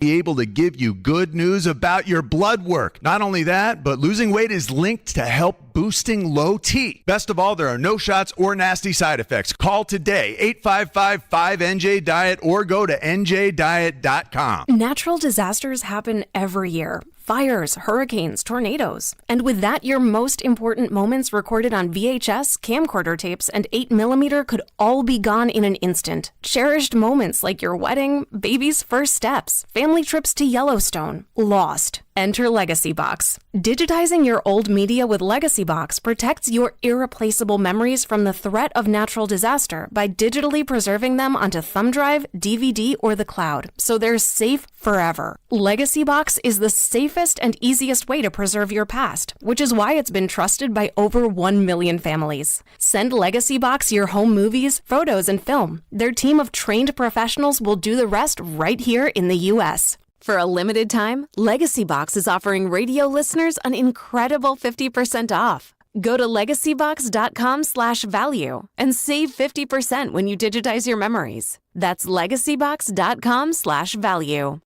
Be able to give you good news about your blood work. Not only that, but losing weight is linked to help boosting low T. Best of all, there are no shots or nasty side effects. Call today, 855-5NJ-DIET, or go to njdiet.com. Natural disasters happen every year. Fires, hurricanes, tornadoes. And with that, your most important moments recorded on VHS, camcorder tapes, and 8mm could all be gone in an instant. Cherished moments like your wedding, baby's first steps, family trips to Yellowstone, lost. Enter Legacy Box. Digitizing your old media with Legacy Box protects your irreplaceable memories from the threat of natural disaster by digitally preserving them onto thumb drive, DVD, or the cloud, so they're safe forever. Legacy Box is the safest and easiest way to preserve your past, which is why it's been trusted by over 1 million families. Send Legacy Box your home movies, photos, and film. Their team of trained professionals will do the rest right here in the U.S. For a limited time, Legacy Box is offering radio listeners an incredible 50% off. Go to legacybox.com/value and save 50% when you digitize your memories. That's legacybox.com/value.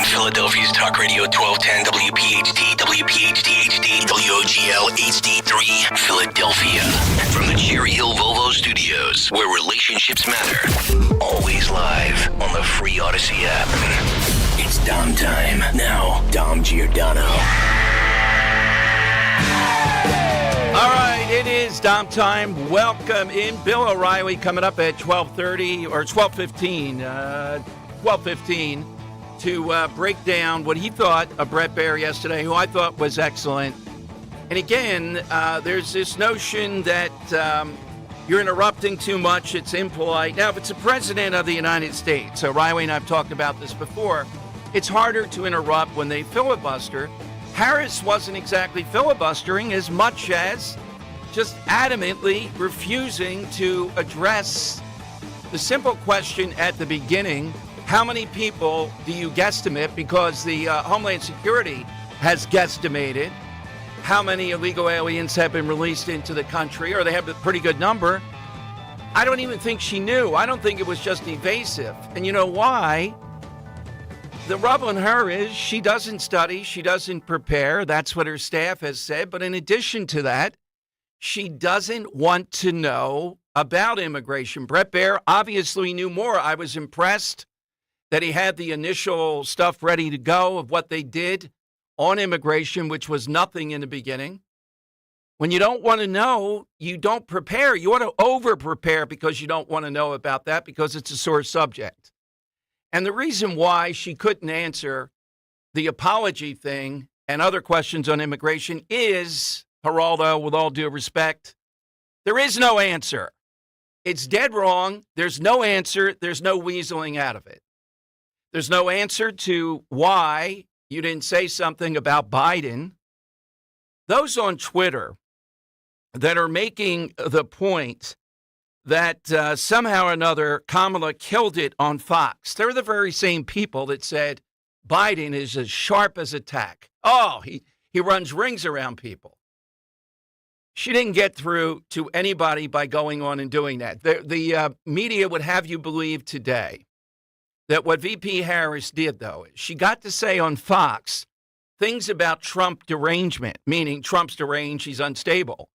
Philadelphia's Talk Radio 1210 WPHT, WPHT HD, WOGL HD3, Philadelphia. From the Cherry Hill Volvo Studios, where relationships matter. Always live on the free Odyssey app. It's Dom time. Now, Dom Giordano. All right, it is Dom time. Welcome in. Bill O'Reilly coming up at 12:30 or 12:15 to break down what he thought of Brett Baer yesterday, who I thought was excellent. And again, there's this notion that you're interrupting too much, it's impolite. Now, if it's the President of the United States, O'Reilly and I have talked about this before, it's harder to interrupt when they filibuster. Harris wasn't exactly filibustering as much as just adamantly refusing to address the simple question at the beginning: how many people do you guesstimate, because the Homeland Security has guesstimated how many illegal aliens have been released into the country, or they have a pretty good number. I don't even think she knew. I don't think it was just evasive. And you know why? The rub on her is she doesn't study, she doesn't prepare. That's what her staff has said. But in addition to that, she doesn't want to know about immigration. Brett Baer obviously knew more. I was impressed that he had the initial stuff ready to go of what they did on immigration, which was nothing in the beginning. When you don't want to know, you don't prepare. You want to over-prepare because you don't want to know about that, because it's a sore subject. And the reason why she couldn't answer the apology thing and other questions on immigration is, Geraldo, with all due respect, there is no answer. It's dead wrong. There's no answer. There's no weaseling out of it. There's no answer to why you didn't say something about Biden. Those on Twitter that are making the point that somehow or another Kamala killed it on Fox, they're the very same people that said Biden is as sharp as a tack. Oh, he runs rings around people. She didn't get through to anybody by going on and doing that. The media would have you believe today that what VP Harris did, though, is she got to say on Fox things about Trump derangement, meaning Trump's deranged, he's unstable,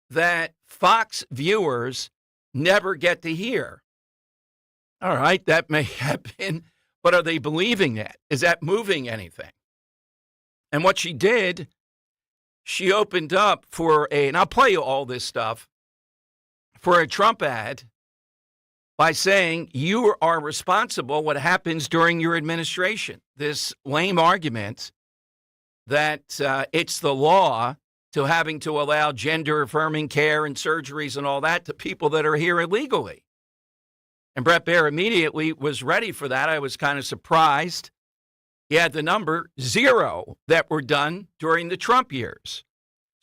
that Fox viewers never get to hear. All right, that may have been, but are they believing that? Is that moving anything? And what she did, she opened up for and I'll play you all this stuff, for a Trump ad by saying you are responsible what happens during your administration. This lame argument that it's the law to having to allow gender-affirming care and surgeries and all that to people that are here illegally. And Brett Baer immediately was ready for that. I was kind of surprised. He had the number 0 that were done during the Trump years.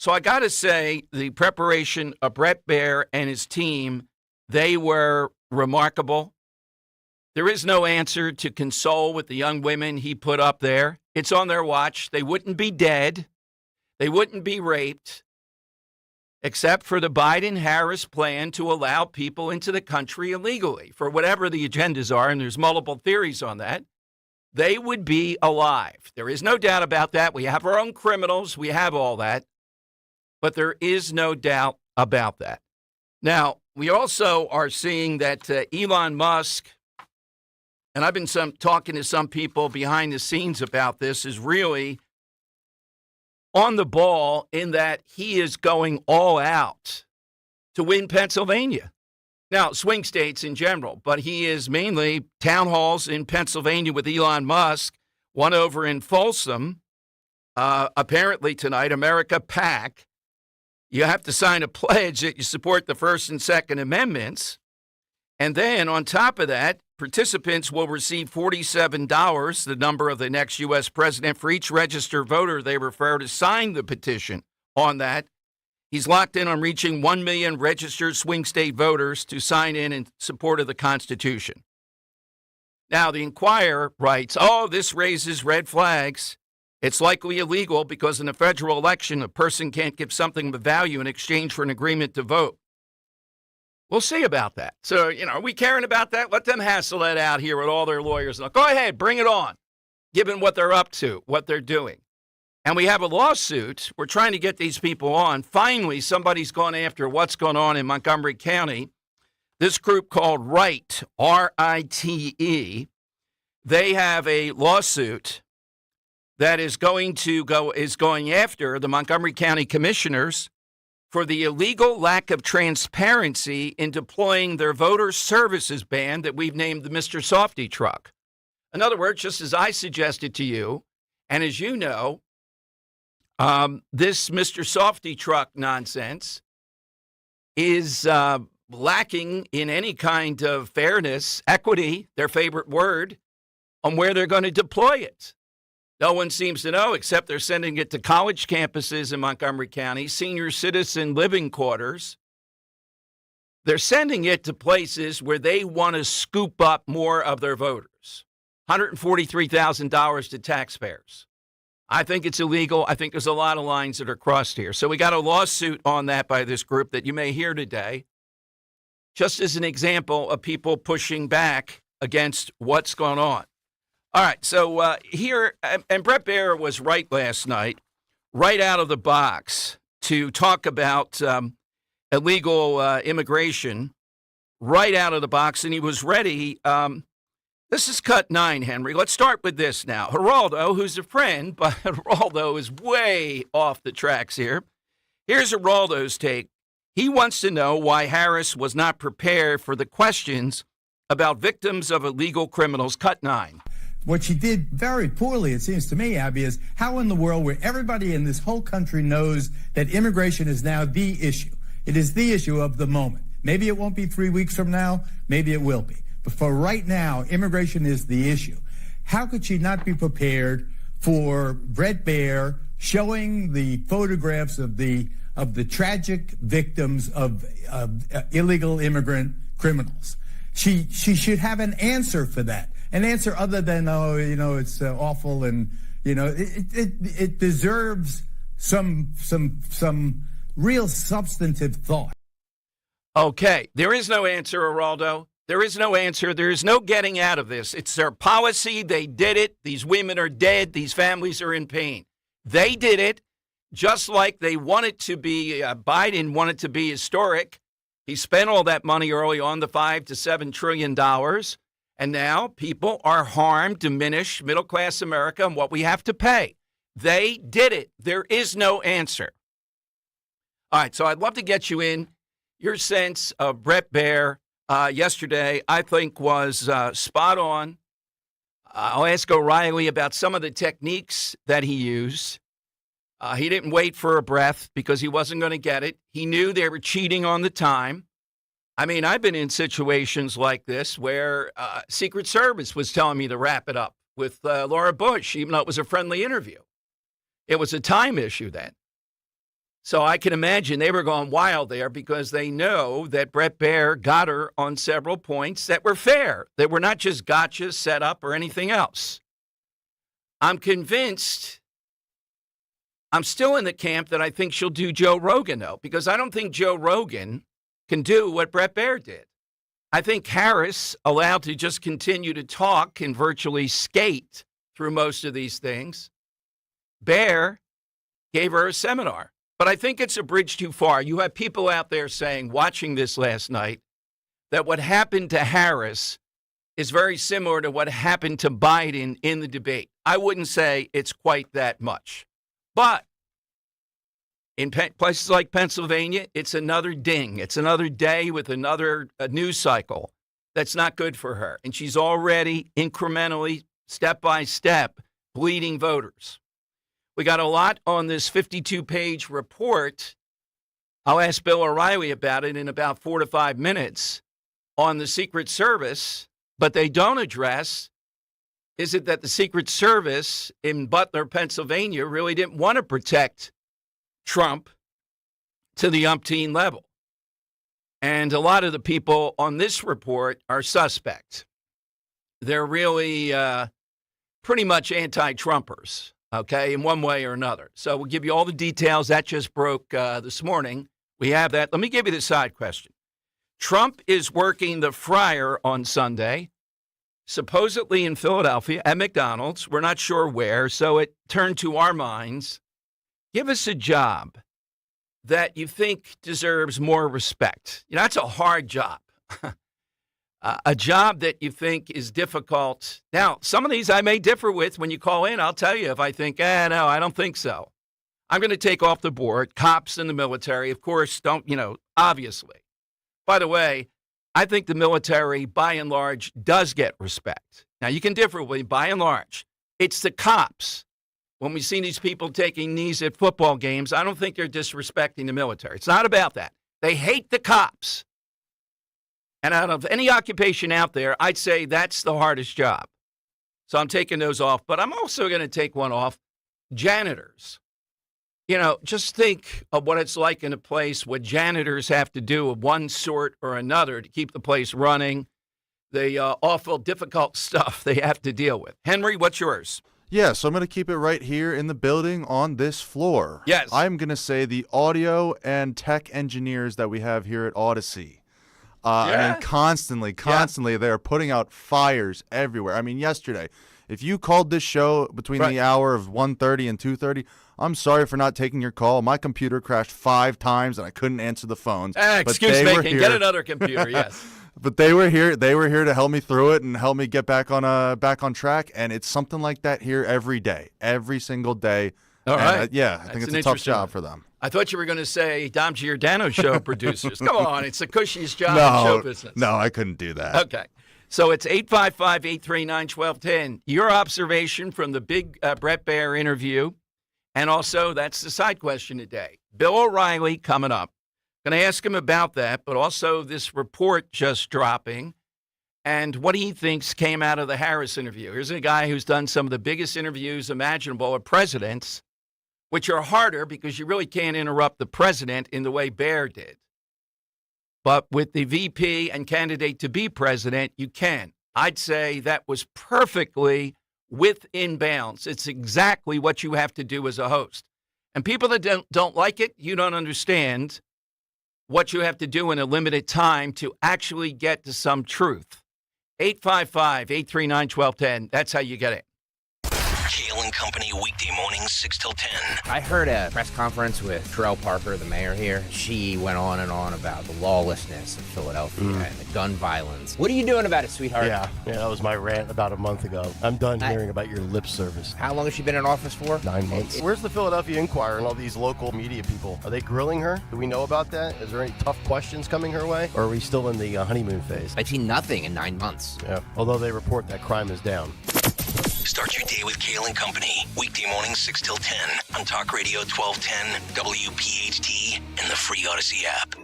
So I got to say, the preparation of Brett Baer and his team, they were remarkable. There is no answer to console with the young women he put up there. It's on their watch. They wouldn't be dead. They wouldn't be raped, except for the Biden-Harris plan to allow people into the country illegally for whatever the agendas are, and there's multiple theories on that. they would be alive. There is no doubt about that. We have our own criminals. We have all that. But there is no doubt about that. Now, we also are seeing that Elon Musk, and I've been talking to some people behind the scenes about this, is really on the ball in that he is going all out to win Pennsylvania. Now, swing states in general, but he is mainly town halls in Pennsylvania with Elon Musk, one over in Folsom, apparently tonight, America PAC. You have to sign a pledge that you support the First and Second Amendments. And then on top of that, participants will receive $47, the number of the next U.S. president, for each registered voter they refer to sign the petition on that. He's locked in on reaching 1 million registered swing state voters to sign in support of the Constitution. Now, the Inquirer writes, this raises red flags. It's likely illegal because in a federal election, a person can't give something of value in exchange for an agreement to vote. We'll see about that. So, are we caring about that? Let them hassle that out here with all their lawyers. Go ahead, bring it on, given what they're up to, what they're doing. And we have a lawsuit. We're trying to get these people on. Finally, somebody's gone after what's going on in Montgomery County. This group called RITE, R-I-T-E, they have a lawsuit that is going after the Montgomery County commissioners for the illegal lack of transparency in deploying their voter services ban that we've named the Mr. Softy truck. In other words, just as I suggested to you, and as you know, this Mr. Softy truck nonsense is lacking in any kind of fairness, equity, their favorite word, on where they're going to deploy it. No one seems to know, except they're sending it to college campuses in Montgomery County, senior citizen living quarters. They're sending it to places where they want to scoop up more of their voters. $143,000 to taxpayers. I think it's illegal. I think there's a lot of lines that are crossed here. So we got a lawsuit on that by this group that you may hear today, just as an example of people pushing back against what's going on. All right, so here, and Bret Baier was right last night, right out of the box, to talk about illegal immigration, right out of the box, and he was ready. This is cut 9, Henry. Let's start with this now. Geraldo, who's a friend, but Geraldo is way off the tracks here. Here's Geraldo's take. He wants to know why Harris was not prepared for the questions about victims of illegal criminals. Cut 9. What she did very poorly, it seems to me, Abby, is how in the world where everybody in this whole country knows that immigration is now the issue. It is the issue of the moment. Maybe it won't be 3 weeks from now. Maybe it will be. But for right now, immigration is the issue. How could she not be prepared for Bret Baier showing the photographs of the tragic victims of illegal immigrant criminals? She should have an answer for that. An answer other than, it's awful, and, it deserves some real substantive thought. Okay, there is no answer, Geraldo. There is no answer. There is no getting out of this. It's their policy. They did it. These women are dead. These families are in pain. They did it just like they wanted to be, Biden wanted to be historic. He spent all that money early on, the $5 to $7 trillion. And now people are harmed, diminished, middle-class America, and what we have to pay. They did it. There is no answer. All right, so I'd love to get you in. Your sense of Bret Baier yesterday, I think, was spot on. I'll ask O'Reilly about some of the techniques that he used. He didn't wait for a breath because he wasn't going to get it. He knew they were cheating on the time. I mean, I've been in situations like this where Secret Service was telling me to wrap it up with Laura Bush, even though it was a friendly interview. It was a time issue then. So I can imagine they were going wild there because they know that Bret Baier got her on several points that were fair. They were not just gotchas, set up, or anything else. I'm convinced, I'm still in the camp that I think she'll do Joe Rogan, though, because I don't think Joe Rogan can do what Bret Baier did. I think Harris, allowed to just continue to talk and virtually skate through most of these things. Baer gave her a seminar. But I think it's a bridge too far. You have people out there saying, watching this last night, that what happened to Harris is very similar to what happened to Biden in the debate. I wouldn't say it's quite that much. But in places like Pennsylvania, it's another ding. It's another day with another news cycle that's not good for her. And she's already incrementally, step by step, bleeding voters. We got a lot on this 52-page report. I'll ask Bill O'Reilly about it in about 4 to 5 minutes on the Secret Service. But they don't address, is it that the Secret Service in Butler, Pennsylvania, really didn't want to protect Trump to the umpteen level. And a lot of the people on this report are suspect. They're really pretty much anti-Trumpers, okay, in one way or another. So we'll give you all the details. That just broke this morning. We have that. Let me give you the side question. Trump is working the fryer on Sunday, supposedly in Philadelphia at McDonald's. We're not sure where, so it turned to our minds. Give us a job that you think deserves more respect. You know, that's a hard job. A job that you think is difficult. Now, some of these I may differ with. When you call in, I'll tell you if I think, no, I don't think so. I'm going to take off the board. Cops in the military, of course, don't, obviously. By the way, I think the military, by and large, does get respect. Now, you can differ with me, by and large. It's the cops. When we see these people taking knees at football games, I don't think they're disrespecting the military. It's not about that. They hate the cops. And out of any occupation out there, I'd say that's the hardest job. So I'm taking those off. But I'm also going to take one off, janitors. Just think of what it's like in a place what janitors have to do of one sort or another to keep the place running, the awful, difficult stuff they have to deal with. Henry, what's yours? Yeah, so I'm going to keep it right here in the building on this floor. Yes. I'm going to say the audio and tech engineers that we have here at Odyssey. I mean, constantly, they're putting out fires everywhere. I mean, yesterday, if you called this show between the hour of 1:30 and 2:30, I'm sorry for not taking your call. My computer crashed 5 times and I couldn't answer the phones. Excuse making. Get another computer, yes. But they were here. They were here to help me through it and help me get back on track. And it's something like that here every day, every single day. All right. I think it's a tough job for them. I thought you were going to say Dom Giordano show producers. Come on, it's the cushiest job in show business. No, I couldn't do that. Okay. So it's 855-839-1210. Your observation from the big Brett Baer interview. And also, that's the side question today. Bill O'Reilly coming up. Going to ask him about that, but also this report just dropping and what he thinks came out of the Harris interview. Here's a guy who's done some of the biggest interviews imaginable of presidents, which are harder because you really can't interrupt the president in the way Baer did. But with the VP and candidate to be president, you can. I'd say that was perfectly within bounds. It's exactly what you have to do as a host. And people that don't like it, you don't understand what you have to do in a limited time to actually get to some truth. 855-839-1210. That's how you get it. Kale and Company weekday mornings 6 till 10. I heard a press conference with Terrell Parker, the mayor here. She went on and on about the lawlessness of Philadelphia and the gun violence. What are you doing about it, sweetheart? Yeah, that was my rant about a month ago. I'm done hearing about your lip service. How long has she been in office for? 9 months. Where's the Philadelphia Inquirer and all these local media people? Are they grilling her? Do we know about that? Is there any tough questions coming her way? Or are we still in the honeymoon phase? I've seen nothing in 9 months. Yeah, although they report that crime is down. Start your day with Kale and Company. Weekday mornings 6 till 10 on Talk Radio 1210, WPHT, and the free Odyssey app.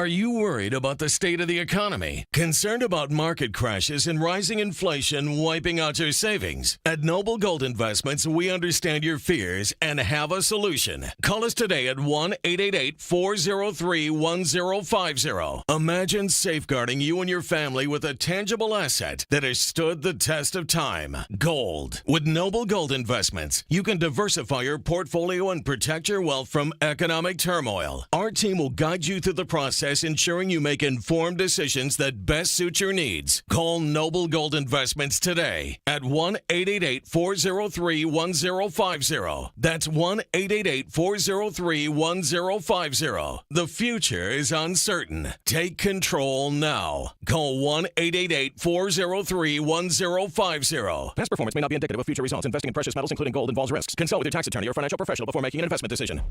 Are you worried about the state of the economy? Concerned about market crashes and rising inflation wiping out your savings? At Noble Gold Investments, we understand your fears and have a solution. Call us today at 1-888-403-1050. Imagine safeguarding you and your family with a tangible asset that has stood the test of time. Gold. With Noble Gold Investments, you can diversify your portfolio and protect your wealth from economic turmoil. Our team will guide you through the process, ensuring you make informed decisions that best suit your needs. Call Noble Gold Investments today at 1-888-403-1050. That's 1-888-403-1050. The future is uncertain. Take control now. Call 1-888-403-1050. Past performance may not be indicative of future results. Investing in precious metals, including gold, involves risks. Consult with your tax attorney or financial professional before making an investment decision.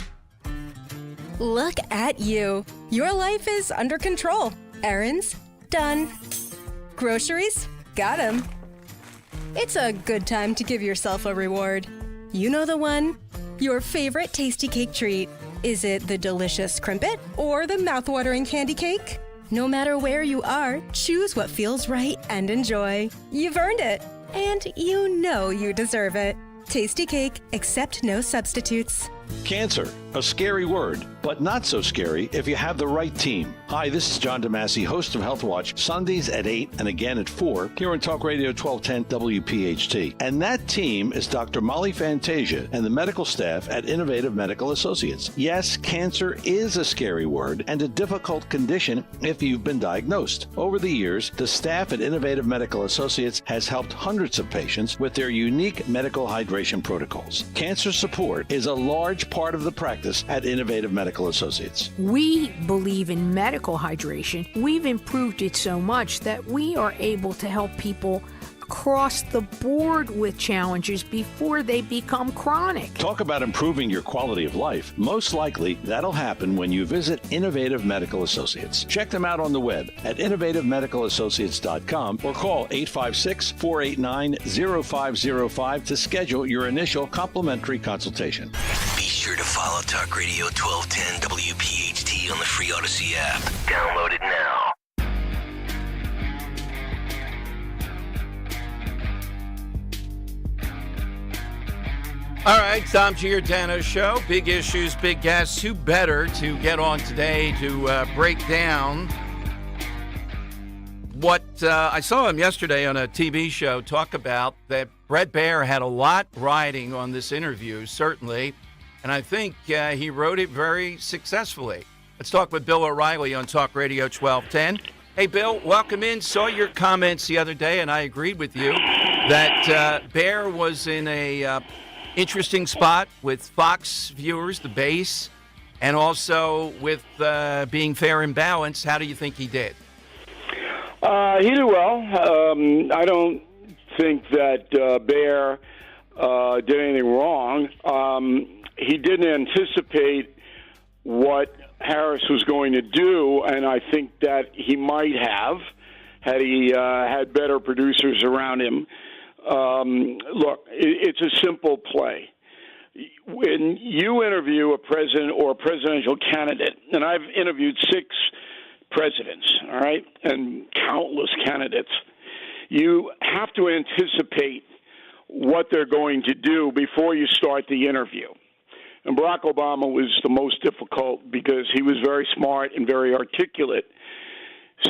Look at you. Your life is under control. Errands? Done. Groceries? Got 'em. It's a good time to give yourself a reward. You know the one. Your favorite tasty cake treat. Is it the delicious crimpet or the mouthwatering candy cake? No matter where you are, choose what feels right and enjoy. You've earned it, and you know you deserve it. Tasty cake, accept no substitutes. Cancer, a scary word, but not so scary if you have the right team. Hi, this is John DeMasi, host of Health Watch, Sundays at 8 and again at 4 here on Talk Radio 1210 WPHT. And that team is Dr. Molly Fantasia and the medical staff at Innovative Medical Associates. Yes, cancer is a scary word and a difficult condition if you've been diagnosed. Over the years, the staff at Innovative Medical Associates has helped hundreds of patients with their unique medical hydration protocols. Cancer support is a large part of the practice at Innovative Medical Associates. We believe in medical hydration. We've improved it so much that we are able to help people across the board with challenges before they become chronic. Talk about improving your quality of life. Most likely, that'll happen when you visit Innovative Medical Associates. Check them out on the web at innovativemedicalassociates.com or call 856-489-0505 to schedule your initial complimentary consultation. Be sure to follow Talk Radio 1210 WPHT on the free Odyssey app. Download it now. All right, Tom Giordano Show. Big issues, big guests. Who better to get on today to break down what I saw him yesterday on a TV show talk about that Bret Baier had a lot riding on this interview, certainly, and I think he wrote it very successfully. Let's talk with Bill O'Reilly on Talk Radio 1210. Hey, Bill, welcome in. Saw your comments the other day, and I agreed with you that Baier was in a interesting spot with Fox viewers, the base, and also with being fair and balanced. How do you think he did? He did well. I don't think that Baier did anything wrong. He didn't anticipate what Harris was going to do, and I think that he might have had he had better producers around him. Look, it's a simple play. When you interview a president or a presidential candidate, and I've interviewed 6 presidents, all right, and countless candidates, you have to anticipate what they're going to do before you start the interview. And Barack Obama was the most difficult because he was very smart and very articulate.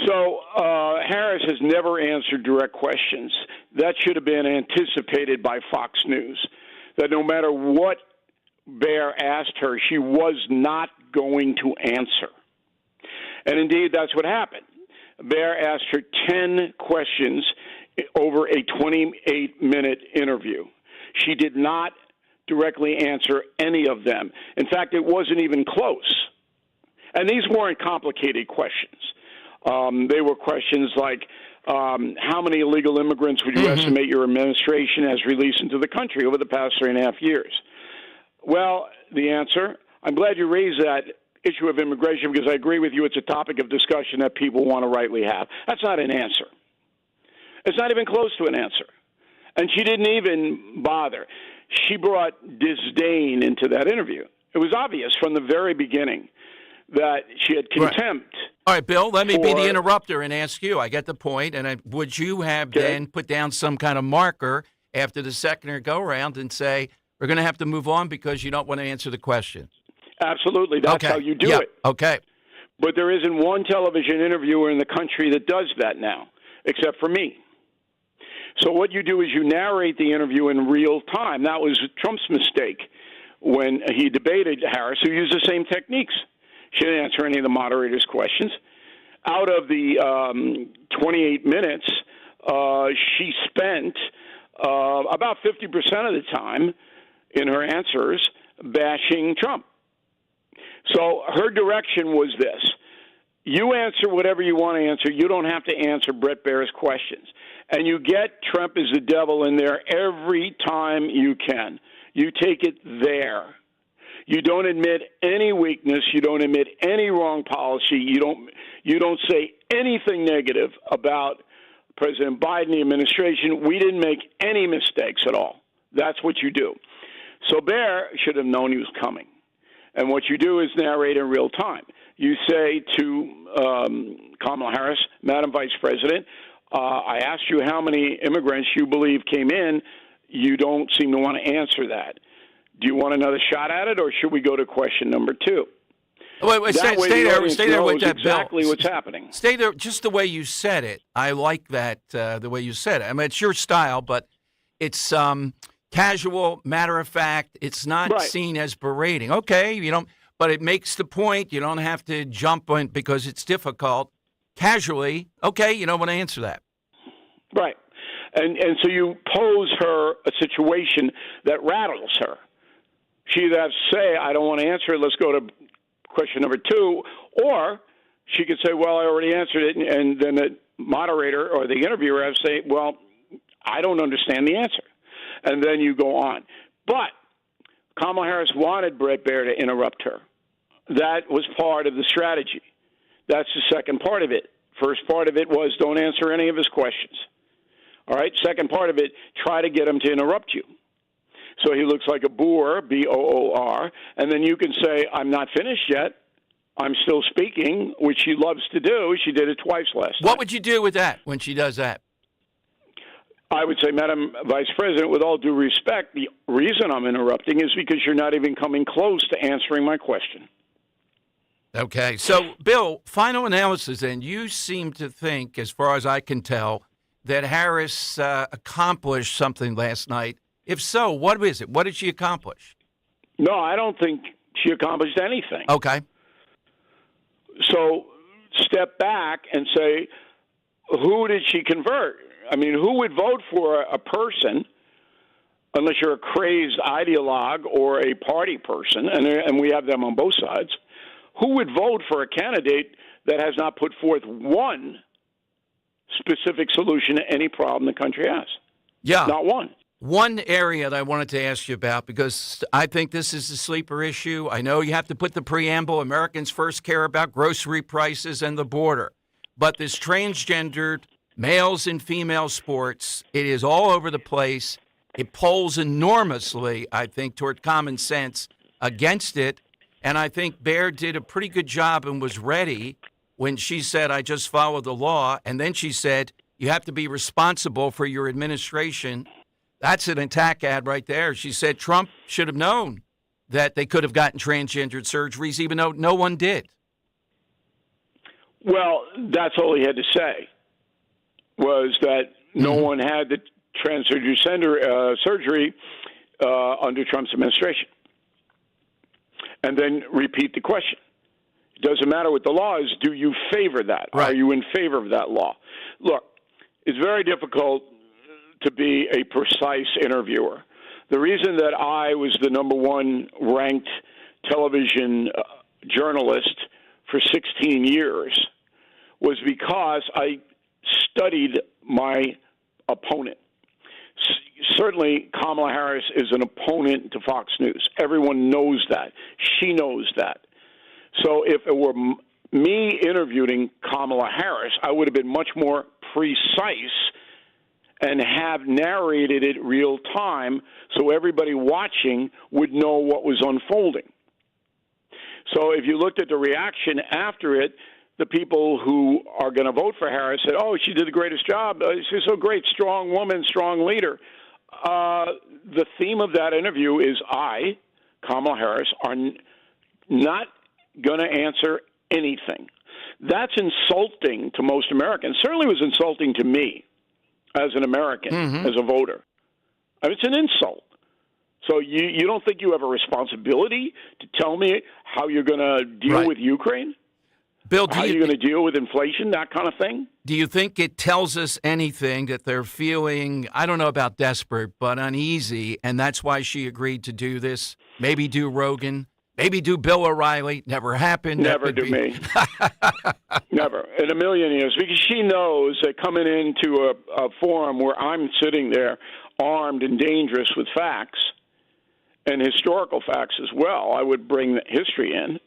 So Harris has never answered direct questions. That should have been anticipated by Fox News, that no matter what Baier asked her, she was not going to answer. And indeed, that's what happened. Baier asked her 10 questions over a 28-minute interview. She did not directly answer any of them. In fact, it wasn't even close. And these weren't complicated questions. They were questions like, how many illegal immigrants would you estimate your administration has released into the country over the past 3.5 years? Well, the answer, I'm glad you raised that issue of immigration because I agree with you. It's a topic of discussion that people want to rightly have. That's not an answer. It's not even close to an answer. And she didn't even bother. She brought disdain into that interview. It was obvious from the very beginning that she had contempt. All right, Bill, let me be the interrupter and ask you. I get the point. And would you have then put down some kind of marker after the second go-around and say, we're going to have to move on because you don't want to answer the question? Absolutely. That's how you do it. Okay. But there isn't one television interviewer in the country that does that now, except for me. So what you do is you narrate the interview in real time. That was Trump's mistake when he debated Harris, who used the same techniques. She didn't answer any of the moderator's questions. Out of the 28 minutes, she spent about 50% of the time in her answers bashing Trump. So her direction was this. You answer whatever you want to answer. You don't have to answer Bret Baier's questions. And you get Trump as the devil in there every time you can. You take it there. You don't admit any weakness. You don't admit any wrong policy. You don't say anything negative about President Biden, the administration. We didn't make any mistakes at all. That's what you do. So Baer should have known he was coming. And what you do is narrate in real time. You say to Kamala Harris, Madam Vice President, I asked you how many immigrants you believe came in. You don't seem to want to answer that. Do you want another shot at it, or should we go to question number 2? Wait, stay there with that, exactly Bill. What's happening. Stay there, just the way you said it. I like that, the way you said it. I mean, it's your style, but it's casual, matter of fact. It's not seen as berating. Okay, you don't, but it makes the point. You don't have to jump on because it's difficult. Casually, okay, you don't want to answer that. Right. And so you pose her a situation that rattles her. She either has to say, I don't want to answer it, let's go to question number 2, or she could say, well, I already answered it, and then the moderator or the interviewer has to say, well, I don't understand the answer. And then you go on. But Kamala Harris wanted Bret Baier to interrupt her. That was part of the strategy. That's the second part of it. First part of it was don't answer any of his questions. All right? Second part of it, try to get him to interrupt you. So he looks like a boor, B-O-O-R, and then you can say, I'm not finished yet. I'm still speaking, which she loves to do. She did it twice last night. What would you do with that when she does that? I would say, Madam Vice President, with all due respect, the reason I'm interrupting is because you're not even coming close to answering my question. Okay. So, Bill, final analysis then. You seem to think, as far as I can tell, that Harris accomplished something last night. If so, what is it? What did she accomplish? No, I don't think she accomplished anything. Okay. So step back and say, who did she convert? I mean, who would vote for a person, unless you're a crazed ideologue or a party person, and we have them on both sides, who would vote for a candidate that has not put forth one specific solution to any problem the country has? Yeah. Not one. One area that I wanted to ask you about, because I think this is a sleeper issue. I know you have to put the preamble, Americans first care about grocery prices and the border. But this transgendered males and female sports, it is all over the place. It polls enormously, I think, toward common sense against it. And I think Baier did a pretty good job and was ready when she said, I just follow the law. And then she said, you have to be responsible for your administration. That's an attack ad right there. She said Trump should have known that they could have gotten transgendered surgeries, even though no one did. Well, that's all he had to say, was that no one had the transgender surgery under Trump's administration. And then repeat the question. It doesn't matter what the law is. Do you favor that? Right. Are you in favor of that law? Look, it's very difficult to be a precise interviewer. The reason that I was the number one ranked television journalist for 16 years was because I studied my opponent. Certainly, Kamala Harris is an opponent to Fox News. Everyone knows that. She knows that. So if it were me interviewing Kamala Harris, I would have been much more precise and have narrated it real time so everybody watching would know what was unfolding. So if you looked at the reaction after it, the people who are going to vote for Harris said, "Oh, she did the greatest job. She's so great, strong woman, strong leader." The theme of that interview is Kamala Harris, are not going to answer anything. That's insulting to most Americans. Certainly was insulting to me as an American, as a voter. I mean, it's an insult. So you don't think you have a responsibility to tell me how you're going to deal with Ukraine? Bill, how are you going to deal with inflation, that kind of thing? Do you think it tells us anything that they're feeling, I don't know about desperate, but uneasy, and that's why she agreed to do this? Maybe do Rogan, maybe do Bill O'Reilly. Never happened. Never do me. Never. In a million years. Because she knows that coming into a forum where I'm sitting there armed and dangerous with facts, and historical facts as well, I would bring the history in.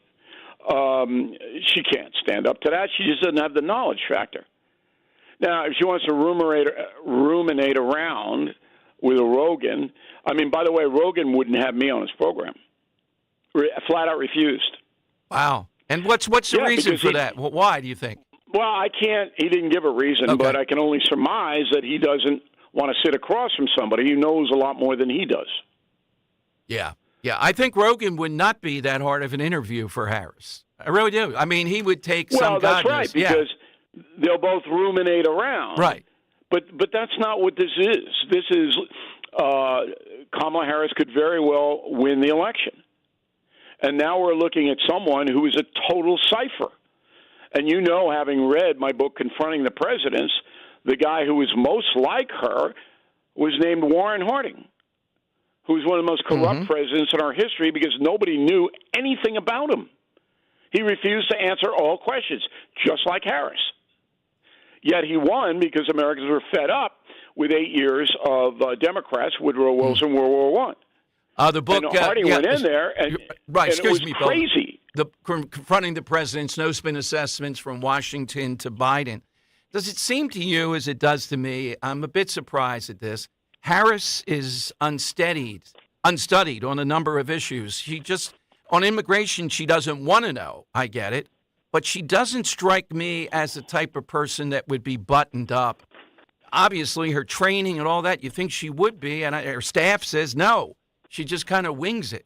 She can't stand up to that. She just doesn't have the knowledge factor. Now, if she wants to ruminate around with a Rogan, I mean, by the way, Rogan wouldn't have me on his program. Flat out refused. Wow. And what's the reason for that? Well, why do you think? Well, I can't. He didn't give a reason, but I can only surmise that he doesn't want to sit across from somebody who knows a lot more than he does. Yeah. Yeah, I think Rogan would not be that hard of an interview for Harris. I really do. I mean, he would take some Well, that's right, because they'll both ruminate around. Right. But that's not what this is. This is Kamala Harris could very well win the election. And now we're looking at someone who is a total cipher. And you know, having read my book, Confronting the Presidents, the guy who was most like her was named Warren Harding, who's one of the most corrupt presidents in our history because nobody knew anything about him. He refused to answer all questions, just like Harris. Yet he won because Americans were fed up with 8 years of Democrats, Woodrow Wilson, World War I. The book, and Harding went in there, and, right, and it was me, crazy. Confronting the President's no-spin assessments from Washington to Biden. Does it seem to you, as it does to me, I'm a bit surprised at this, Harris is unstudied on a number of issues. On immigration, she doesn't want to know. I get it. But she doesn't strike me as the type of person that would be buttoned up. Obviously, her training and all that, you think she would be, and her staff says no. She just kind of wings it.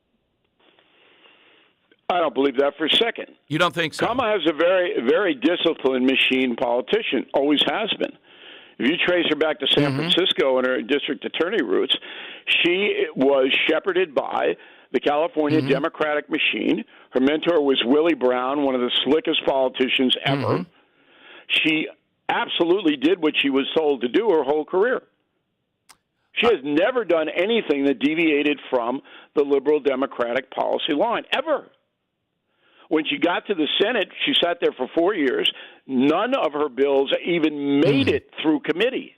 I don't believe that for a second. You don't think so? Kamala is a very, very disciplined machine politician, always has been. If you trace her back to San Francisco and her district attorney roots, she was shepherded by the California Democratic machine. Her mentor was Willie Brown, one of the slickest politicians ever. She absolutely did what she was told to do her whole career. She has never done anything that deviated from the liberal Democratic policy line, ever. When she got to the Senate, she sat there for 4 years. None of her bills even made it through committee.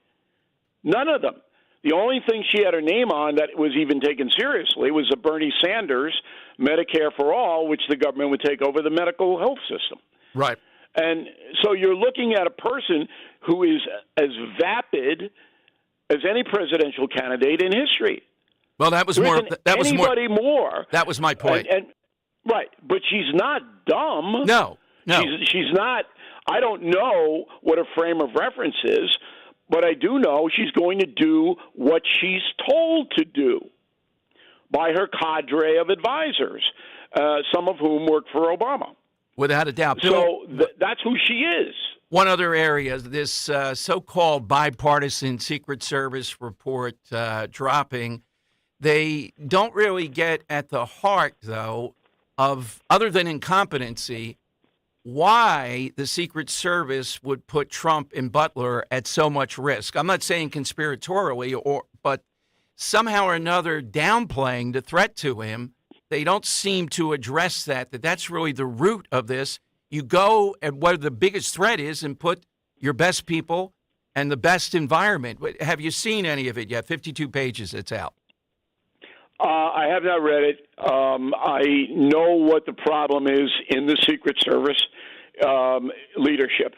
None of them. The only thing she had her name on that was even taken seriously was the Bernie Sanders Medicare for All, which the government would take over the medical health system. Right. And so you're looking at a person who is as vapid as any presidential candidate in history. Well, that was more. That was anybody more. That was my point. Right, but she's not dumb. No. She's not. I don't know what her frame of reference is, but I do know she's going to do what she's told to do by her cadre of advisors, some of whom work for Obama. Without a doubt. So that's who she is. One other area, this so-called bipartisan Secret Service report dropping, they don't really get at the heart, though, of, other than incompetency, why the Secret Service would put Trump and Butler at so much risk. I'm not saying conspiratorially, but somehow or another downplaying the threat to him. They don't seem to address that's really the root of this. You go at what the biggest threat is and put your best people and the best environment. Have you seen any of it yet? 52 pages, it's out. I have not read it. I know what the problem is in the Secret Service leadership.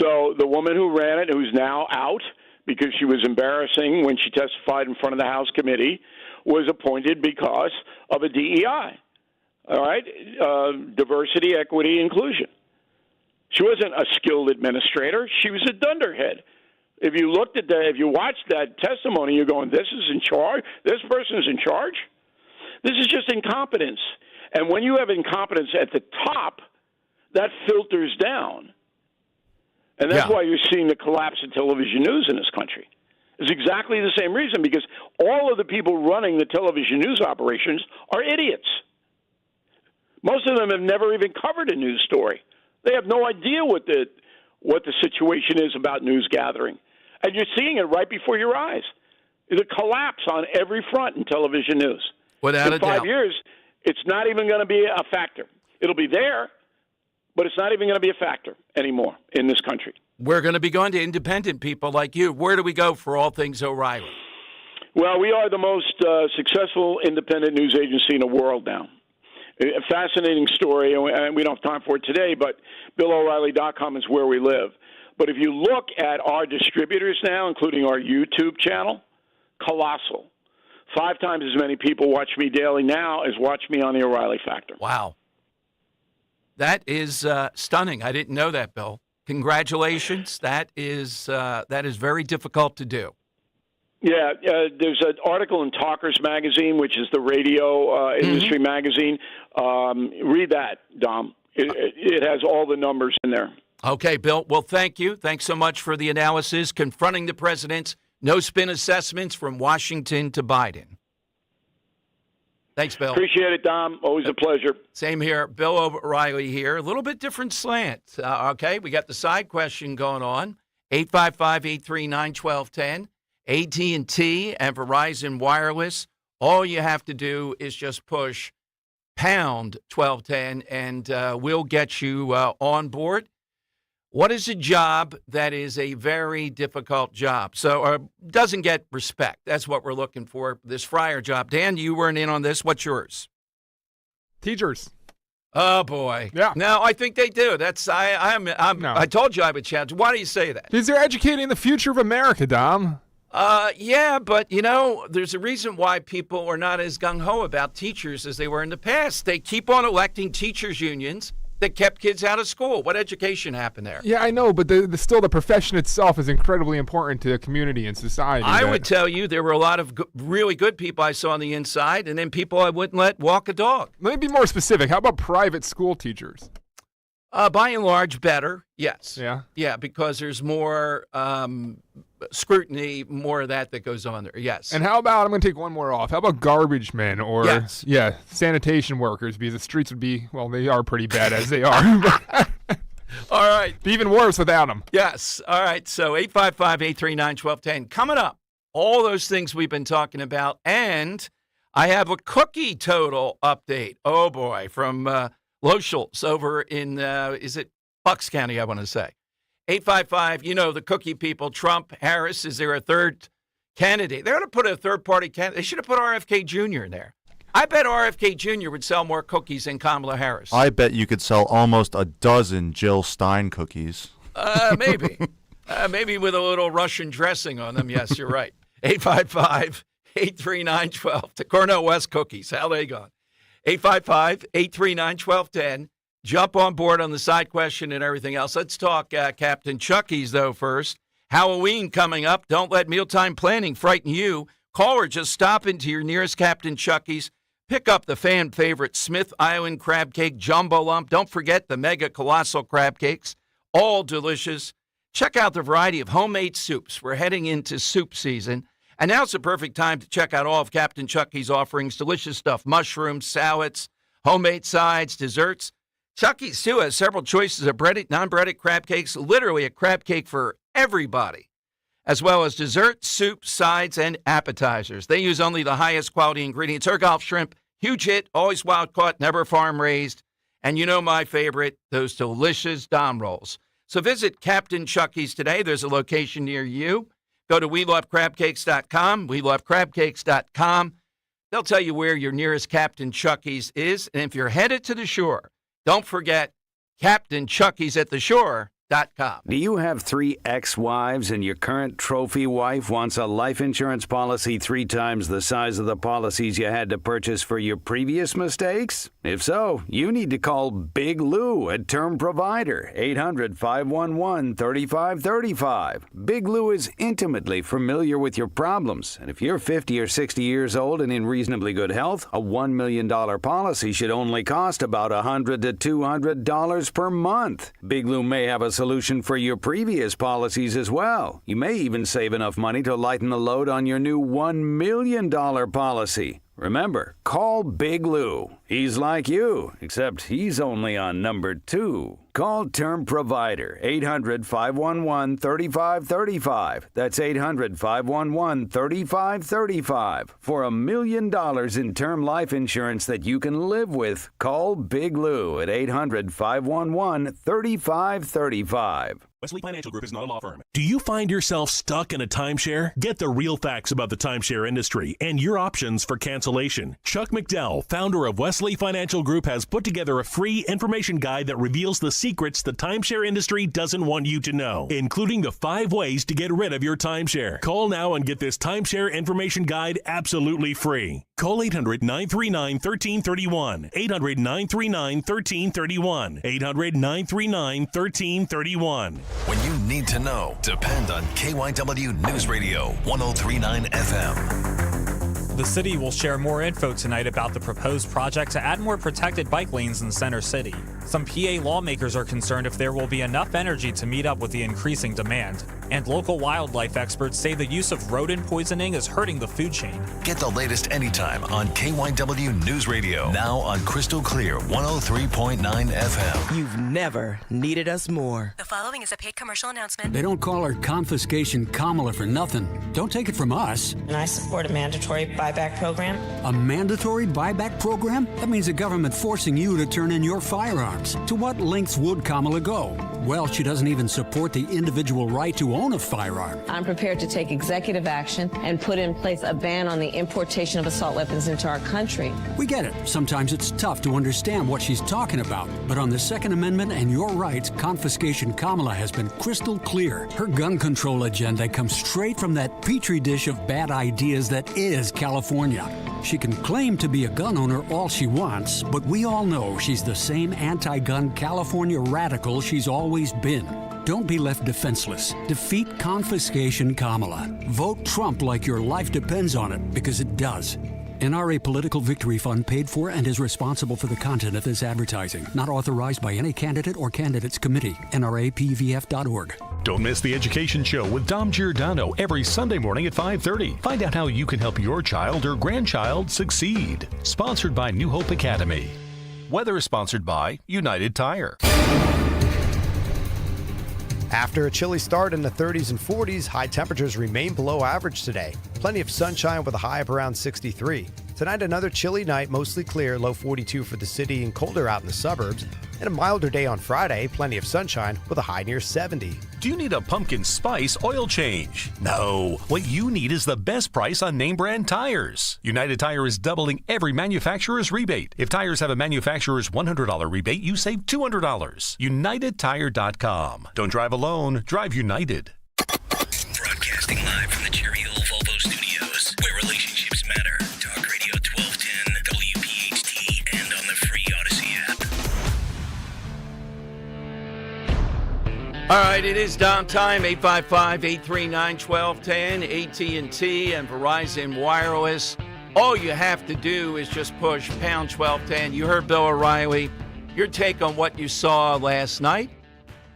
So the woman who ran it, who's now out because she was embarrassing when she testified in front of the House committee, was appointed because of a DEI All right, diversity, equity, inclusion. She wasn't a skilled administrator. She was a dunderhead. If you watched that testimony, you're going, this is in charge? This person is in charge? This is just incompetence. And when you have incompetence at the top, that filters down. And that's why you're seeing the collapse of television news in this country. It's exactly the same reason, because all of the people running the television news operations are idiots. Most of them have never even covered a news story. They have no idea what the situation is about news gathering. And you're seeing it right before your eyes. The collapse on every front in television news. Without a doubt. In 5 years, it's not even going to be a factor. It'll be there, but it's not even going to be a factor anymore in this country. We're going to be going to independent people like you. Where do we go for all things O'Reilly? Well, we are the most successful independent news agency in the world now. A fascinating story, and we don't have time for it today, but BillO'Reilly.com is where we live. But if you look at our distributors now, including our YouTube channel, colossal. 5 times as many people watch me daily now as watch me on the O'Reilly Factor. Wow. That is stunning. I didn't know that, Bill. Congratulations. That is very difficult to do. Yeah, there's an article in Talkers Magazine, which is the radio industry magazine. Read that, Dom. It has all the numbers in there. Okay, Bill. Well, thank you. Thanks so much for the analysis. Confronting the president's no-spin assessments from Washington to Biden. Thanks, Bill. Appreciate it, Dom. Always a pleasure. Same here. Bill O'Reilly here. A little bit different slant. Okay, we got the side question going on. 855-839-1210. AT&T and Verizon Wireless. All you have to do is just push pound 1210 and we'll get you on board. What is a job that is a very difficult job? So doesn't get respect. That's what we're looking for, this fryer job. Dan, you weren't in on this. What's yours? Teachers. Oh, boy. Yeah. No, I think they do. I told you I would challenge. Why do you say that? Because they're educating the future of America, Dom. Yeah, but, there's a reason why people are not as gung-ho about teachers as they were in the past. They keep on electing teachers' unions that kept kids out of school. What education happened there? Yeah, I know, but still the profession itself is incredibly important to the community and society. I would tell you there were a lot of really good people I saw on the inside, and then people I wouldn't let walk a dog. Let me be more specific. How about private school teachers? By and large, better, yes. Yeah? Yeah, because there's more scrutiny, more of that goes on there, yes. And how about, I'm going to take one more off, how about garbage men or sanitation workers? Because the streets would be, well, they are pretty bad as they are. All right. Be even worse without them. Yes. All right. So 855-839-1210. Coming up, all those things we've been talking about. And I have a cookie total update. Oh, boy, from Loschultz over in, is it Bucks County, I want to say. 855, the cookie people, Trump, Harris, is there a third candidate? They're going to put a third-party candidate. They should have put RFK Jr. in there. I bet RFK Jr. would sell more cookies than Kamala Harris. I bet you could sell almost a dozen Jill Stein cookies. Maybe. Maybe with a little Russian dressing on them. Yes, you're right. 855-839-12. The Cornell West cookies. How they going? 855-839-1210. Jump on board on the side question and everything else. Let's talk Captain Chucky's, though, first. Halloween coming up. Don't let mealtime planning frighten you. Call or just stop into your nearest Captain Chucky's. Pick up the fan favorite Smith Island crab cake jumbo lump. Don't forget the mega colossal crab cakes. All delicious. Check out the variety of homemade soups. We're heading into soup season. And now's the perfect time to check out all of Captain Chucky's offerings. Delicious stuff. Mushrooms, salads, homemade sides, desserts. Chucky's, too, has several choices of breaded, non-breaded crab cakes, literally a crab cake for everybody, as well as desserts, soups, sides, and appetizers. They use only the highest quality ingredients. Ergolf shrimp, huge hit, always wild caught, never farm raised. And my favorite, those delicious Dom rolls. So visit Captain Chucky's today. There's a location near you. Go to WeLoveCrabCakes.com, WeLoveCrabCakes.com. They'll tell you where your nearest Captain Chucky's is. And if you're headed to the shore, don't forget, Captain Chucky's at the shore Do you have 3 ex-wives and your current trophy wife wants a life insurance policy 3 times the size of the policies you had to purchase for your previous mistakes? If so, you need to call Big Lou at Term Provider, 800-511-3535. Big Lou is intimately familiar with your problems, and if you're 50 or 60 years old and in reasonably good health, a $1 million policy should only cost about $100 to $200 per month. Big Lou may have a solution for your previous policies as well. You may even save enough money to lighten the load on your new $1 million policy. Remember, call Big Lou. He's like you, except he's only on number 2. Call Term Provider, 800-511-3535. That's 800-511-3535. For $1 million in term life insurance that you can live with, call Big Lou at 800-511-3535. Wesley Financial Group is not a law firm. Do you find yourself stuck in a timeshare? Get the real facts about the timeshare industry and your options for cancellation. Chuck McDowell, founder of Wesley Financial Group, has put together a free information guide that reveals the secrets the timeshare industry doesn't want you to know, including the 5 ways to get rid of your timeshare. Call now and get this timeshare information guide absolutely free. Call 800-939-1331. 800-939-1331. 800-939-1331. When you need to know, depend on KYW News Radio 103.9 FM. The city will share more info tonight about the proposed project to add more protected bike lanes in Center City. Some PA lawmakers are concerned if there will be enough energy to meet up with the increasing demand. And local wildlife experts say the use of rodent poisoning is hurting the food chain. Get the latest anytime on KYW News Radio. Now on Crystal Clear 103.9 FM. You've never needed us more. The following is a paid commercial announcement. They don't call her Confiscation Kamala for nothing. Don't take it from us. And I support a mandatory buyback program. A mandatory buyback program? That means the government forcing you to turn in your firearms. To what lengths would Kamala go? Well, she doesn't even support the individual right to own a firearm. I'm prepared to take executive action and put in place a ban on the importation of assault weapons into our country. We get it. Sometimes it's tough to understand what she's talking about. But on the Second Amendment and your rights, Confiscation Kamala has been crystal clear. Her gun control agenda comes straight from that petri dish of bad ideas that is California. She can claim to be a gun owner all she wants, but we all know she's the same anti-gun California radical she's always been. Don't be left defenseless. Defeat Confiscation Kamala. Vote Trump like your life depends on it, because it does. NRA Political Victory Fund paid for and is responsible for the content of this advertising. Not authorized by any candidate or candidates committee. NRAPVF.org. Don't miss the Education Show with Dom Giordano every Sunday morning at 5:30. Find out how you can help your child or grandchild succeed. Sponsored by New Hope Academy. Weather is sponsored by United Tire. After a chilly start in the 30s and 40s, high temperatures remain below average today. Plenty of sunshine with a high of around 63. Tonight, another chilly night, mostly clear, low 42 for the city and colder out in the suburbs. And a milder day on Friday, plenty of sunshine with a high near 70. Do you need a pumpkin spice oil change? No. What you need is the best price on name brand tires. United Tire is doubling every manufacturer's rebate. If tires have a manufacturer's $100 rebate, you save $200. UnitedTire.com. Don't drive alone. Drive United. Broadcasting live from the Cherry Hill Volvo Studios, where relationships matter. Talk Radio 1210, WPHT, and on the free Odyssey app. All right, it is downtime, 855-839-1210, AT&T and Verizon Wireless. All you have to do is just push pound 1210. You heard Bill O'Reilly. Your take on what you saw last night.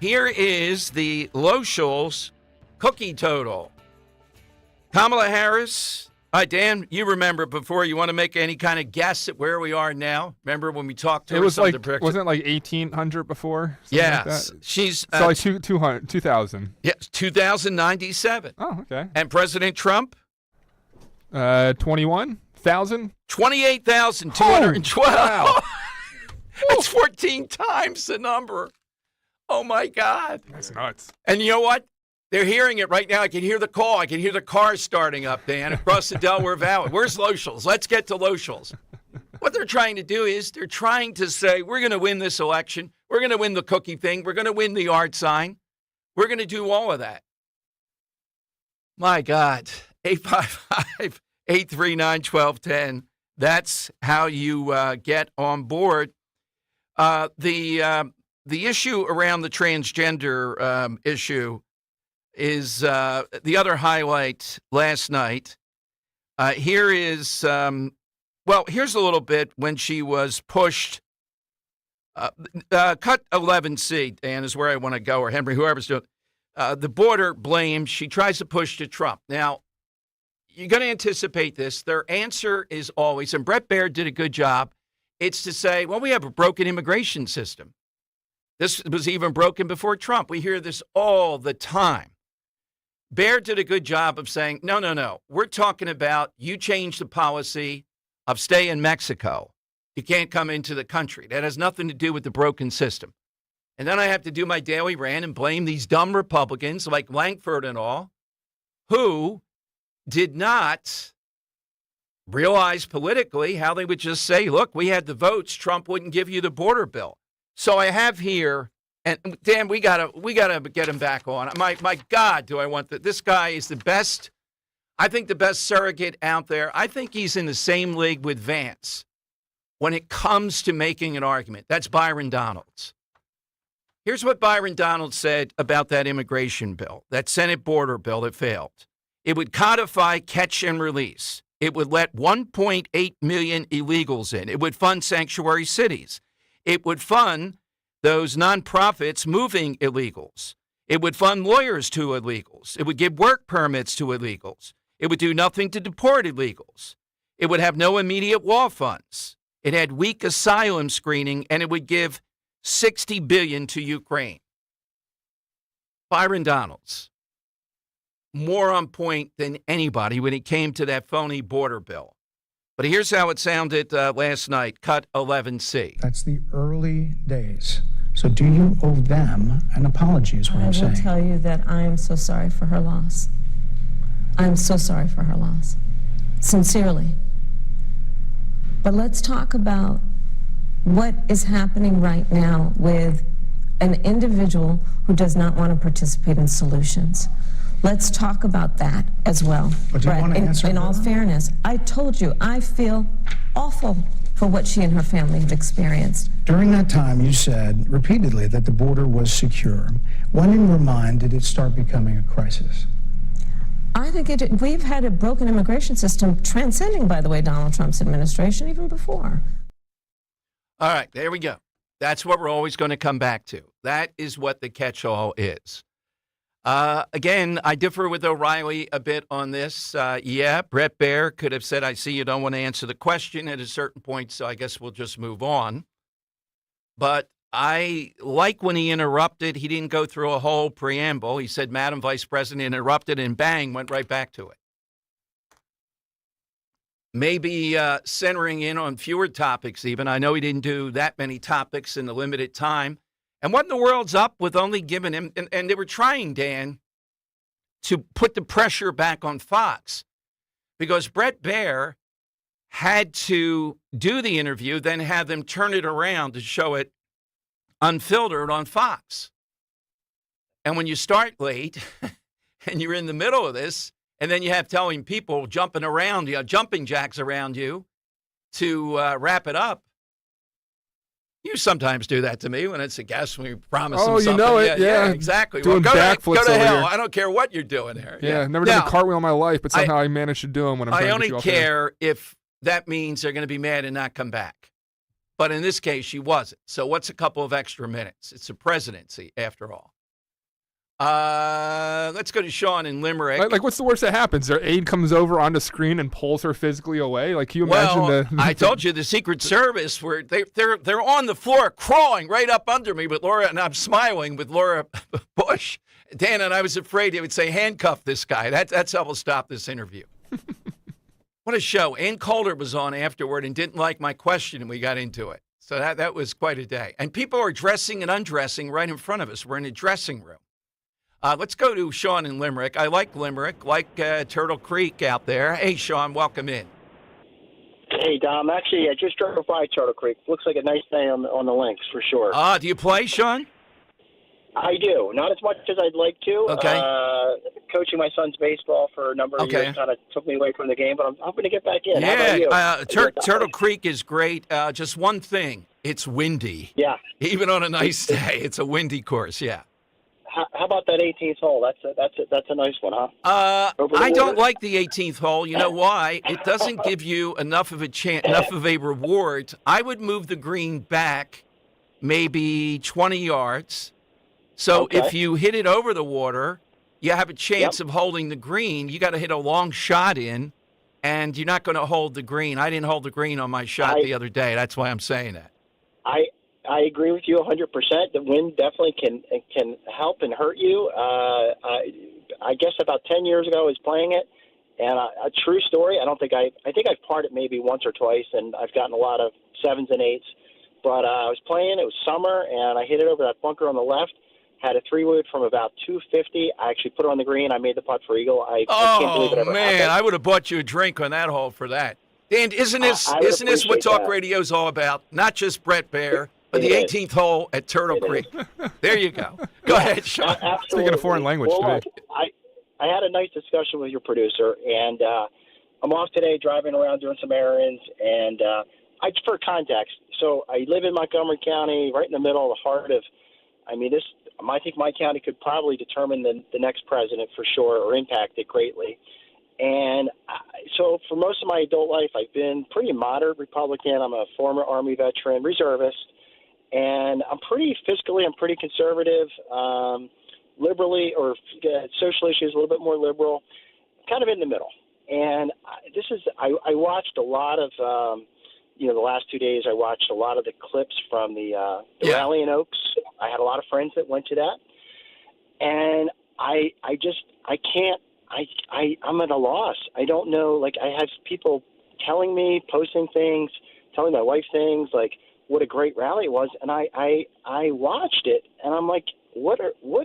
Here is the Loschel's cookie total. Kamala Harris. All right, Dan, you remember before. You want to make any kind of guess at where we are now? Remember when we talked to her? It was like, wasn't it like 1,800 before? Yes. Like She's... so like 2,000. Yes, 2,097. Oh, okay. And President Trump? 21,000? 28,212. Oh, wow. It's 14 times the number. Oh, my God. That's nuts. And you know what? They're hearing it right now. I can hear the call. I can hear the cars starting up, Dan, across the Delaware Valley. Where's Loschel's? Let's get to Loschel's. What they're trying to do is they're trying to say, we're going to win this election. We're going to win the cookie thing. We're going to win the art sign. We're going to do all of that. My God. 855-839-1210. That's how you get on board. The issue around the transgender issue is the other highlight last night. Here's a little bit when she was pushed. Cut 11C, Dan, is where I want to go, or Henry, whoever's doing the border blame. She tries to push to Trump. Now, you're going to anticipate this. Their answer is always, and Brett Baird did a good job, it's to say, well, we have a broken immigration system. This was even broken before Trump. We hear this all the time. Baird did a good job of saying, no. We're talking about you change the policy of stay in Mexico. You can't come into the country. That has nothing to do with the broken system. And then I have to do my daily rant and blame these dumb Republicans like Langford and all, who did not realize politically how they would just say, look, we had the votes. Trump wouldn't give you the border bill. So I have here, and Dan, we gotta get him back on. My God, do I want that? This guy is the best. I think the best surrogate out there. I think he's in the same league with Vance when it comes to making an argument. That's Byron Donalds. Here's what Byron Donalds said about that immigration bill, that Senate border bill that failed. It would codify catch and release. It would let 1.8 million illegals in. It would fund sanctuary cities. It would fund those nonprofits moving illegals. It would fund lawyers to illegals. It would give work permits to illegals. It would do nothing to deport illegals. It would have no immediate wall funds. It had weak asylum screening, and it would give $60 billion to Ukraine. Byron Donalds, more on point than anybody when it came to that phony border bill. But here's how it sounded last night, cut 11C. That's the early days. So do you owe them an apology is what I'm saying. I will tell you that I am so sorry for her loss. I am so sorry for her loss. Sincerely. But let's talk about what is happening right now with an individual who does not want to participate in solutions. Let's talk about that as well. But do you want to answer in all fairness, I told you I feel awful for what she and her family have experienced. During that time, you said repeatedly that the border was secure. When in your mind did it start becoming a crisis? I think we've had a broken immigration system transcending, by the way, Donald Trump's administration even before. All right, there we go. That's what we're always going to come back to. That is what the catch-all is. Again, I differ with O'Reilly a bit on this. Brett Baird could have said, I see you don't want to answer the question at a certain point, so I guess we'll just move on. But I like when he interrupted. He didn't go through a whole preamble. He said, Madam Vice President interrupted, and bang, went right back to it. Maybe centering in on fewer topics even. I know he didn't do that many topics in the limited time. And what in the world's up with only giving him, and they were trying, Dan, to put the pressure back on Fox because Brett Baird had to do the interview, then have them turn it around to show it unfiltered on Fox. And when you start late and you're in the middle of this, and then you have telling people jumping around, jumping jacks around you to wrap it up. You sometimes do that to me when it's a guest when we promise them something. Oh, you know it, yeah. Exactly. Doing backflips go to hell. here. I don't care what you're doing here. Yeah, never done a cartwheel in my life, but somehow I managed to do them when I'm trying to get you off I only care if that means they're going to be mad and not come back. But in this case, she wasn't. So what's a couple of extra minutes? It's a presidency, after all. Let's go to Sean in Limerick. Like, what's the worst that happens? Their aide comes over on the screen and pulls her physically away. Like, can you imagine I told you the Secret Service were they're on the floor crawling right up under me with Laura, and I'm smiling with Laura Bush. Dan and I was afraid they would say handcuff this guy. That's how we'll stop this interview. What a show! Ann Coulter was on afterward and didn't like my question, and we got into it. So that was quite a day. And people are dressing and undressing right in front of us. We're in a dressing room. Let's go to Sean in Limerick. I like Limerick, like Turtle Creek out there. Hey, Sean, welcome in. Hey, Dom. Actually, I just drove by Turtle Creek. Looks like a nice day on the links, for sure. Do you play, Sean? I do. Not as much as I'd like to. Okay. Coaching my son's baseball for a number of years kind of took me away from the game, but I'm hoping to get back in. How about you? Turtle Creek is great. Just one thing, it's windy. Yeah. Even on a nice day, it's a windy course, yeah. How about that 18th hole? That's a nice one, huh? I don't like the 18th hole. You know why? It doesn't give you enough of a reward. I would move the green back maybe 20 yards. So if you hit it over the water, you have a chance of holding the green. You got to hit a long shot in, and you're not going to hold the green. I didn't hold the green on my shot the other day. That's why I'm saying that. I agree with you 100%. The wind definitely can help and hurt you. I guess about 10 years ago I was playing it, and a true story. I think I've parred it maybe once or twice, and I've gotten a lot of 7s and 8s. But I was playing. It was summer, and I hit it over that bunker on the left. Had a 3-wood from about 250. I actually put it on the green. I made the putt for eagle. I can't believe it ever happened. I would have bought you a drink on that hole for that. Dan, isn't this what talk radio is all about? Not just Brett Baer, but the 18th hole at Turtle Creek. There you go. Go ahead, Sean. Speaking a foreign language today. I had a nice discussion with your producer, and I'm off today driving around doing some errands, and for context, so I live in Montgomery County, right in the middle, the heart of, I think my county could probably determine the next president for sure, or impact it greatly. And so for most of my adult life, I've been pretty moderate Republican. I'm a former Army veteran, reservist, and I'm pretty conservative, liberally, or social issues a little bit more liberal, kind of in the middle. And I watched a lot of, the last 2 days, I watched a lot of the clips from the rally in Oaks. I had a lot of friends that went to that, and I'm at a loss. I don't know. Like, I have people telling me, posting things, telling my wife things like what a great rally it was, and I watched it, and I'm like, what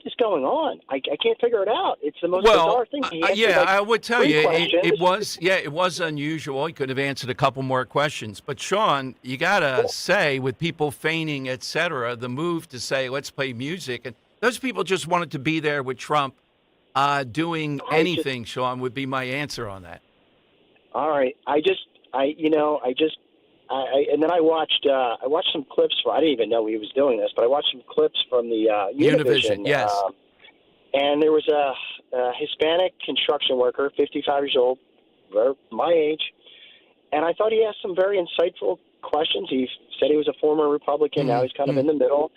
is going on? I can't figure it out. It's the most bizarre thing. I would tell you, it was unusual. He could have answered a couple more questions. But, Sean, you got to say, with people feigning, et cetera, the move to say, let's play music, and those people just wanted to be there with Trump doing anything, Sean, would be my answer on that. All right. And then I watched some clips. I didn't even know he was doing this, but I watched some clips from the Univision. Yes. And there was a Hispanic construction worker, 55 years old, my age, and I thought he asked some very insightful questions. He said he was a former Republican. Now he's kind of in the middle.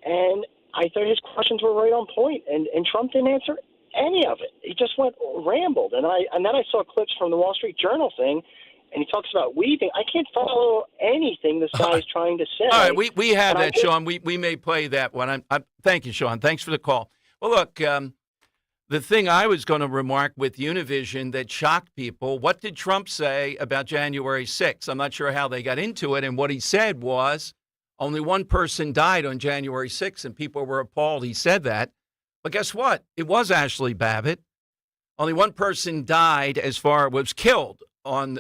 And I thought his questions were right on point, and Trump didn't answer any of it. He just rambled. And then I saw clips from the Wall Street Journal thing, and he talks about weaving. I can't follow anything this guy is trying to say. All right, we have that, Sean. We may play that one. Thank you, Sean. Thanks for the call. Well, look, the thing I was going to remark with Univision that shocked people, what did Trump say about January 6th? I'm not sure how they got into it, and what he said was only one person died on January 6th, and people were appalled he said that. But guess what? It was Ashley Babbitt. Only one person died was killed on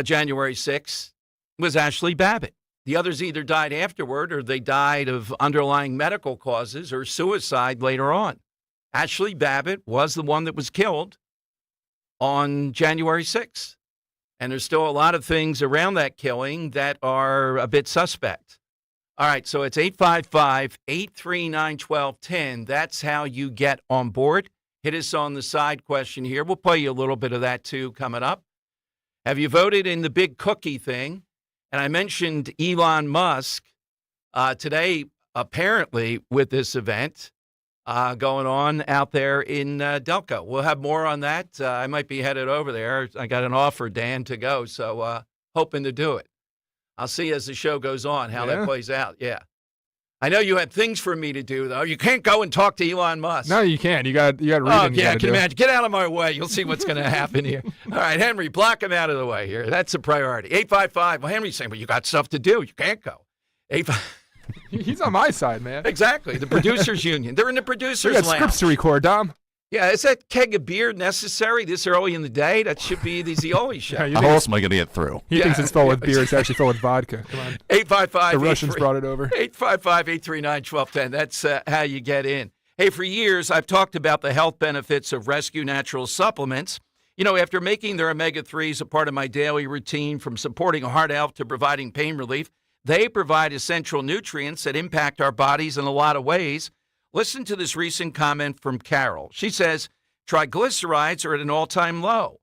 January 6th was Ashley Babbitt. The others either died afterward or they died of underlying medical causes or suicide later on. Ashley Babbitt was the one that was killed on January 6th. And there's still a lot of things around that killing that are a bit suspect. All right, so it's 855-839-1210. That's how you get on board. Hit us on the side question here. We'll play you a little bit of that, too, coming up. Have you voted in the big cookie thing? And I mentioned Elon Musk today, apparently, with this event going on out there in Delco. We'll have more on that. I might be headed over there. I got an offer, Dan, to go, so hoping to do it. I'll see as the show goes on how that plays out. Yeah. I know you had things for me to do, though. You can't go and talk to Elon Musk. No, you can't. You got reading. Oh, yeah, I can imagine. Get out of my way. You'll see what's going to happen here. All right, Henry, block him out of the way here. That's a priority. 855. Well, Henry's saying, well, you got stuff to do. You can't go. He's on my side, man. Exactly. The producers union. They're in the producers' lounge. We got lounge. scripts to record, Dom. Yeah, is that keg of beer necessary this early in the day? That should be the Zioli show. Yeah, How else am I going to get through? He thinks it's full with beer. It's actually full with vodka. Come on. 855. The Russians brought it over. 855-839-1210. That's how you get in. Hey, for years, I've talked about the health benefits of Rescue Natural supplements. You know, after making their omega-3s a part of my daily routine, from supporting heart health to providing pain relief, they provide essential nutrients that impact our bodies in a lot of ways. Listen to this recent comment from Carol. She says, triglycerides are at an all-time low.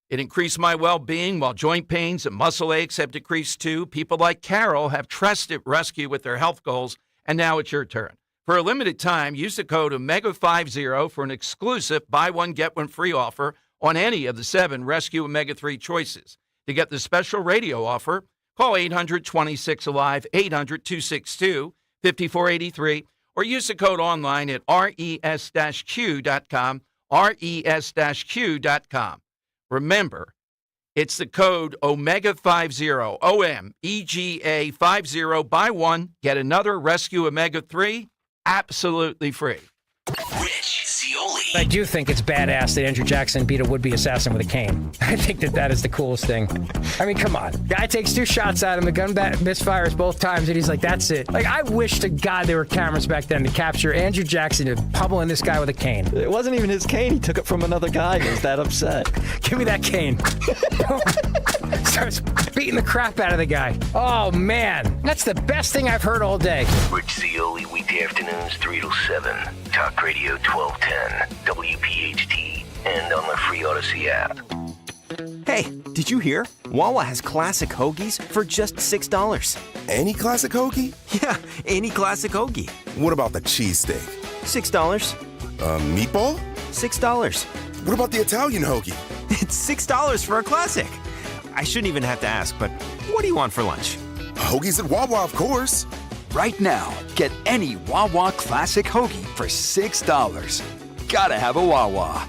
It increased my well-being while joint pains and muscle aches have decreased too. People like Carol have trusted Rescue with their health goals, and now it's your turn. For a limited time, use the code OMEGA50 for an exclusive buy one, get one free offer on any of the 7 Rescue Omega-3 choices. To get the special radio offer, call 800-26-ALIVE, 800-262-5483, or use the code online at res-q.com, res-q.com. Remember, it's the code OMEGA50, OMEGA50. Buy one, get another Rescue Omega-3 absolutely free. Rich Zioli. I do think it's badass that Andrew Jackson beat a would-be assassin with a cane. I think that is the coolest thing. I mean, come on. Guy takes 2 shots at him, the gun misfires both times, and he's like, that's it. Like, I wish to God there were cameras back then to capture Andrew Jackson pummeling this guy with a cane. It wasn't even his cane. He took it from another guy. He was that upset. Give me that cane. Starts beating the crap out of the guy. Oh, man. That's the best thing I've heard all day. Rich Zioli, weekday afternoons, 3 to 7. Talk Radio 1210, WPHT, and on the free Odyssey app. Hey, did you hear? Wawa has classic hoagies for just $6. Any classic hoagie? Yeah, any classic hoagie. What about the cheesesteak? $6. Meatball? $6. What about the Italian hoagie? It's $6 for a classic. I shouldn't even have to ask, but what do you want for lunch? Hoagies at Wawa, of course. Right now, get any Wawa Classic Hoagie for $6. Gotta have a Wawa.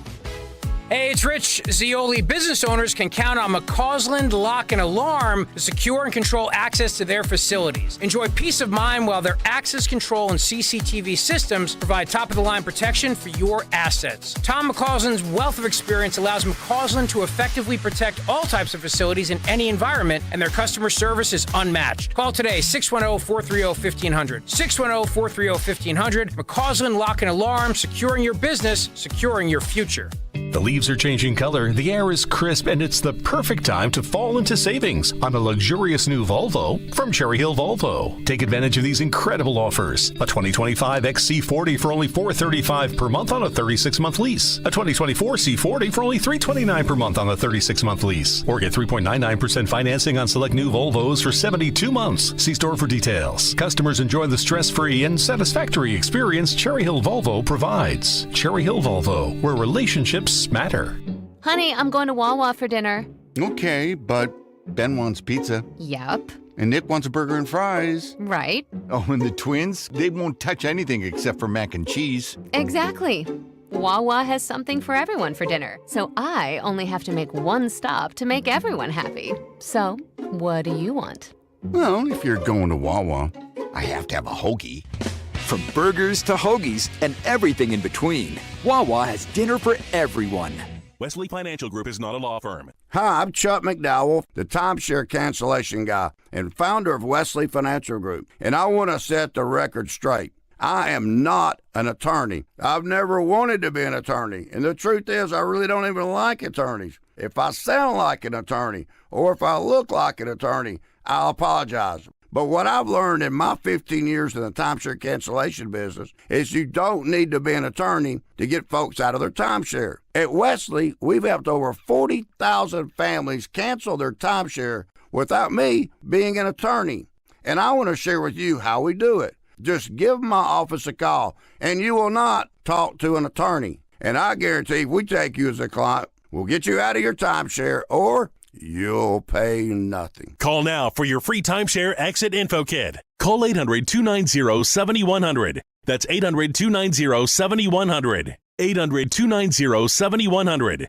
Hey, it's Rich Zioli. Business owners can count on McCausland Lock and Alarm to secure and control access to their facilities. Enjoy peace of mind while their access control and CCTV systems provide top-of-the-line protection for your assets. Tom McCausland's wealth of experience allows McCausland to effectively protect all types of facilities in any environment, and their customer service is unmatched. Call today, 610-430-1500. 610-430-1500. McCausland Lock and Alarm, securing your business, securing your future. The leaves are changing color, the air is crisp, and it's the perfect time to fall into savings on a luxurious new Volvo from Cherry Hill Volvo. Take advantage of these incredible offers. A 2025 XC40 for only $435 per month on a 36-month lease. A 2024 C40 for only $329 per month on a 36-month lease. Or get 3.99% financing on select new Volvos for 72 months. See store for details. Customers enjoy the stress-free and satisfactory experience Cherry Hill Volvo provides. Cherry Hill Volvo, where relationships matter. Honey, I'm going to Wawa for dinner. Okay, but Ben wants pizza. Yep. And Nick wants a burger and fries. Right. Oh, and the twins? They won't touch anything except for mac and cheese. Exactly. Wawa has something for everyone for dinner, so I only have to make one stop to make everyone happy. So, what do you want? Well, if you're going to Wawa, I have to have a hoagie. From burgers to hoagies and everything in between, Wawa has dinner for everyone. Wesley Financial Group is not a law firm. Hi, I'm Chuck McDowell, the timeshare cancellation guy and founder of Wesley Financial Group, and I want to set the record straight. I am not an attorney. I've never wanted to be an attorney, and the truth is I really don't even like attorneys. If I sound like an attorney or if I look like an attorney, I'll apologize. But what I've learned in my 15 years in the timeshare cancellation business is you don't need to be an attorney to get folks out of their timeshare. At Wesley, we've helped over 40,000 families cancel their timeshare without me being an attorney. And I want to share with you how we do it. Just give my office a call, and you will not talk to an attorney. And I guarantee if we take you as a client, we'll get you out of your timeshare, or you'll pay nothing. Call now for your free timeshare exit info kit. Call 800-290-7100. That's 800-290-7100. 800-290-7100.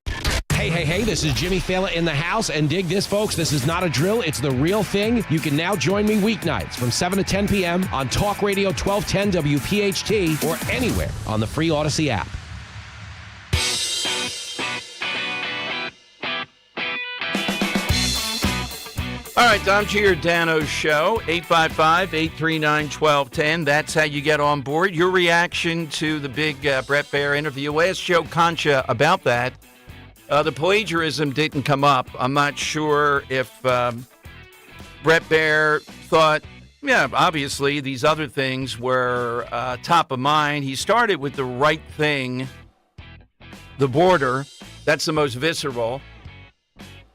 Hey, this is Jimmy Fallon in the house, and dig this, folks. This is not a drill. It's the real thing. You can now join me weeknights from 7 to 10 p.m. on Talk Radio 1210 WPHT or anywhere on the free Odyssey app. All right, Dom Giordano Show, 855-839-1210. That's how you get on board. Your reaction to the big Brett Baer interview. Ask Joe Concha about that. The plagiarism didn't come up. I'm not sure if Brett Baer thought, yeah, obviously these other things were top of mind. He started with the right thing, the border. That's the most visceral.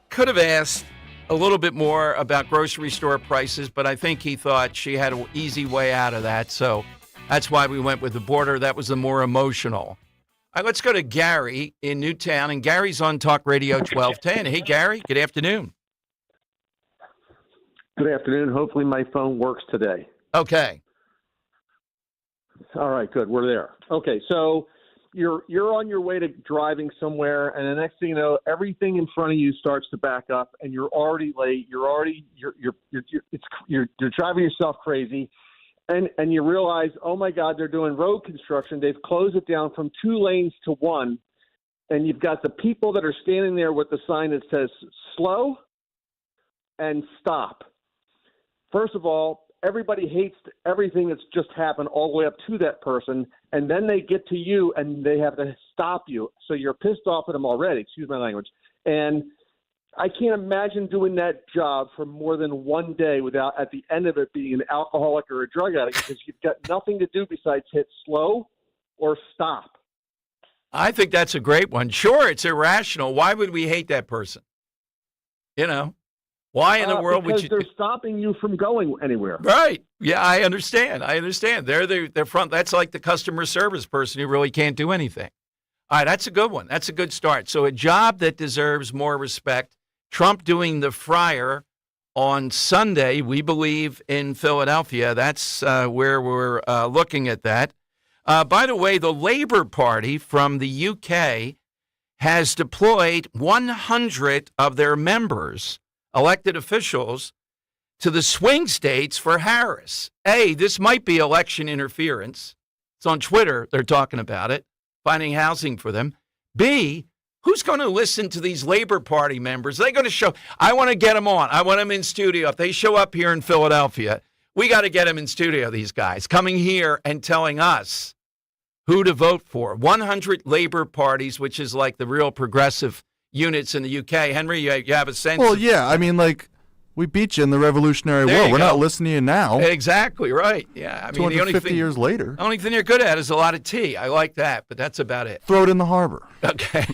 Could have asked a little bit more about grocery store prices, but I think he thought she had an easy way out of that. So that's why we went with the border. That was the more emotional. All right, let's go to Gary in Newtown. And Gary's on Talk Radio 1210. Hey, Gary, good afternoon. Good afternoon. Hopefully my phone works today. Okay. All right, good. We're there. Okay, so you're on your way to driving somewhere, and the next thing you know, everything in front of you starts to back up, and you're already late. You're driving yourself crazy, and you realize, oh my God, they're doing road construction. They've closed it down from 2 lanes to 1, and you've got the people that are standing there with the sign that says slow and stop. First of all, everybody hates everything that's just happened all the way up to that person, and then they get to you and they have to stop you. So you're pissed off at them already, excuse my language. And I can't imagine doing that job for more than 1 day without, at the end of it, being an alcoholic or a drug addict, because you've got nothing to do besides hit slow or stop. I think that's a great one. Sure, it's irrational. Why would we hate that person? You know? Why in the world would you? Because they're stopping you from going anywhere. Right. Yeah, I understand. They're front. That's like the customer service person who really can't do anything. All right, that's a good one. That's a good start. So a job that deserves more respect. Trump doing the fryer on Sunday, we believe, in Philadelphia. That's where we're looking at that. By the way, the Labour Party from the UK has deployed 100 of their members, elected officials, to the swing states for Harris. A, this might be election interference. It's on Twitter. They're talking about it, finding housing for them. B, who's going to listen to these Labor Party members? They're going to show. I want to get them on. I want them in studio. If they show up here in Philadelphia, we got to get them in studio, these guys, coming here and telling us who to vote for. 100 Labor parties, which is like the real progressive units in the UK. Henry, you have a sense? Well, yeah. I mean, like, we beat you in the Revolutionary War. We're not listening to you now. Exactly, right. Yeah. I mean, 250 years later. The only thing they're good at is a lot of tea. I like that, but that's about it. Throw it in the harbor. Okay.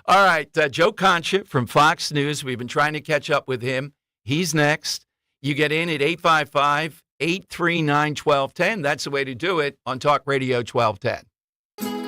All right. Joe Concha from Fox News. We've been trying to catch up with him. He's next. You get in at 855-839-1210. That's the way to do it on Talk Radio 1210.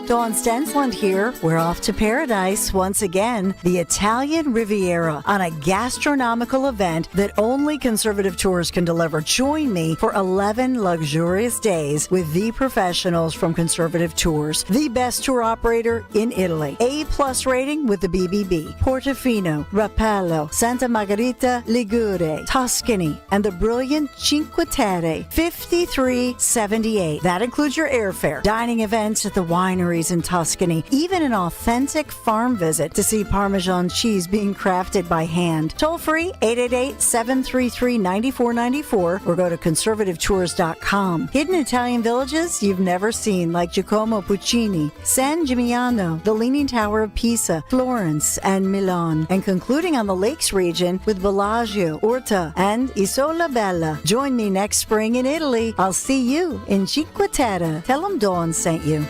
Dawn Stensland here. We're off to paradise once again, the Italian Riviera, on a gastronomical event that only Conservative Tours can deliver. Join me for 11 luxurious days with the professionals from Conservative Tours, the best tour operator in Italy. A+ rating with the BBB. Portofino, Rapallo, Santa Margherita, Ligure, Tuscany, and the brilliant Cinque Terre, $53.78. That includes your airfare, dining events at the wineries in Tuscany, even an authentic farm visit to see Parmesan cheese being crafted by hand. Toll free 888-733-9494 or go to conservativetours.com. Hidden Italian villages you've never seen, like Giacomo Puccini, San Gimignano, the Leaning Tower of Pisa, Florence, and Milan. And concluding on the Lakes region with Bellagio, Urta, and Isola Bella. Join me next spring in Italy. I'll see you in Cinque Terre. Tell them Dawn sent you.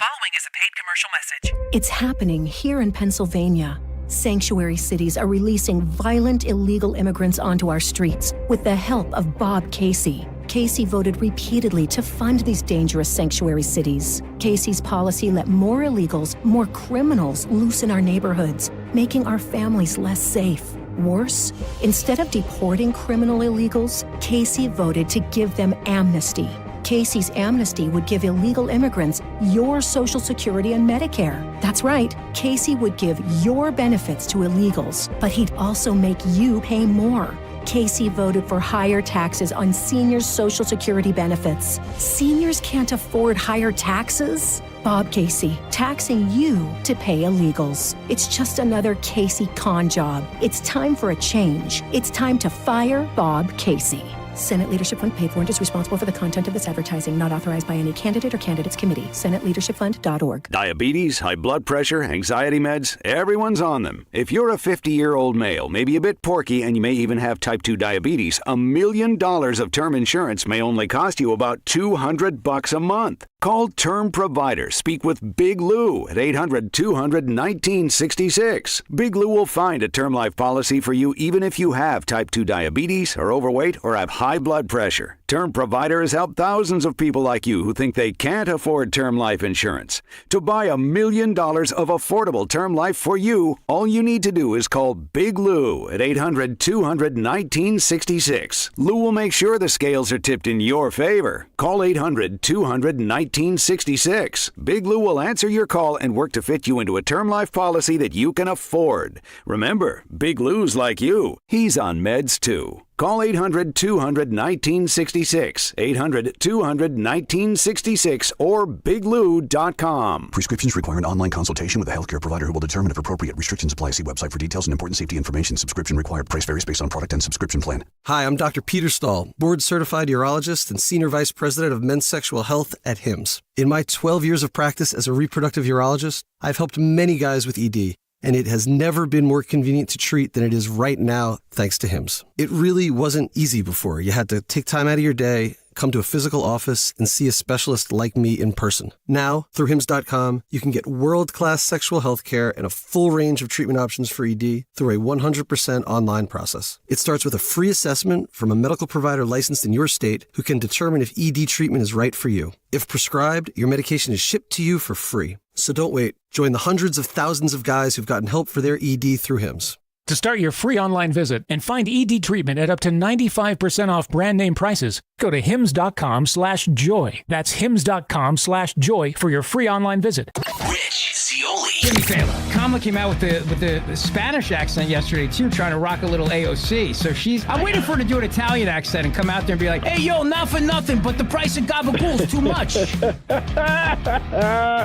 Following is a paid commercial message. It's happening here in Pennsylvania. Sanctuary cities are releasing violent illegal immigrants onto our streets with the help of Bob Casey. Casey voted repeatedly to fund these dangerous sanctuary cities. Casey's policy let more illegals, more criminals loose in our neighborhoods, making our families less safe. Worse, instead of deporting criminal illegals, Casey voted to give them amnesty. Casey's amnesty would give illegal immigrants your Social Security and Medicare. That's right, Casey would give your benefits to illegals, but he'd also make you pay more. Casey voted for higher taxes on seniors' Social Security benefits. Seniors can't afford higher taxes? Bob Casey, taxing you to pay illegals. It's just another Casey con job. It's time for a change. It's time to fire Bob Casey. Senate Leadership Fund paid for and is responsible for the content of this advertising, not authorized by any candidate or candidates committee. SenateLeadershipFund.org. Diabetes, high blood pressure, anxiety meds, everyone's on them. If you're a 50-year-old male, maybe a bit porky, and you may even have type 2 diabetes, $1 million of term insurance may only cost you about $200 a month. Call Term Provider. Speak with Big Lou at 800-200-1966. Big Lou will find a term life policy for you even if you have type 2 diabetes, are overweight, or have high blood pressure. Term Provider has helped thousands of people like you who think they can't afford term life insurance. To buy $1 million of affordable term life for you, all you need to do is call Big Lou at 800-200-1966. Lou will make sure the scales are tipped in your favor. Call 800-200-1966. Big Lou will answer your call and work to fit you into a term life policy that you can afford. Remember, Big Lou's like you. He's on meds too. Call 800-200-1966, 800-200-1966, or biglou.com. Prescriptions require an online consultation with a healthcare provider who will determine if appropriate. Restrictions apply. See website for details and important safety information. Subscription required. Price varies based on product and subscription plan. Hi, I'm Dr. Peter Stahl, board-certified urologist and senior vice president of men's sexual health at HIMSS. In my 12 years of practice as a reproductive urologist, I've helped many guys with ED. And it has never been more convenient to treat than it is right now, thanks to HIMSS. It really wasn't easy before. You had to take time out of your day, come to a physical office, and see a specialist like me in person. Now, through HIMSS.com, you can get world-class sexual health care and a full range of treatment options for ED through a 100% online process. It starts with a free assessment from a medical provider licensed in your state who can determine if ED treatment is right for you. If prescribed, your medication is shipped to you for free. So don't wait. Join the hundreds of thousands of guys who've gotten help for their ED through HIMSS. To start your free online visit and find ED treatment at up to 95% off brand name prices, go to hims.com/joy. That's hims.com/joy for your free online visit. Rich Zioli. Jimmy Fallon. Kamala came out with the Spanish accent yesterday too, trying to rock a little AOC. So I'm waiting for her to do an Italian accent and come out there and be like, "Hey yo, not for nothing, but the price of gabagool is too much."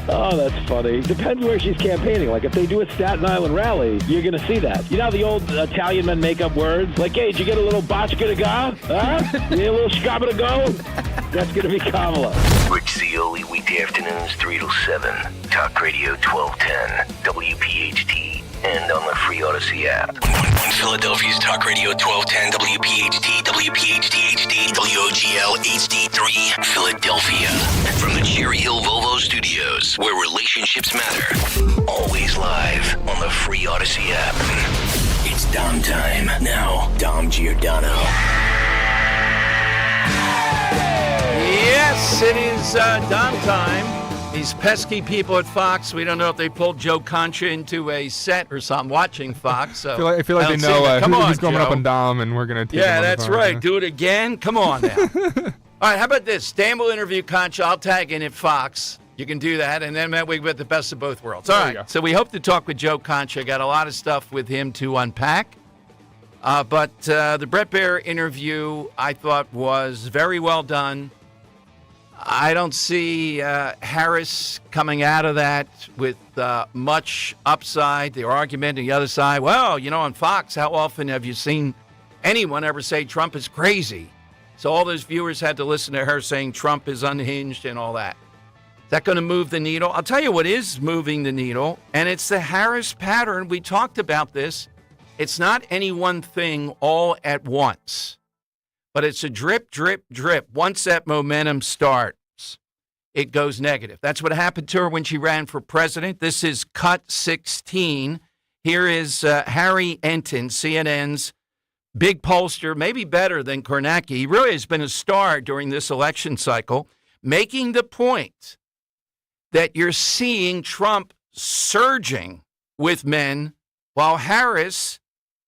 Oh, that's funny. Depends where she's campaigning. Like if they do a Staten Island rally, you're gonna see that. You know how the old Italian men make up words? Like, hey, did you get a little botchka to go? Huh? You need a little scabba to go? That's gonna be Kamala. Rich Zioli, weekday afternoons 3 to 7. Talk Radio 1210, WPHT, and on the free Odyssey app. On Philadelphia's Talk Radio 1210, WPHT, WPHT HD, WOGL HD3, Philadelphia. From the Cherry Hill Volvo Studios, where relationships matter. Always live on the free Odyssey app. It's Dom time. Now, Dom Giordano. Yes, it is Dom time. These pesky people at Fox, we don't know if they pulled Joe Concha into a set or something, watching Fox. So I feel like they know who's going up on Dom, and we're going to take him on that's the phone, right. yeah. Do it again? Come on now. All right, how about this? Dan will interview Concha. I'll tag in at Fox. You can do that, and then we get the best of both worlds. All right, so we hope to talk with Joe Concha. Got a lot of stuff with him to unpack. But the Bret Baier interview, I thought, was very well done. I don't see Harris coming out of that with much upside. The argument on the other side, well, on Fox, how often have you seen anyone ever say Trump is crazy? So all those viewers had to listen to her saying Trump is unhinged and all that. Is that going to move the needle? I'll tell you what is moving the needle, and it's the Harris pattern. We talked about this. It's not any one thing all at once. But it's a drip, drip, drip. Once that momentum starts, it goes negative. That's what happened to her when she ran for president. This is cut 16. Here is Harry Enton, CNN's big pollster, maybe better than Kornacki. He really has been a star during this election cycle, making the point that you're seeing Trump surging with men while Harris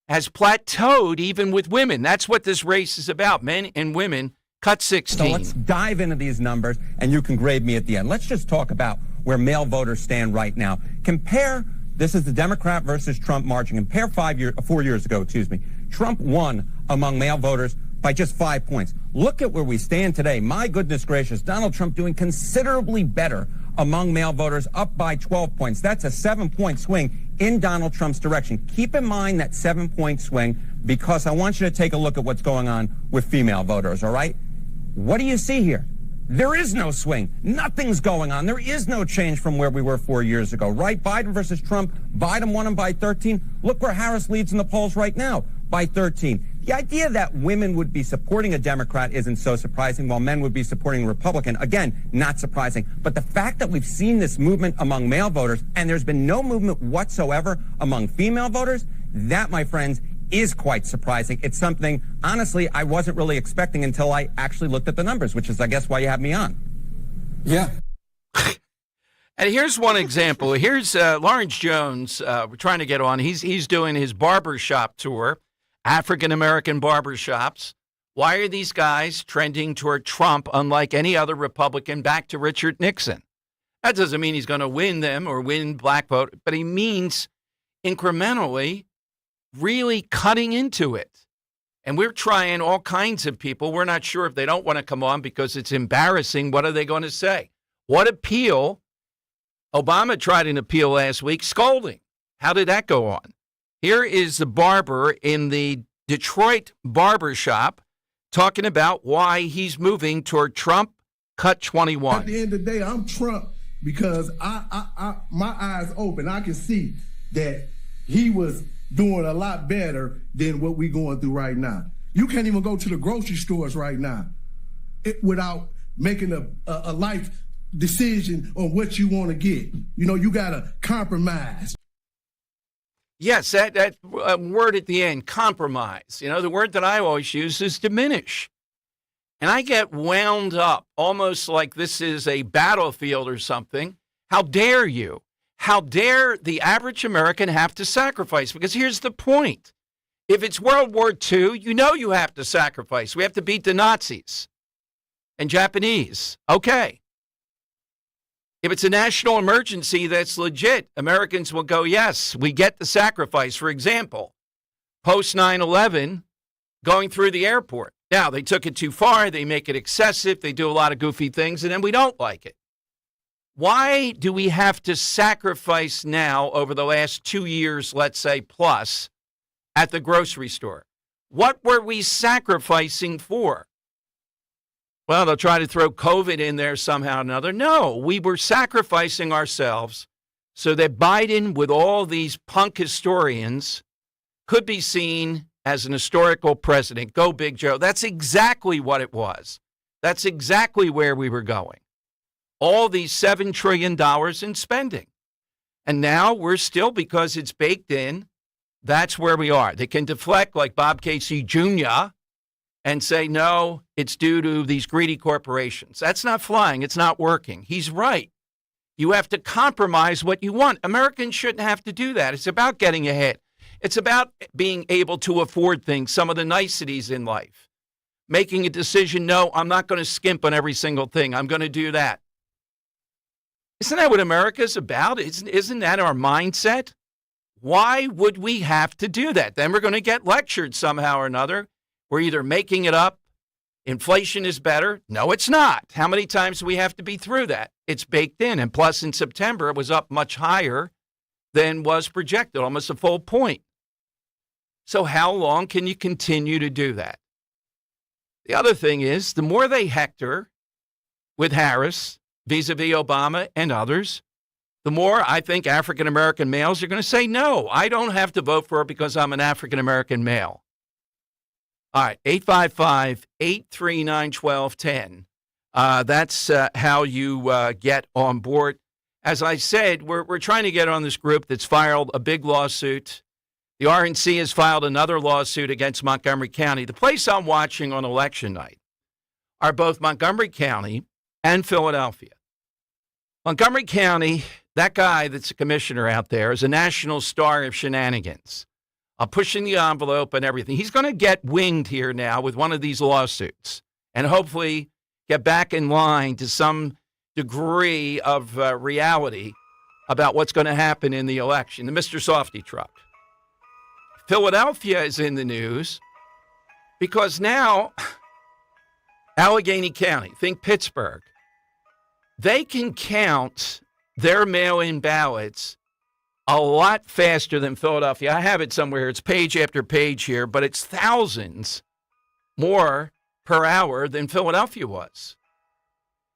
has plateaued even with women. That's what this race is about, men and women. Cut 16. So let's dive into these numbers, and you can grade me at the end. Let's just talk about where male voters stand right now. This is the Democrat versus Trump marching. Compare 4 years ago, Trump won among male voters by just 5 points. Look at where we stand today. My goodness gracious, Donald Trump doing considerably better among male voters, up by 12 points. That's a 7-point swing in Donald Trump's direction. Keep in mind that 7-point swing, because I want you to take a look at what's going on with female voters, all right? What do you see here? There is no swing. Nothing's going on. There is no change from where we were 4 years ago, right? Biden versus Trump. Biden won him by 13. Look where Harris leads in the polls right now, by 13. The idea that women would be supporting a Democrat isn't so surprising, while men would be supporting a Republican, again, not surprising. But the fact that we've seen this movement among male voters and there's been no movement whatsoever among female voters, that, my friends, is quite surprising. It's something, honestly, I wasn't really expecting until I actually looked at the numbers, which is, I guess, why you have me on. Yeah. And here's one example. Here's Lawrence Jones. We're trying to get on. He's doing his barbershop tour, African-American barbershops. Why are these guys trending toward Trump, unlike any other Republican, back to Richard Nixon? That doesn't mean he's going to win them or win black vote, but he means incrementally really cutting into it. And we're trying all kinds of people. We're not sure if they don't want to come on because it's embarrassing. What are they going to say? What appeal? Obama tried an appeal last week, scolding. How did that go on? Here is the barber in the Detroit barber shop talking about why he's moving toward Trump, cut 21. At the end of the day, I'm Trump because my eyes open. I can see that he was doing a lot better than what we're going through right now. You can't even go to the grocery stores right now without making a life decision on what you want to get. You know, you got to compromise. Yes, that word at the end, compromise. You know, the word that I always use is diminish. And I get wound up almost like this is a battlefield or something. How dare you? How dare the average American have to sacrifice? Because here's the point. If it's World War II, you know you have to sacrifice. We have to beat the Nazis and Japanese. Okay. If it's a national emergency that's legit, Americans will go, yes, we get the sacrifice. For example, post 9/11, going through the airport. Now, they took it too far. They make it excessive. They do a lot of goofy things, and then we don't like it. Why do we have to sacrifice now over the last 2 years, let's say, plus, at the grocery store? What were we sacrificing for? Well, they'll try to throw COVID in there somehow or another. No, we were sacrificing ourselves so that Biden, with all these punk historians, could be seen as an historical president. Go Big Joe. That's exactly what it was. That's exactly where we were going. All these $7 trillion in spending. And now we're still, because it's baked in, that's where we are. They can deflect like Bob Casey Jr. and say, no, it's due to these greedy corporations. That's not flying. It's not working. He's right. You have to compromise what you want. Americans shouldn't have to do that. It's about getting ahead. It's about being able to afford things, some of the niceties in life. Making a decision, no, I'm not going to skimp on every single thing. I'm going to do that. Isn't that what America's about? Isn't that our mindset? Why would we have to do that? Then we're going to get lectured somehow or another. We're either making it up. Inflation is better. No, it's not. How many times do we have to be through that? It's baked in. And plus, in September, it was up much higher than was projected, almost a full point. So how long can you continue to do that? The other thing is, the more they hector with Harris, vis-a-vis Obama and others, the more I think African-American males are going to say, no, I don't have to vote for it because I'm an African-American male. All right, 855-839-1210. That's how you get on board. As I said, we're trying to get on this group that's filed a big lawsuit. The RNC has filed another lawsuit against Montgomery County. The place I'm watching on election night are both Montgomery County and Philadelphia. Montgomery County, that guy that's a commissioner out there, is a national star of shenanigans, pushing the envelope and everything. He's going to get winged here now with one of these lawsuits and hopefully get back in line to some degree of reality about what's going to happen in the election. The Mr. Softy truck. Philadelphia is in the news because now Allegheny County, think Pittsburgh, they can count their mail-in ballots a lot faster than Philadelphia. I have it somewhere. It's page after page here, but it's thousands more per hour than Philadelphia was.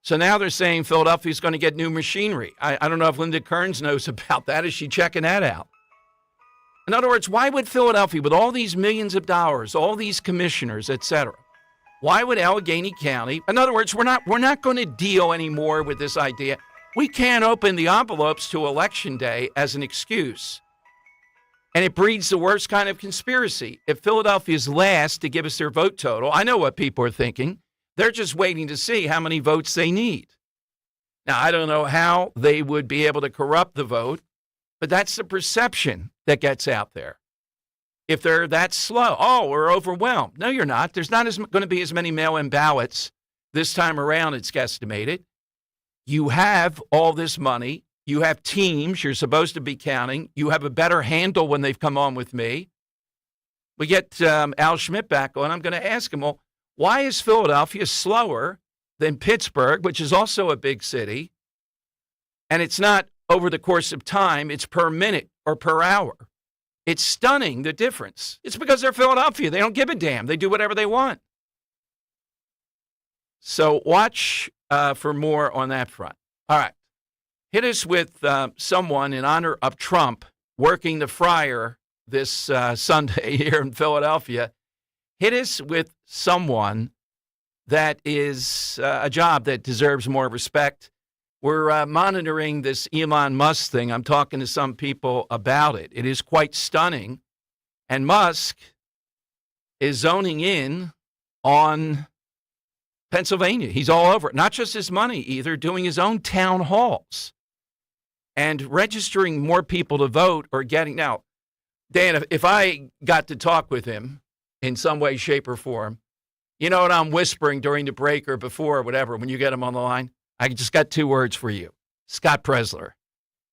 So now they're saying Philadelphia's going to get new machinery. I don't know if Linda Kearns knows about that. Is she checking that out? In other words, why would Philadelphia, with all these millions of dollars, all these commissioners, et cetera, why would Allegheny County, in other words, we're not going to deal anymore with this idea. We can't open the envelopes to Election Day as an excuse. And it breeds the worst kind of conspiracy. If Philadelphia's last to give us their vote total, I know what people are thinking. They're just waiting to see how many votes they need. Now, I don't know how they would be able to corrupt the vote, but that's the perception that gets out there. If they're that slow, oh, we're overwhelmed. No, you're not. There's not going to be as many mail-in ballots this time around, it's guesstimated. You have all this money. You have teams you're supposed to be counting. You have a better handle when they've come on with me. We get Al Schmidt back on. I'm going to ask him, well, why is Philadelphia slower than Pittsburgh, which is also a big city? And it's not over the course of time. It's per minute or per hour. It's stunning, the difference. It's because they're Philadelphia. They don't give a damn. They do whatever they want. So watch for more on that front. All right. Hit us with someone in honor of Trump working the fryer this Sunday here in Philadelphia. Hit us with someone that is a job that deserves more respect. We're monitoring this Elon Musk thing. I'm talking to some people about it. It is quite stunning. And Musk is zoning in on Pennsylvania. He's all over it. Not just his money either, doing his own town halls and registering more people to vote or getting. Now, Dan, if I got to talk with him in some way, shape, or form, you know what I'm whispering during the break or before or whatever, when you get him on the line? I just got two words for you. Scott Presler.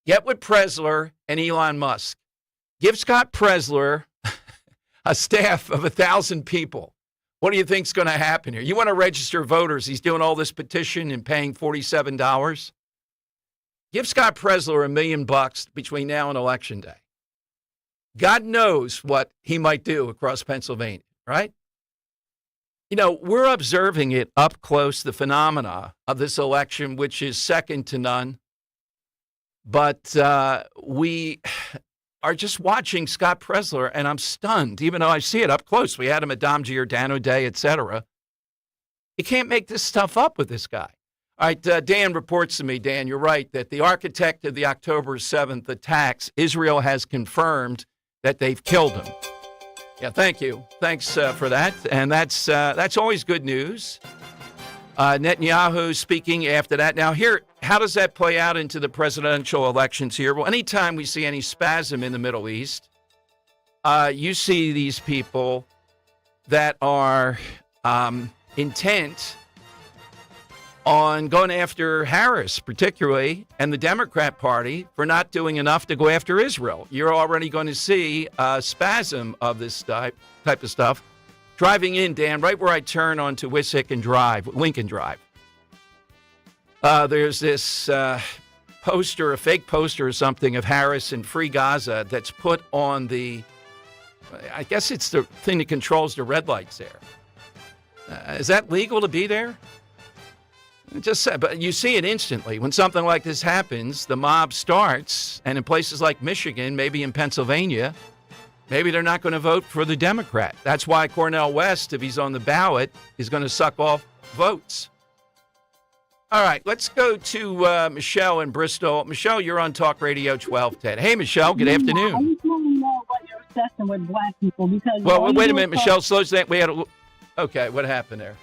Get with Presler and Elon Musk. Give Scott Presler a staff of 1,000 people. What do you think's going to happen here? You want to register voters. He's doing all this petition and paying $47. Give Scott Presler $1 million between now and Election Day. God knows what he might do across Pennsylvania, right? You know, we're observing it up close, the phenomena of this election, which is second to none. But we are just watching Scott Presler, and I'm stunned, even though I see it up close. We had him at Dom Giordano Day, et cetera. You can't make this stuff up with this guy. All right, Dan reports to me, Dan, you're right, that the architect of the October 7th attacks, Israel has confirmed that they've killed him. Yeah, thank you. Thanks for that. And that's always good news. Netanyahu speaking after that. Now, here, how does that play out into the presidential elections here? Well, anytime we see any spasm in the Middle East, you see these people that are intent on going after Harris, particularly, and the Democrat Party for not doing enough to go after Israel. You're already going to see a spasm of this type of stuff. Driving in, Dan, right where I turn onto Lincoln Drive. There's this poster, a fake poster or something of Harris and Free Gaza that's put on the, I guess it's the thing that controls the red lights there. Is that legal to be there? But you see it instantly. When something like this happens, the mob starts, and in places like Michigan, maybe in Pennsylvania, maybe they're not going to vote for the Democrat. That's why Cornel West, if he's on the ballot, is going to suck off votes. All right, let's go to Michelle in Bristol. Michelle, you're on Talk Radio 1210. Hey, Michelle, good afternoon. I just want to know what your obsession with black people, because... Well, wait a minute, Michelle, slow down. Okay, what happened there?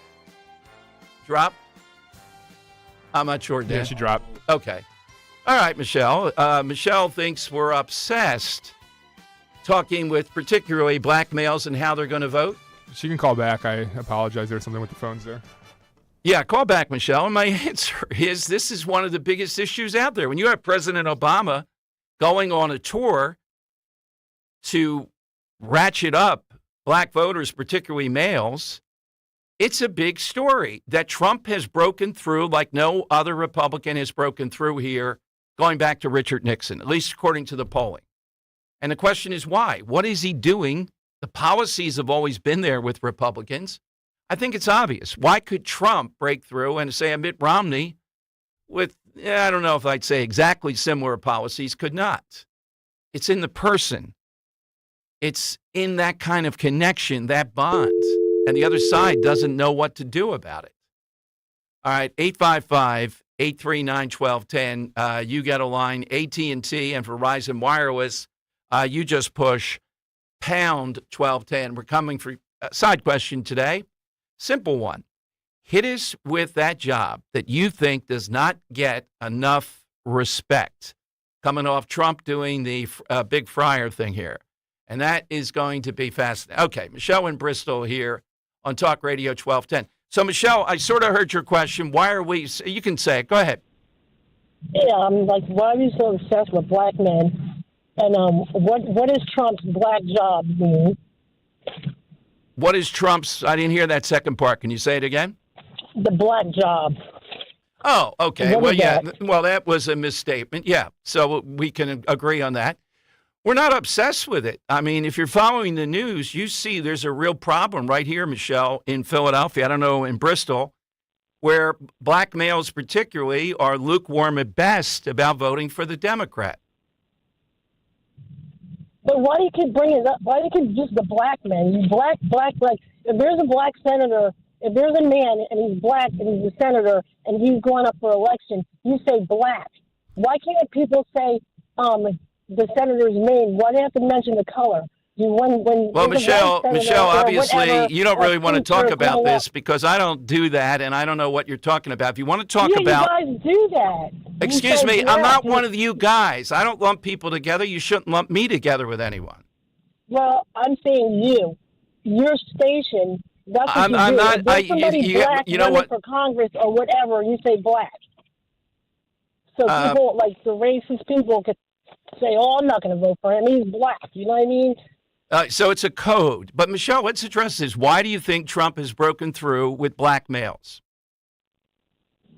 Drop? I'm not sure, Dan. Yeah, she dropped. Okay. All right, Michelle. Michelle thinks we're obsessed talking with particularly black males and how they're going to vote. She can call back. I apologize. There's something with the phones there. Yeah, call back, Michelle. And my answer is this is one of the biggest issues out there. When you have President Obama going on a tour to ratchet up black voters, particularly males, It's a big story that Trump has broken through like no other Republican has broken through here, going back to Richard Nixon, at least according to the polling. And the question is why? What is he doing? The policies have always been there with Republicans. I think it's obvious. Why could Trump break through and say Mitt Romney with, I don't know if I'd say exactly similar policies, could not? It's in the person. It's in that kind of connection, that bond. And the other side doesn't know what to do about it. All right, 855-839-1210. You get a line, AT&T and Verizon Wireless. You just push pound 1210. We're coming for a side question today. Simple one. Hit us with that job that you think does not get enough respect. Coming off Trump doing the big fryer thing here. And that is going to be fascinating. Okay, Michelle in Bristol here on Talk Radio 1210. So, Michelle, I sort of heard your question. Why are we, you can say it. Go ahead. Yeah, I'm like, why are you so obsessed with black men? And what is Trump's black job mean? What is Trump's, I didn't hear that second part. Can you say it again? The black job. Oh, okay. What Well, is yeah. that? Well, that was a misstatement. Yeah. So we can agree on that. We're not obsessed with it. I mean, if you're following the news, you see there's a real problem right here, Michelle, in Philadelphia. I don't know, in Bristol, where black males particularly are lukewarm at best about voting for the Democrat. But why do you keep bringing it up? Why do you keep just the black men? Black. If there's a black senator, if there's a man and he's black and he's a senator and he's going up for election, you say black. Why can't people say the senator's name? Why do you have to mention the color? Well, Michelle, obviously, whatever, you don't really want to talk about color. this because I don't do that, and I don't know what you're talking about. If you want to talk You about, guys do that. excuse You me, say I'm black. not one of you guys. I don't lump people together. You shouldn't lump me together with anyone. Well, I'm saying you. Your station. That's what I'm you do. not- If there's somebody black you know running what? for Congress or whatever, you say black. So people, like the racist people, could say, "Oh, I'm not going to vote for him. He's black." You know what I mean? So it's a code. But, Michelle, let's address this. Why do you think Trump has broken through with black males?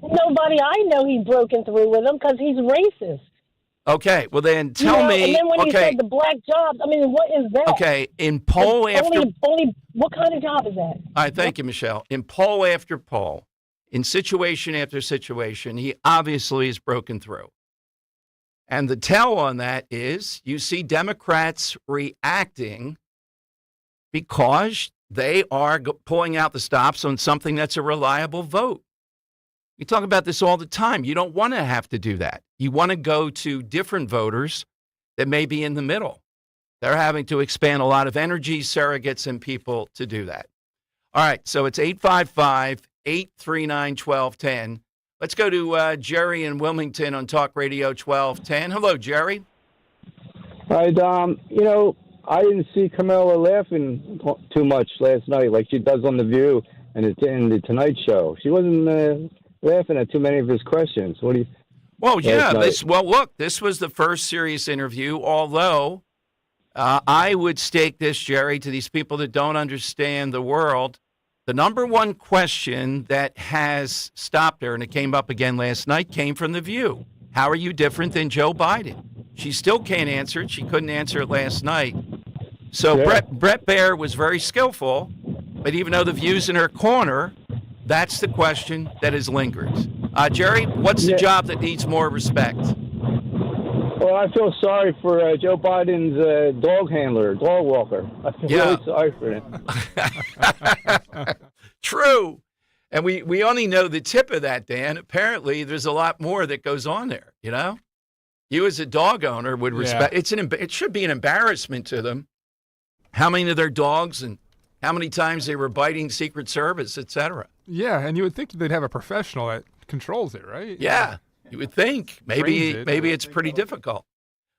Nobody I know he's broken through with him because he's racist. Okay, well then tell me. And then when he Okay, said the black jobs, I mean, what is that? okay. In poll after Only what kind of job is that? All right, thank you, Michelle. In poll after poll, in situation after situation, he obviously has broken through. And the tell on that is you see Democrats reacting because they are pulling out the stops on something that's a reliable vote. We talk about this all the time. You don't want to have to do that. You want to go to different voters that may be in the middle. They're having to expand a lot of energy, surrogates, and people to do that. All right, so it's 855-839-1210. Let's go to Jerry in Wilmington on Talk Radio 1210. Hello, Jerry. Hi, Dom. You know, I didn't see Camilla laughing too much last night like she does on The View and in the Tonight Show. She wasn't laughing at too many of his questions. What do you... Well, yeah. Look, this was the first serious interview, although I would stake this, Jerry, to these people that don't understand the world. The number one question that has stopped her, and it came up again last night, came from The View. How are you different than Joe Biden? She still can't answer it. She couldn't answer it last night. So yeah. Brett Baer was very skillful, but even though The View's in her corner, that's the question that has lingered. Jerry, what's the job that needs more respect? Well, I feel sorry for Joe Biden's dog handler, dog walker. I feel really sorry for him. True. And we only know the tip of that, Dan. Apparently, there's a lot more that goes on there, you know? You as a dog owner would respect. It should be an embarrassment to them how many of their dogs and how many times they were biting Secret Service, et cetera. Yeah, and you would think they'd have a professional that controls it, right? Yeah, you would think. Maybe it's pretty difficult.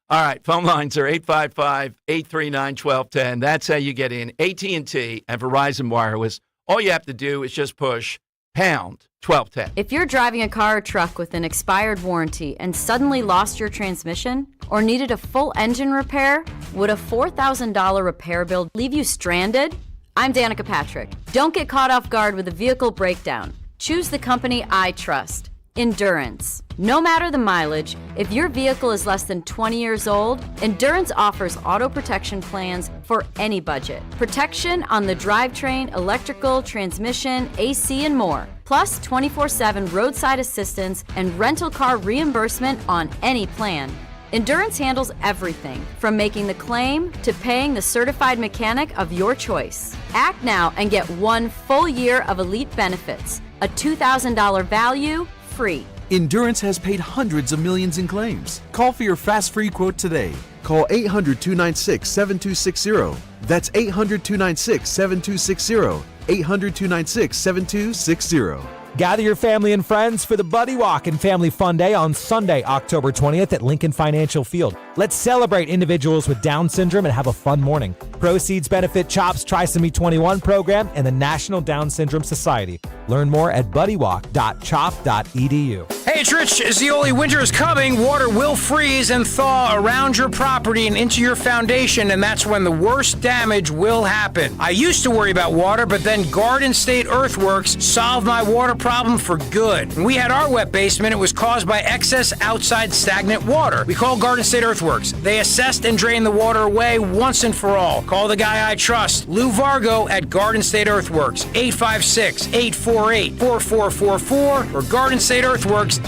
All right, phone lines are 855-839-1210. That's how you get in. AT&T and Verizon Wireless. All you have to do is just push pound 1210. If you're driving a car or truck with an expired warranty and suddenly lost your transmission or needed a full engine repair, would a $4,000 repair bill leave you stranded? I'm Danica Patrick. Don't get caught off guard with a vehicle breakdown. Choose the company I trust. Endurance. No matter the mileage, if your vehicle is less than 20 years old, Endurance offers auto protection plans for any budget. Protection on the drivetrain, electrical, transmission, AC, and more. Plus 24/7 roadside assistance and rental car reimbursement on any plan. Endurance handles everything, from making the claim to paying the certified mechanic of your choice. Act now and get 1 full year of elite benefits. A $2,000 value, free. Endurance has paid hundreds of millions in claims. Call for your fast free quote today. Call 800-296-7260. That's 800-296-7260. 800-296-7260. Gather your family and friends for the Buddy Walk and Family Fun Day on Sunday, October 20th at Lincoln Financial Field. Let's celebrate individuals with Down syndrome and have a fun morning. Proceeds benefit CHOP's Trisomy 21 program and the National Down Syndrome Society. Learn more at buddywalk.chop.edu. Hey, it's Rich Zioli. Winter is coming. Water will freeze and thaw around your property and into your foundation, and that's when the worst damage will happen. I used to worry about water, but then Garden State Earthworks solved my water problem for good. When we had our wet basement, it was caused by excess outside stagnant water. We called Garden State Earthworks. They assessed and drained the water away once and for all. Call the guy I trust, Lou Vargo at Garden State Earthworks, 856-848-4444 or GardenStateEarthworks.com.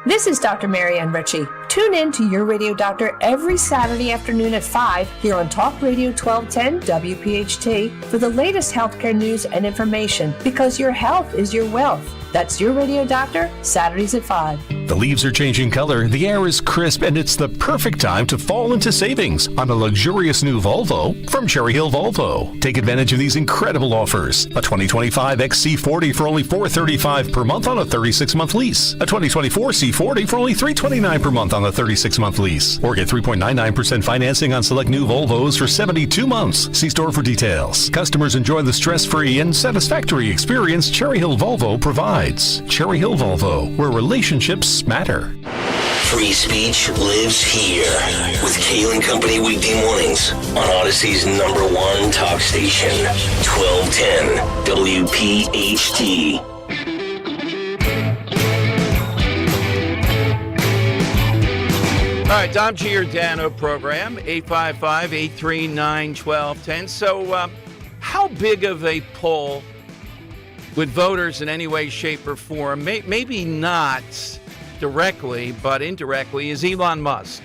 This is Dr. Marianne Ritchie. Tune in to Your Radio Doctor every Saturday afternoon at 5 here on Talk Radio 1210 WPHT for the latest healthcare news and information, because your health is your wealth. That's Your Radio Doctor, Saturdays at 5. The leaves are changing color, the air is crisp, and it's the perfect time to fall into savings on a luxurious new Volvo from Cherry Hill Volvo. Take advantage of these incredible offers. A 2025 XC40 for only $435 per month on a 36-month lease. A 2024 C40 for only $329 per month on a 36-month lease. Or get 3.99% financing on select new Volvos for 72 months. See store for details. Customers enjoy the stress-free and satisfactory experience Cherry Hill Volvo provides. Cherry Hill Volvo, where relationships matter. Free speech lives here with Kale and Company weekday mornings on Odyssey's #1 talk station, 1210 WPHT. All right, Dom Giordano program, 855-839-1210. So how big of a pull with voters in any way, shape, or form, maybe not directly, but indirectly, is Elon Musk?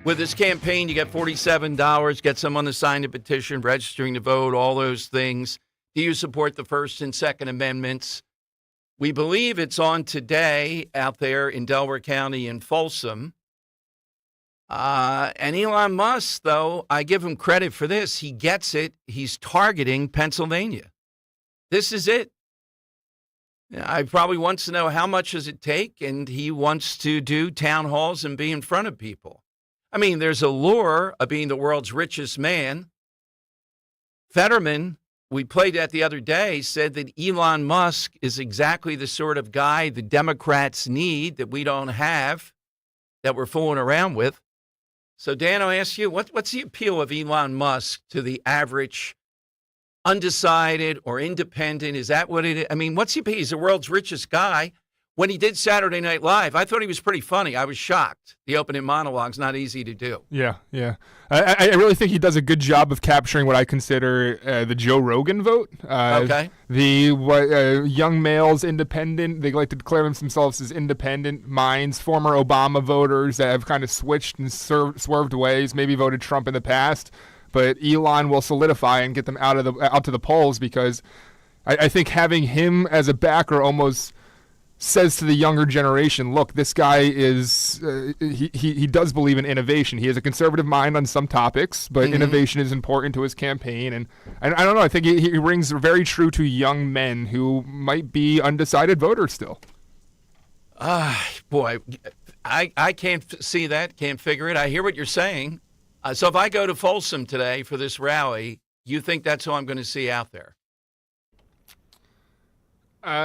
With his campaign, you get $47, get someone to sign a petition, registering to vote, all those things. Do you support the First and Second Amendments? We believe it's on today out there in Delaware County in Folsom. And Elon Musk, though, I give him credit for this. He gets it. He's targeting Pennsylvania. This is it. I probably wants to know how much does it take, and he wants to do town halls and be in front of people. I mean, there's a lure of being the world's richest man. Fetterman, we played that the other day, said that Elon Musk is exactly the sort of guy the Democrats need that we don't have, that we're fooling around with. So, Dan, I'll ask you, what's the appeal of Elon Musk to the average undecided or independent? Is that what it is? I mean, what's he? He's the world's richest guy. When he did Saturday Night Live, I thought he was pretty funny. I was shocked. The opening monologue's not easy to do. Yeah. I really think he does a good job of capturing what I consider the Joe Rogan vote. Okay. The young males, independent. They like to declare themselves as independent minds. Former Obama voters that have kind of switched and swerved ways, maybe voted Trump in the past. But Elon will solidify and get them out to the polls, because I think having him as a backer almost says to the younger generation, look, this guy is he does believe in innovation. He has a conservative mind on some topics, but innovation is important to his campaign. And I don't know, I think he rings very true to young men who might be undecided voters still. Boy, I can't see that, can't figure it. I hear what you're saying. So if I go to Folsom today for this rally, you think that's who I'm going to see out there?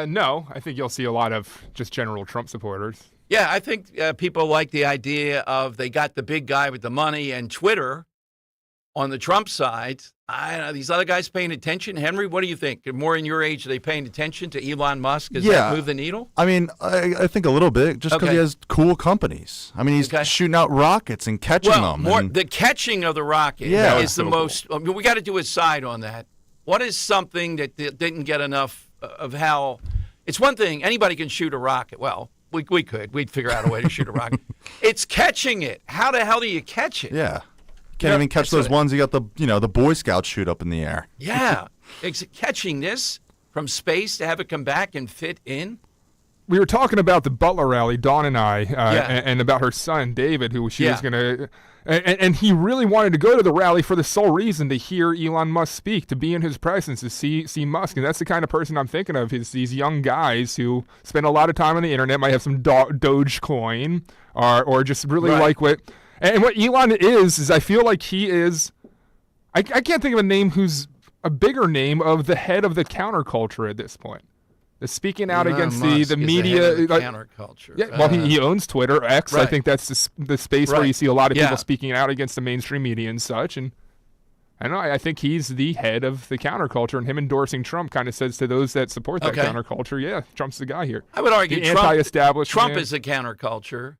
No, I think you'll see a lot of just general Trump supporters. Yeah, I think people like the idea of they got the big guy with the money, and Twitter On the Trump side, I don't know, these other guys paying attention. Henry, what do you think? More in your age, are they paying attention to Elon Musk? Does that move the needle? I mean, I think a little bit, just because he has cool companies. I mean, he's shooting out rockets and catching them. The catching of the rocket is the most. Cool. I mean, we got to do a side on that. What is something that didn't get enough of how? It's one thing, anybody can shoot a rocket. Well, we could. We'd figure out a way to shoot a rocket. It's catching it. How the hell do you catch it? Yeah. Can't even catch those ones you got the Boy Scouts shoot up in the air. Yeah. Catching this from space to have it come back and fit in. We were talking about the Butler rally, Dawn and I, and about her son, David, who she was going to... And he really wanted to go to the rally for the sole reason to hear Elon Musk speak, to be in his presence, to see Musk. And that's the kind of person I'm thinking of, is these young guys who spend a lot of time on the internet, might have some Dogecoin, or just really like what... And what Elon is I feel like he is... I can't think of a name who's a bigger name of the head of the counterculture at this point. The speaking out against the media. The counterculture. Yeah, well, he owns Twitter, X. Right. I think that's the space where you see a lot of people speaking out against the mainstream media and such. And I don't know, I think he's the head of the counterculture, and him endorsing Trump kind of says to those that support that counterculture, yeah, Trump's the guy here. I would argue anti-establishment. Trump is a counterculture.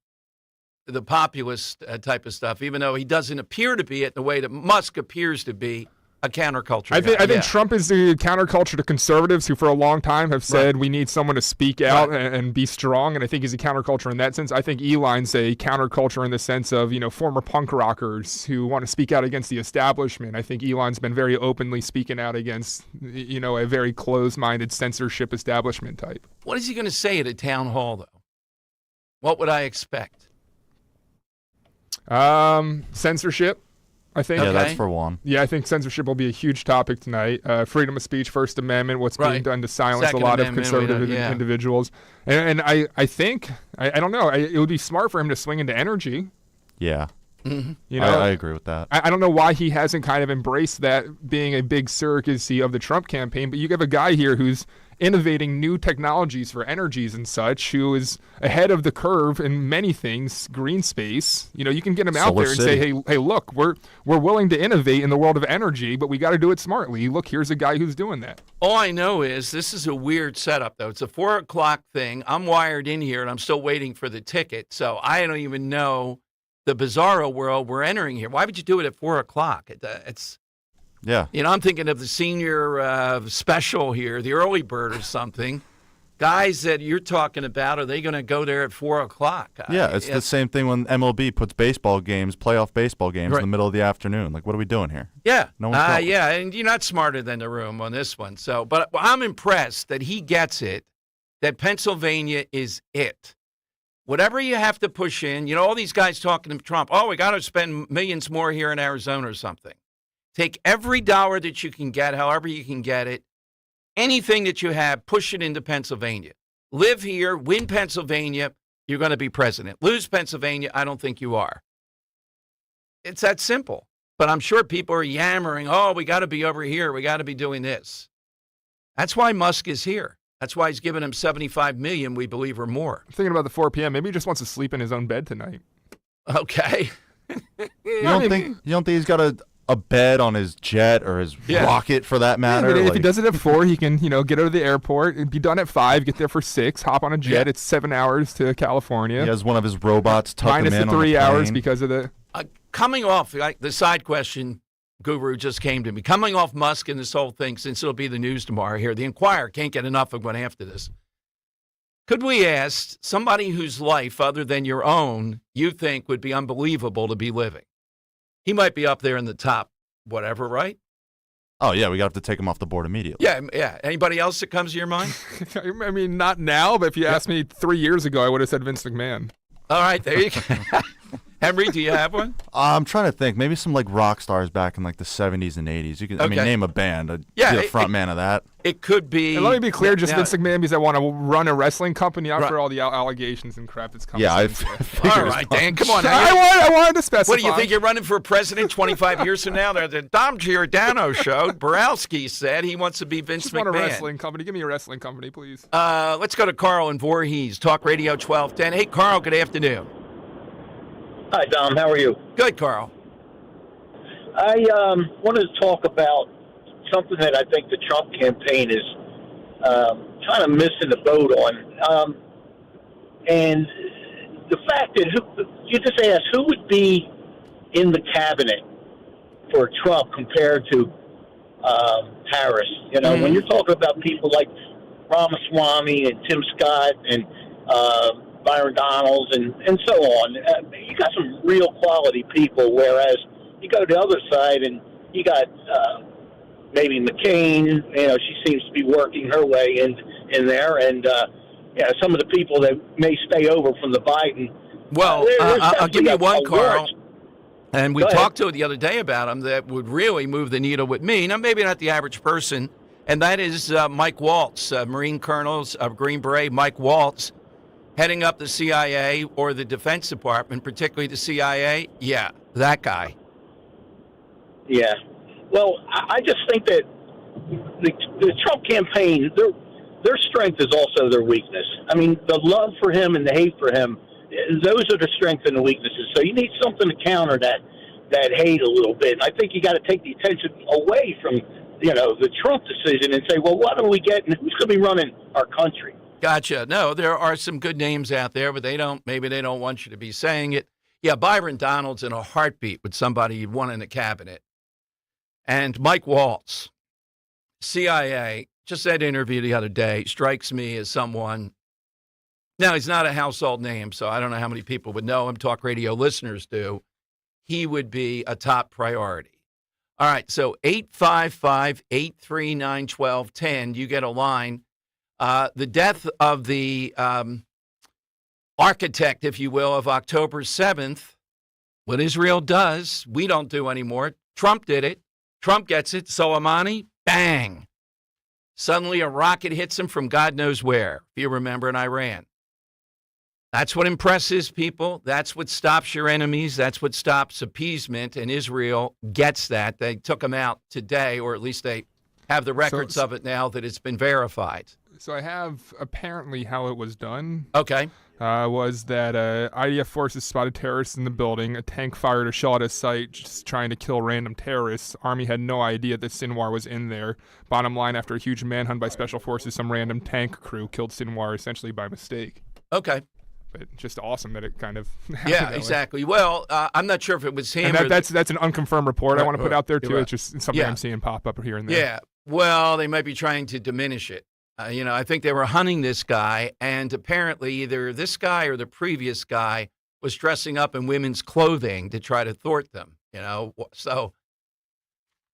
The populist type of stuff, even though he doesn't appear to be it the way that Musk appears to be a counterculture. I think Trump is the counterculture to conservatives who for a long time have said we need someone to speak out and be strong, and I think he's a counterculture in that sense. I think Elon's a counterculture in the sense of, former punk rockers who want to speak out against the establishment. I think Elon's been very openly speaking out against, a very closed-minded censorship establishment type. What is he going to say at a town hall, though? What would I expect? Censorship, I think. Yeah, that's for one. Yeah, I think censorship will be a huge topic tonight. Freedom of speech, First Amendment, what's being done to silence Second a lot Amendment, of conservative individuals. And I think, I don't know, it would be smart for him to swing into energy. Yeah. Mm-hmm. I agree with that. I don't know why he hasn't kind of embraced that being a big surrogacy of the Trump campaign, but you have a guy here who's innovating new technologies for energies and such, who is ahead of the curve in many things, green space. You can get him out there and say, hey, look, we're willing to innovate in the world of energy, but we got to do it smartly. Look, here's a guy who's doing that. All I know is this is a weird setup, though. It's a 4 o'clock thing. I'm wired in here, and I'm still waiting for the ticket, so I don't even know the bizarro world we're entering here. Why would you do it at 4 o'clock? It's... Yeah. I'm thinking of the senior special here, the early bird or something. Guys that you're talking about, are they going to go there at 4 o'clock? Yeah, it's the same thing when MLB puts playoff baseball games in the middle of the afternoon. Like, what are we doing here? Yeah. No one's talking. Yeah, and you're not smarter than the room on this one. So, but I'm impressed that he gets it, that Pennsylvania is it. Whatever you have to push in, all these guys talking to Trump, we got to spend millions more here in Arizona or something. Take every dollar that you can get, however you can get it, anything that you have, push it into Pennsylvania. Live here, win Pennsylvania, you're going to be president. Lose Pennsylvania, I don't think you are. It's that simple. But I'm sure people are yammering, we got to be over here, we got to be doing this. That's why Musk is here. That's why he's giving him $75 million, we believe, or more. I'm thinking about the 4 p.m. Maybe he just wants to sleep in his own bed tonight. Okay. You don't think he's got a bed on his jet or his rocket, for that matter? If he does it at 4, he can, get out of the airport and be done at 5, get there for 6, hop on a jet. Yeah. It's 7 hours to California. He has one of his robots tuck him in minus the 3 hours because of the... Coming off, the side question, Guru, just came to me. Coming off Musk and this whole thing, since it'll be the news tomorrow here, the Inquirer can't get enough of one after this. Could we ask somebody whose life, other than your own, you think would be unbelievable to be living? He might be up there in the top, whatever, right? Oh, yeah, we got to take him off the board immediately. Yeah. Anybody else that comes to your mind? I mean, not now, but if you asked me 3 years ago, I would have said Vince McMahon. All right, there you go. Henry, do you have one? I'm trying to think. Maybe some rock stars back in the 70s and 80s. You can, name a band. Be a front man of that. It could be. And let me be clear, Vince McMahon, because I want to run a wrestling company after all the allegations and crap that's coming. Yeah, all right, Dan, come on. I wanted to specify. What do you think? You're running for president 25 years from now? The Dom Giordano show. Borowski said he wants to be Vince McMahon. Want a wrestling company. Give me a wrestling company, please. Let's go to Carl in Voorhees, Talk Radio 1210. Hey, Carl, good afternoon. Hi, Dom. How are you? Good, Carl. I wanted to talk about something that I think the Trump campaign is kind of missing the boat on. And the fact that you just asked who would be in the cabinet for Trump compared to Harris. You know, when you're talking about people like Ramaswamy and Tim Scott and Byron Donalds and so on, you got some real quality people, whereas you go to the other side and you got maybe McCain. You know, she seems to be working her way in there, and some of the people that may stay over from the Biden. Well, I'll give you one, Carl. And we Go ahead. talked to it the other day about him that would really move the needle with me. Now, maybe not the average person, and that is Mike Waltz, Marine Colonels of Green Beret, Mike Waltz, heading up the CIA or the Defense Department, particularly the CIA. Yeah, that guy. Yeah. Well, I just think that the Trump campaign, their strength is also their weakness. I mean, the love for him and the hate for him, those are the strengths and the weaknesses. So you need something to counter that hate a little bit. And I think you got to take the attention away from, the Trump decision and say, well, what are we getting? Who's going to be running our country? Gotcha. No, there are some good names out there, but maybe they don't want you to be saying it. Yeah, Byron Donalds in a heartbeat with somebody you'd want in the cabinet. And Mike Waltz, CIA, just that interview the other day, strikes me as someone. Now, he's not a household name, so I don't know how many people would know him. Talk radio listeners do. He would be a top priority. All right, so 855-839-1210, you get a line. The death of the architect, if you will, of October 7th, what Israel does, we don't do anymore. Trump did it. Trump gets it. Soleimani, bang. Suddenly a rocket hits him from God knows where, if you remember, in Iran. That's what impresses people. That's what stops your enemies. That's what stops appeasement. And Israel gets that. They took him out today, or at least they have the records of it now that it's been verified. So I have apparently how it was done. Okay. Was that IDF forces spotted terrorists in the building. A tank fired a shell at a site just trying to kill random terrorists. Army had no idea that Sinwar was in there. Bottom line, after a huge manhunt by special forces, some random tank crew killed Sinwar essentially by mistake. Okay. But just awesome that it kind of yeah, exactly. Well, I'm not sure if it was him. And that's an unconfirmed report I want to put out there, too. Right. It's just something I'm seeing pop up here and there. Yeah. Well, they might be trying to diminish it. I think they were hunting this guy, and apparently either this guy or the previous guy was dressing up in women's clothing to try to thwart them, So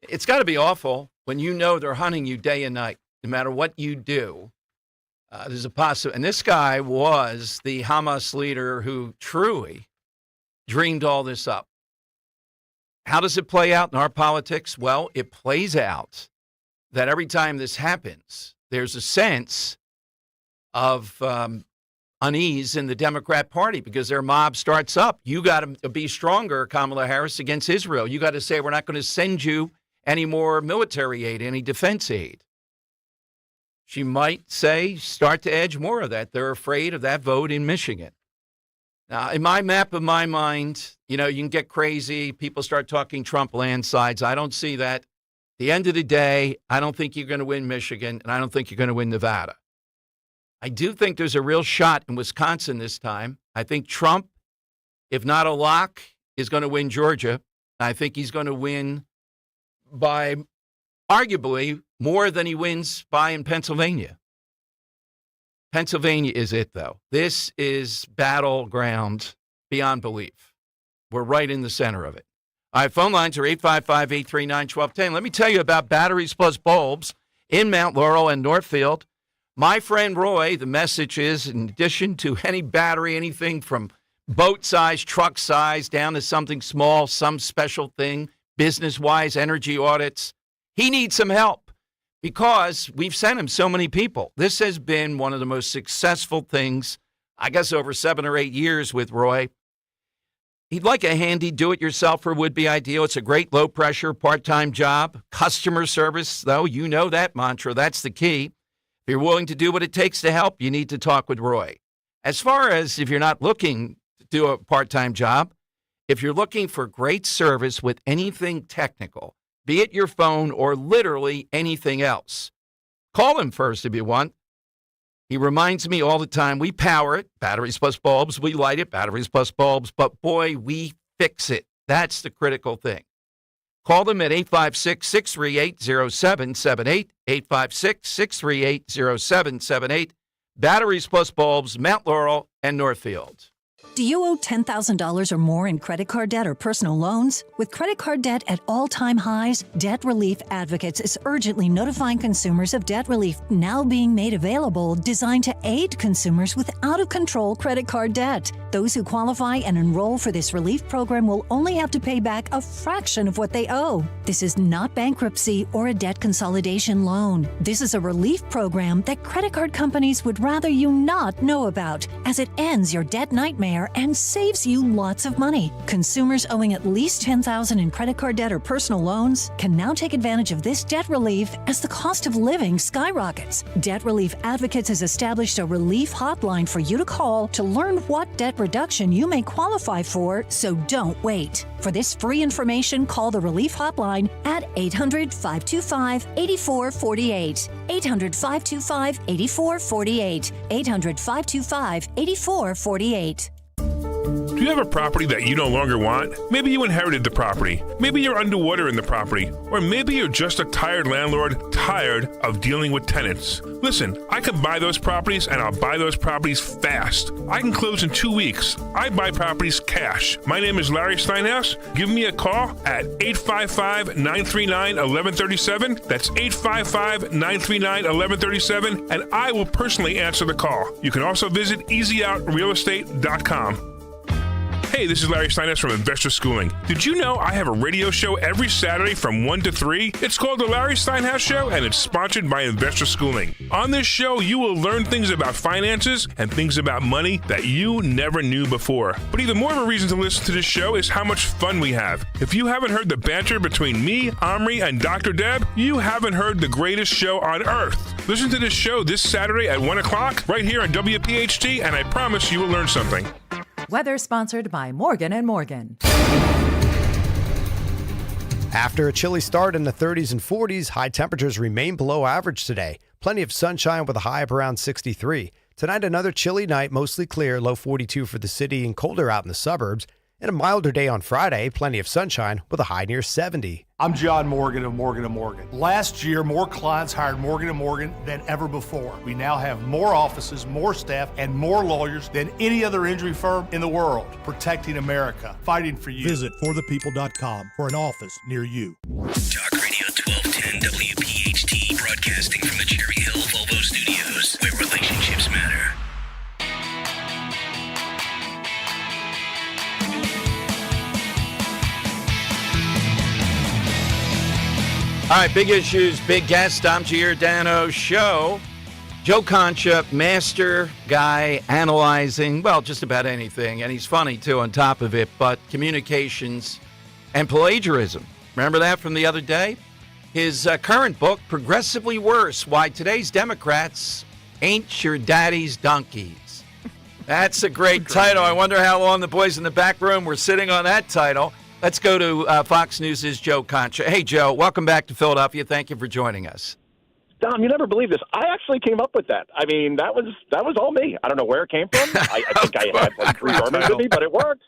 it's got to be awful when you know they're hunting you day and night, no matter what you do. There's a possibility. And this guy was the Hamas leader who truly dreamed all this up. How does it play out in our politics? Well, it plays out that every time this happens, there's a sense of unease in the Democrat Party because their mob starts up. You got to be stronger, Kamala Harris, against Israel. You got to say, we're not going to send you any more military aid, any defense aid. She might say, start to edge more of that. They're afraid of that vote in Michigan. Now, in my map of my mind, you can get crazy. People start talking Trump landslides. I don't see that. At the end of the day, I don't think you're going to win Michigan, and I don't think you're going to win Nevada. I do think there's a real shot in Wisconsin this time. I think Trump, if not a lock, is going to win Georgia. I think he's going to win by arguably more than he wins by in Pennsylvania. Pennsylvania is it, though. This is battleground beyond belief. We're right in the center of it. All right, phone lines are 855-839-1210. Let me tell you about Batteries Plus Bulbs in Mount Laurel and Northfield. My friend Roy, the message is, in addition to any battery, anything from boat size, truck size, down to something small, some special thing, business-wise, energy audits, he needs some help because we've sent him so many people. This has been one of the most successful things, I guess, over 7 or 8 years with Roy. He'd like a handy do-it-yourselfer would be ideal. It's a great low-pressure part-time job. Customer service, though, you know that mantra. That's the key. If you're willing to do what it takes to help, you need to talk with Roy. As far as if you're not looking to do a part-time job, If you're looking for great service with anything technical, be it your phone or literally anything else, call him first if you want. He reminds me all the time, we power it, batteries plus bulbs. We light it, batteries plus bulbs. But boy, we fix it. That's the critical thing. Call them at 856-638-0778, 856-638-0778. Batteries plus bulbs, Mount Laurel and Northfield. Do you owe $10,000 or more in credit card debt or personal loans? With credit card debt at all-time highs, Debt Relief Advocates is urgently notifying consumers of debt relief now being made available, designed to aid consumers with out-of-control credit card debt. Those who qualify and enroll for this relief program will only have to pay back a fraction of what they owe. This is not bankruptcy or a debt consolidation loan. This is a relief program that credit card companies would rather you not know about, as it ends your debt nightmare and saves you lots of money. Consumers owing at least $10,000 in credit card debt or personal loans can now take advantage of this debt relief as the cost of living skyrockets. Debt Relief Advocates has established a relief hotline for you to call to learn what debt reduction you may qualify for, so don't wait. For this free information, call the Relief Hotline at 800-525-8448. 800-525-8448. 800-525-8448. Do you have a property that you no longer want? Maybe you inherited the property. Maybe you're underwater in the property. Or maybe you're just a tired landlord, tired of dealing with tenants. Listen, I can buy those properties, and I'll buy those properties fast. I can close in 2 weeks. I buy properties cash. My name is Larry Steinhaus. Give me a call at 855-939-1137. That's 855-939-1137, and I will personally answer the call. You can also visit easyOutRealEstate.com. Hey, this is Larry Steinhaus from Investor Schooling. Did you know I have a radio show every Saturday from 1 to 3? It's called The Larry Steinhaus Show, and it's sponsored by Investor Schooling. On this show, you will learn things about finances and things about money that you never knew before. But even more of a reason to listen to this show is how much fun we have. If you haven't heard the banter between me, Omri, and Dr. Deb, you haven't heard the greatest show on earth. Listen to this show this Saturday at 1 o'clock right here on WPHT, and I promise you will learn something. Weather sponsored by Morgan & Morgan. After a chilly start in the 30s and 40s, high temperatures remain below average today. Plenty of sunshine with a high of around 63. Tonight, another chilly night, mostly clear, low 42 for the city and colder out in the suburbs. And a milder day on Friday, plenty of sunshine with a high near 70. I'm John Morgan of Morgan & Morgan. Last year, more clients hired Morgan & Morgan than ever before. We now have more offices, more staff, and more lawyers than any other injury firm in the world, protecting America, fighting for you. Visit forthepeople.com for an office near you. Talk Radio 1210 WPHT, broadcasting from the Cherry Hill Volvo Studios, where relationships matter. All right, big issues, big guest. I'm Giordano. Show. Joe Concha, master guy, analyzing, well, just about anything. And he's funny, too, on top of it. But communications and plagiarism. Remember that from the other day? His current book, Progressively Worse, Why Today's Democrats Ain't Your Daddy's Donkeys. That's a great title. I wonder how long the boys in the back room were sitting on that title. Let's go to Fox News' Joe Concha. Hey, Joe, welcome back to Philadelphia. Thank you for joining us. Dom, you never believe this. I actually came up with that. I mean, that was all me. I don't know where it came from. I think I had like 3 Germans with me, but it worked.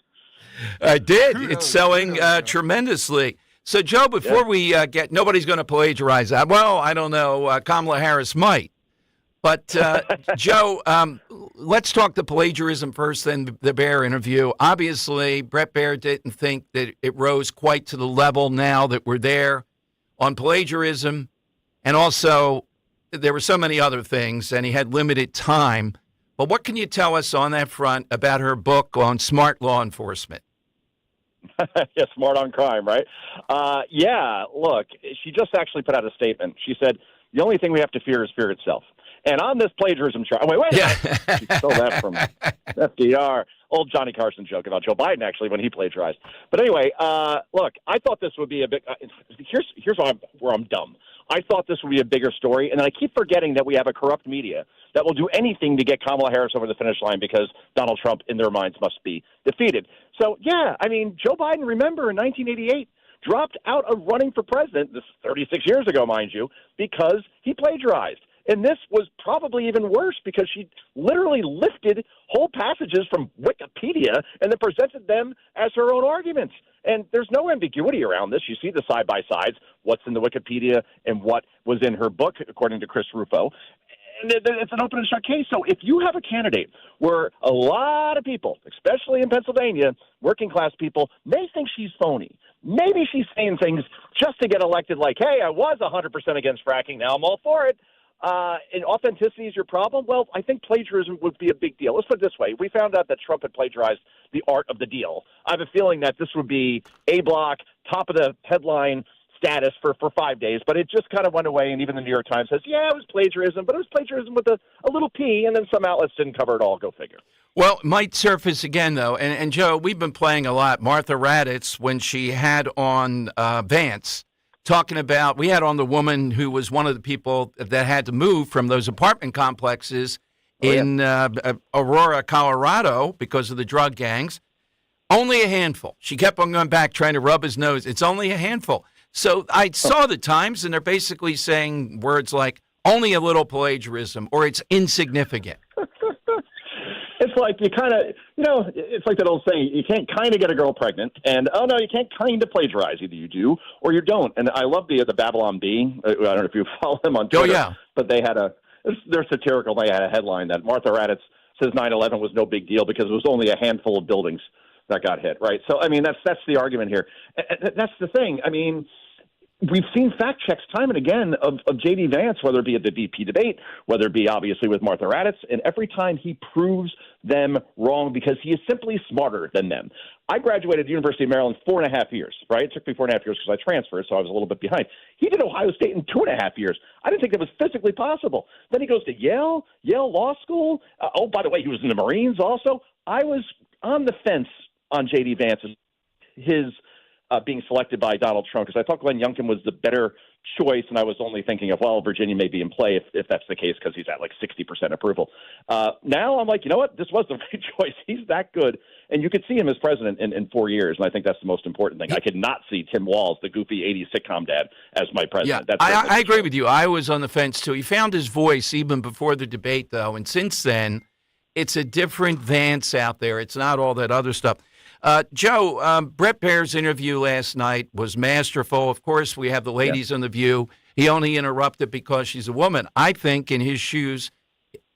I did. It's selling tremendously. So, Joe, before we get, nobody's going to plagiarize that. Well, I don't know. Kamala Harris might. But, Joe, let's talk the plagiarism first, then the Bear interview. Obviously, Brett Baer didn't think that it rose quite to the level now that we're there on plagiarism. And also, there were so many other things, and he had limited time. But what can you tell us on that front about her book on smart law enforcement? Yeah, smart on crime, right? Yeah, look, she just actually put out a statement. She said, the only thing we have to fear is fear itself. And on this plagiarism charge, wait a minute. She stole that from FDR, old Johnny Carson joke about Joe Biden, actually, when he plagiarized. But anyway, look, I thought this would be a bit here's where I'm dumb. I thought this would be a bigger story, and then I keep forgetting that we have a corrupt media that will do anything to get Kamala Harris over the finish line because Donald Trump, in their minds, must be defeated. So, yeah, I mean, Joe Biden, remember, in 1988, dropped out of running for president, this 36 years ago, mind you, because he plagiarized. And this was probably even worse because she literally lifted whole passages from Wikipedia and then presented them as her own arguments. And there's no ambiguity around this. You see the side-by-sides, what's in the Wikipedia and what was in her book, according to Chris Rufo. And it's an open and shut case. So if you have a candidate where a lot of people, especially in Pennsylvania, working-class people, may think she's phony, maybe she's saying things just to get elected like, hey, I was 100% against fracking, now I'm all for it. And authenticity is your problem? Well, I think plagiarism would be a big deal. Let's put it this way. If we found out that Trump had plagiarized the art of the deal, I have a feeling that this would be A-block, top of the headline status for 5 days. But it just kind of went away, and even the New York Times says, yeah, it was plagiarism, but it was plagiarism with a little p, and then some outlets didn't cover it all. Go figure. Well, it might surface again, though. And Joe, we've been playing a lot. Martha Raddatz, when she had on Vance, talking about, we had on the woman who was one of the people that had to move from those apartment complexes in Aurora, Colorado, because of the drug gangs. Only a handful. She kept on going back, trying to rub his nose. It's only a handful. So I saw the Times, and they're basically saying words like only a little plagiarism or it's insignificant. It's like you kind of, it's like that old saying, you can't kind of get a girl pregnant, and, oh, no, you can't kind of plagiarize. Either you do or you don't. And I love the Babylon Bee. I don't know if you follow them on Twitter. Oh, yeah. But they had they're satirical. They had a headline that Martha Raddatz says 9/11 was no big deal because it was only a handful of buildings that got hit, right? So, I mean, that's the argument here. That's the thing. I mean, we've seen fact checks time and again of J.D. Vance, whether it be at the VP debate, whether it be obviously with Martha Raddatz, and every time he proves them wrong because he is simply smarter than them. I graduated the University of Maryland 4.5 years, right? It took me 4.5 years because I transferred, so I was a little bit behind. He did Ohio State in 2.5 years. I didn't think that was physically possible. Then he goes to Yale Law School. Oh, by the way, he was in the Marines also. I was on the fence on J.D. Vance's being selected by Donald Trump because I thought Glenn Youngkin was the better choice, and I was only thinking of, well, Virginia may be in play if that's the case because he's at like 60% approval. Now I'm like, you know what? This was the right choice. He's that good, and you could see him as president in 4 years, and I think that's the most important thing. I could not see Tim Walz, the goofy 80s sitcom dad, as my president. Yeah, I agree with you. I was on the fence, too. He found his voice even before the debate, though, and since then, it's a different Vance out there. It's not all that other stuff. Joe, Brett Baer's interview last night was masterful. Of course, we have the ladies on The View. He only interrupted because she's a woman. I think in his shoes,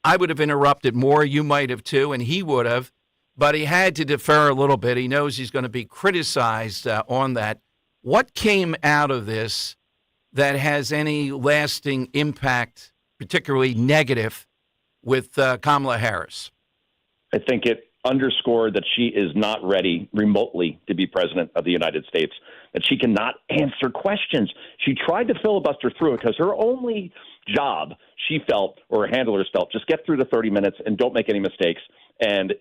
I would have interrupted more. You might have too, and he would have. But he had to defer a little bit. He knows he's going to be criticized on that. What came out of this that has any lasting impact, particularly negative, with Kamala Harris? I think it underscored that she is not ready remotely to be president of the United States, that she cannot answer questions. She tried to filibuster through it because her only job, she felt, or her handlers felt, just get through the 30 minutes and don't make any mistakes. And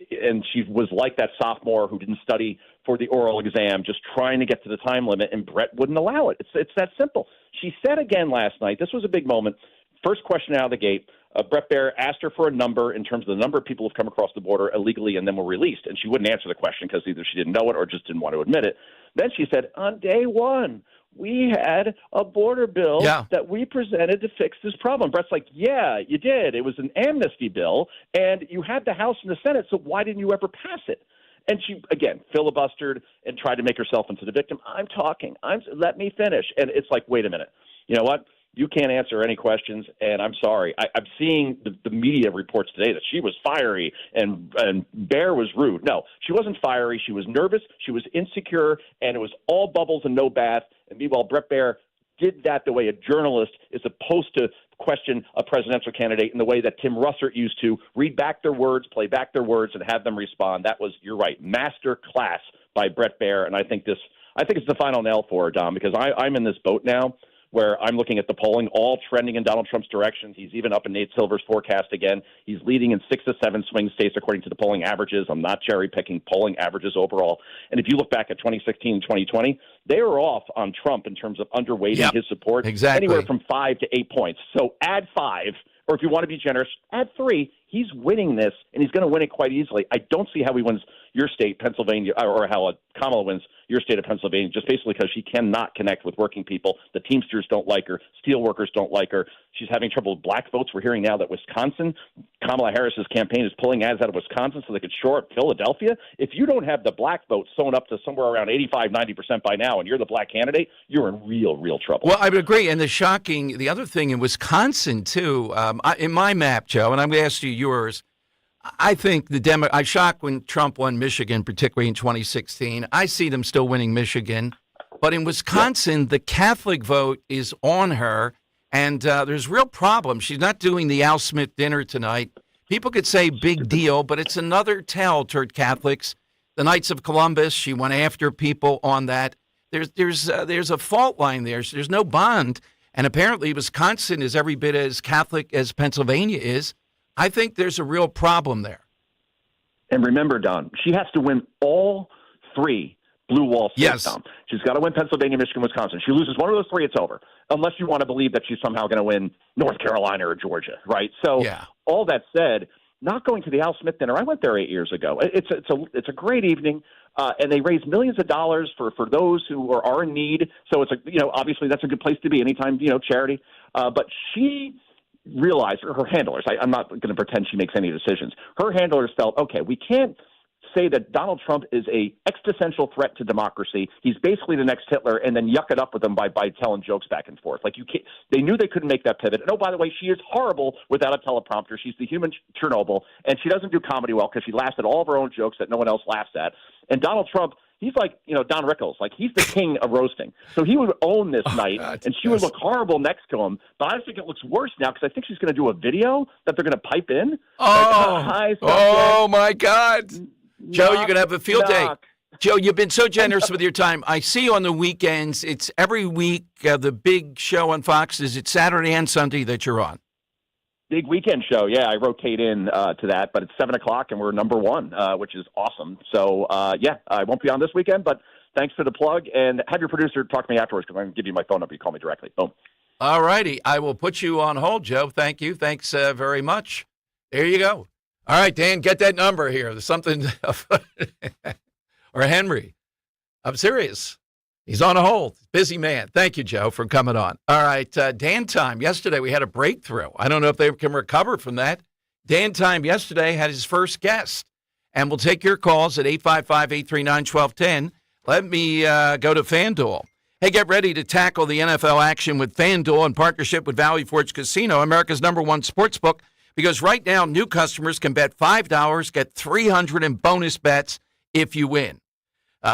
she was like that sophomore who didn't study for the oral exam, just trying to get to the time limit, and Brett wouldn't allow it. It's that simple. She said again last night, this was a big moment, first question out of the gate, Brett Baer asked her for a number in terms of the number of people who've come across the border illegally and then were released. And she wouldn't answer the question because either she didn't know it or just didn't want to admit it. Then she said, on day one, we had a border bill that we presented to fix this problem. Brett's like, yeah, you did. It was an amnesty bill, and you had the House and the Senate, so why didn't you ever pass it? And she, again, filibustered and tried to make herself into the victim. I'm talking. Let me finish. And it's like, wait a minute. You know what? You can't answer any questions, and I'm sorry. I'm seeing the media reports today that she was fiery and Baer was rude. No, she wasn't fiery. She was nervous. She was insecure, and it was all bubbles and no bath. And meanwhile, Brett Baer did that the way a journalist is supposed to question a presidential candidate in the way that Tim Russert used to read back their words, play back their words, and have them respond. That was, you're right, master class by Brett Baer, and I think it's the final nail for her, Dom, because I'm in this boat now. where I'm looking at the polling, all trending in Donald Trump's direction. He's even up in Nate Silver's forecast again. He's leading in 6 to 7 swing states according to the polling averages. I'm not cherry-picking polling averages overall. And if you look back at 2016 and 2020, they were off on Trump in terms of underweighting his support. Exactly. Anywhere from 5 to 8 points. So add 5, or if you want to be generous, add 3. He's winning this, and he's going to win it quite easily. I don't see how he wins your state, Pennsylvania, or how Kamala wins your state of Pennsylvania, just basically because she cannot connect with working people. The Teamsters don't like her. Steel workers don't like her. She's having trouble with black votes. We're hearing now that Wisconsin, Kamala Harris's campaign is pulling ads out of Wisconsin so they could shore up Philadelphia. If you don't have the black vote sewn up to somewhere around 85-90% by now, and you're the black candidate, you're in real trouble. Well, I would agree. And the other thing in Wisconsin, too, in my map, Joe, and I'm going to ask you yours, I think I'm shocked when Trump won Michigan, particularly in 2016. I see them still winning Michigan. But in Wisconsin, the Catholic vote is on her, and there's real problems. She's not doing the Al Smith dinner tonight. People could say big deal, but it's another tell toward Catholics. The Knights of Columbus, she went after people on that. There's a fault line there. There's no bond. And apparently Wisconsin is every bit as Catholic as Pennsylvania is. I think there's a real problem there. And remember, Don, she has to win all 3 blue wall states. Yes. She's got to win Pennsylvania, Michigan, Wisconsin. She loses one of those 3, it's over. Unless you want to believe that she's somehow going to win North Carolina or Georgia, right? So all that said, not going to the Al Smith dinner. I went there 8 years ago. It's a great evening, and they raise millions of dollars for those who are in need. So it's obviously that's a good place to be anytime charity. But she realized, her handlers, I'm not going to pretend she makes any decisions. Her handlers felt, okay, we can't say that Donald Trump is a existential threat to democracy. He's basically the next Hitler, and then yuck it up with him by telling jokes back and forth. Like, you can't, they knew they couldn't make that pivot. And, oh, by the way, she is horrible without a teleprompter. She's the human Chernobyl, and she doesn't do comedy well because she laughs at all of her own jokes that no one else laughs at. And Donald Trump, he's like, Don Rickles. Like, he's the king of roasting. So he would own this night, and she would look horrible next to him. But I think it looks worse now because I think she's going to do a video that they're going to pipe in. Oh, my God. Joe, you're going to have a field day. Joe, you've been so generous with your time. I see you on the weekends. It's every week, the big show on Fox. Is it Saturday and Sunday that you're on? Big weekend show. Yeah, I rotate in to that, but it's 7 o'clock and we're number 1, which is awesome. So, I won't be on this weekend, but thanks for the plug. And have your producer talk to me afterwards because I'm going to give you my phone number. You call me directly. Boom. All righty. I will put you on hold, Joe. Thank you. Thanks very much. There you go. All right, Dan, get that number here. There's something. Or Henry. I'm serious. He's on a hold. Busy man. Thank you, Joe, for coming on. All right, Dan time. Yesterday we had a breakthrough. I don't know if they can recover from that. Dan time yesterday had his first guest. And we'll take your calls at 855-839-1210. Let me go to FanDuel. Hey, get ready to tackle the NFL action with FanDuel in partnership with Valley Forge Casino, America's #1 sportsbook. Because right now, new customers can bet $5, get $300 in bonus bets if you win.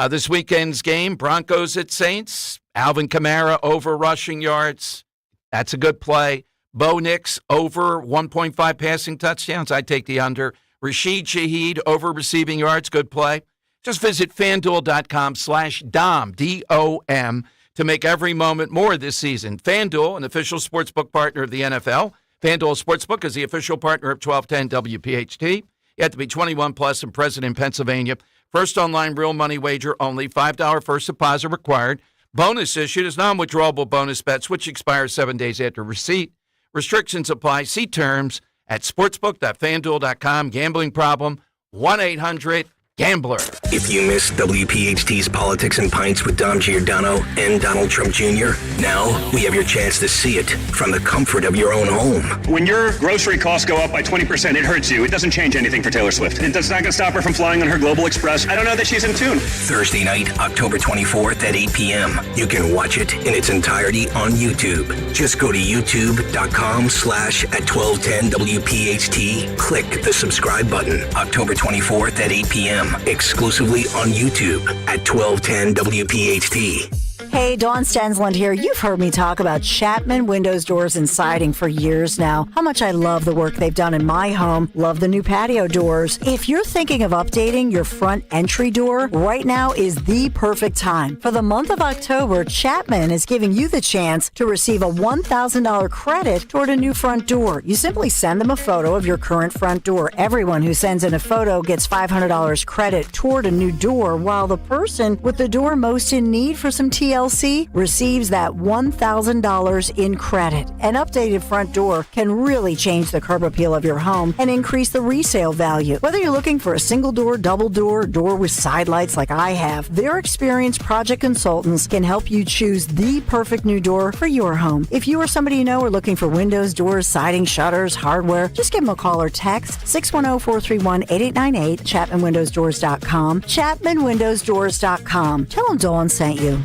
This weekend's game, Broncos at Saints. Alvin Kamara over rushing yards. That's a good play. Bo Nix over 1.5 passing touchdowns. I take the under. Rashid Shaheed over receiving yards. Good play. Just visit FanDuel.com/Dom, D-O-M, to make every moment more this season. FanDuel, an official sportsbook partner of the NFL. FanDuel Sportsbook is the official partner of 1210 WPHT. You have to be 21 plus and present in Pennsylvania. First online real money wager only. $5 first deposit required. Bonus issued is non-withdrawable bonus bets, which expires 7 days after receipt. Restrictions apply. See terms at sportsbook.fanduel.com. Gambling problem, 1-800-GAMBLER. If you missed WPHT's Politics and Pints with Dom Giordano and Donald Trump Jr., now we have your chance to see it from the comfort of your own home. When your grocery costs go up by 20%, it hurts you. It doesn't change anything for Taylor Swift. It's not going to stop her from flying on her Global Express. I don't know that she's in tune. Thursday night, October 24th at 8 p.m. You can watch it in its entirety on YouTube. Just go to youtube.com/@1210WPHT. Click the subscribe button. October 24th at 8 p.m. Exclusively on YouTube at 1210 WPHT. Hey, Dawn Stensland here. You've heard me talk about Chapman Windows, Doors, and Siding for years now. How much I love the work they've done in my home. Love the new patio doors. If you're thinking of updating your front entry door, right now is the perfect time. For the month of October, Chapman is giving you the chance to receive a $1,000 credit toward a new front door. You simply send them a photo of your current front door. Everyone who sends in a photo gets $500 credit toward a new door, while the person with the door most in need for some TLC receives that $1,000 in credit. An updated front door can really change the curb appeal of your home and increase the resale value. Whether you're looking for a single door, double door, door with side lights like I have, their experienced project consultants can help you choose the perfect new door for your home. If you or somebody you know are looking for windows, doors, siding, shutters, hardware, just give them a call or text 610-431-8898, ChapmanWindowsDoors.com, ChapmanWindowsDoors.com. Tell them Dawn sent you.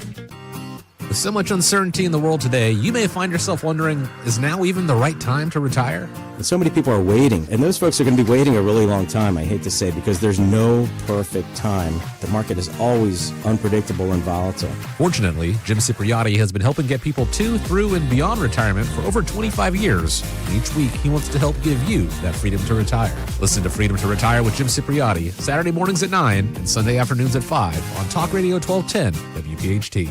With so much uncertainty in the world today, you may find yourself wondering, is now even the right time to retire? And so many people are waiting, and those folks are going to be waiting a really long time, I hate to say, because there's no perfect time. The market is always unpredictable and volatile. Fortunately, Jim Cipriotti has been helping get people to, through, and beyond retirement for over 25 years. And each week, he wants to help give you that freedom to retire. Listen to Freedom to Retire with Jim Cipriotti, Saturday mornings at 9 and Sunday afternoons at 5 on Talk Radio 1210 WPHT.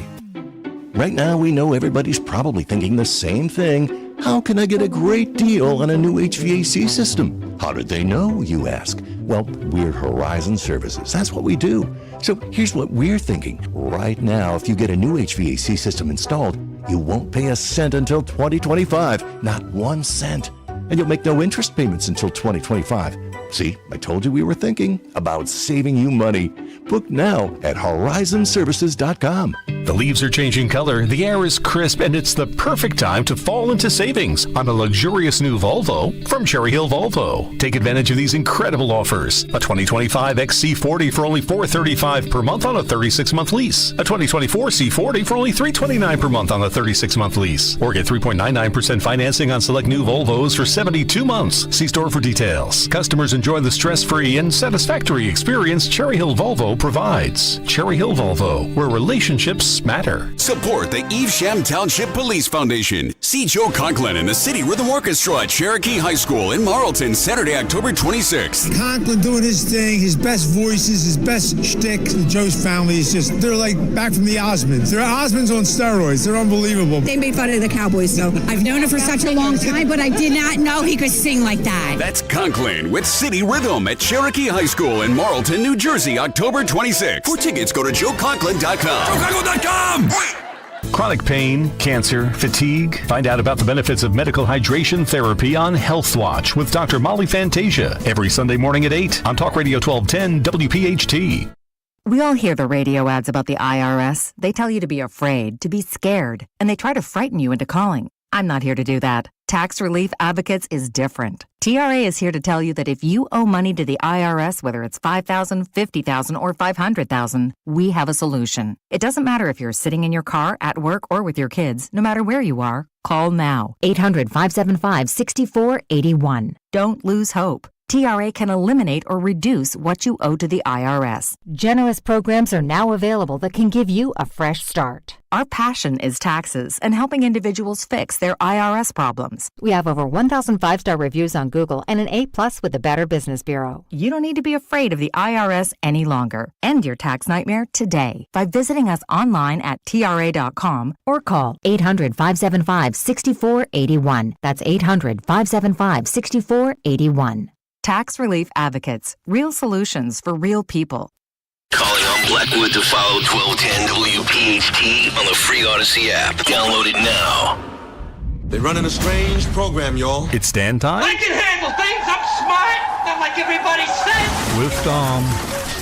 Right now, we know everybody's probably thinking the same thing. How can I get a great deal on a new HVAC system? How did they know, you ask? Well, we're Horizon Services. That's what we do. So here's what we're thinking. Right now, if you get a new HVAC system installed, you won't pay a cent until 2025. Not 1 cent. And you'll make no interest payments until 2025. See, I told you we were thinking about saving you money. Book now at horizonservices.com. The leaves are changing color, the air is crisp, and it's the perfect time to fall into savings on a luxurious new Volvo from Cherry Hill Volvo. Take advantage of these incredible offers. A 2025 XC40 for only $435 per month on a 36-month lease. A 2024 C40 for only $329 per month on a 36-month lease. Or get 3.99% financing on select new Volvos for 72 months. See store for details. Customers enjoy the stress-free and satisfactory experience Cherry Hill Volvo provides. Cherry Hill Volvo, where relationships matter. Support the Evesham Township Police Foundation. See Joe Conklin and the City Rhythm Orchestra at Cherokee High School in Marlton, Saturday, October 26th. Conklin doing his thing, his best voices, his best shtick. Joe's family is just, they're like back from the Osmonds. They're Osmonds on steroids. They're unbelievable. They made fun of the Cowboys, though. I've known him for such a long time, but I did not know he could sing like that. That's Conklin with City Rhythm at Cherokee High School in Marlton, New Jersey, October 26th. For tickets, go to joeconklin.com. joeconklin.com! Chronic pain, cancer, fatigue. Find out about the benefits of medical hydration therapy on Health Watch with Dr. Molly Fantasia every Sunday morning at 8 on Talk Radio 1210 WPHT. We all hear the radio ads about the IRS. They tell you to be afraid, to be scared, and they try to frighten you into calling. I'm not here to do that. Tax Relief Advocates is different. TRA is here to tell you that if you owe money to the IRS, whether it's $5,000, $50,000, or $500,000, we have a solution. It doesn't matter if you're sitting in your car, at work, or with your kids. No matter where you are, call now. 800-575-6481. Don't lose hope. TRA can eliminate or reduce what you owe to the IRS. Generous programs are now available that can give you a fresh start. Our passion is taxes and helping individuals fix their IRS problems. We have over 1,000 five-star reviews on Google and an A+ with the Better Business Bureau. You don't need to be afraid of the IRS any longer. End your tax nightmare today by visiting us online at TRA.com or call 800-575-6481. That's 800-575-6481. Tax Relief Advocates. Real solutions for real people. Calling on Blackwood to follow 1210 WPHT on the free Odyssey app. Download it now. They're running a strange program, y'all. It's Dan time. I can handle things. I'm smart. Not like everybody says. With Dom.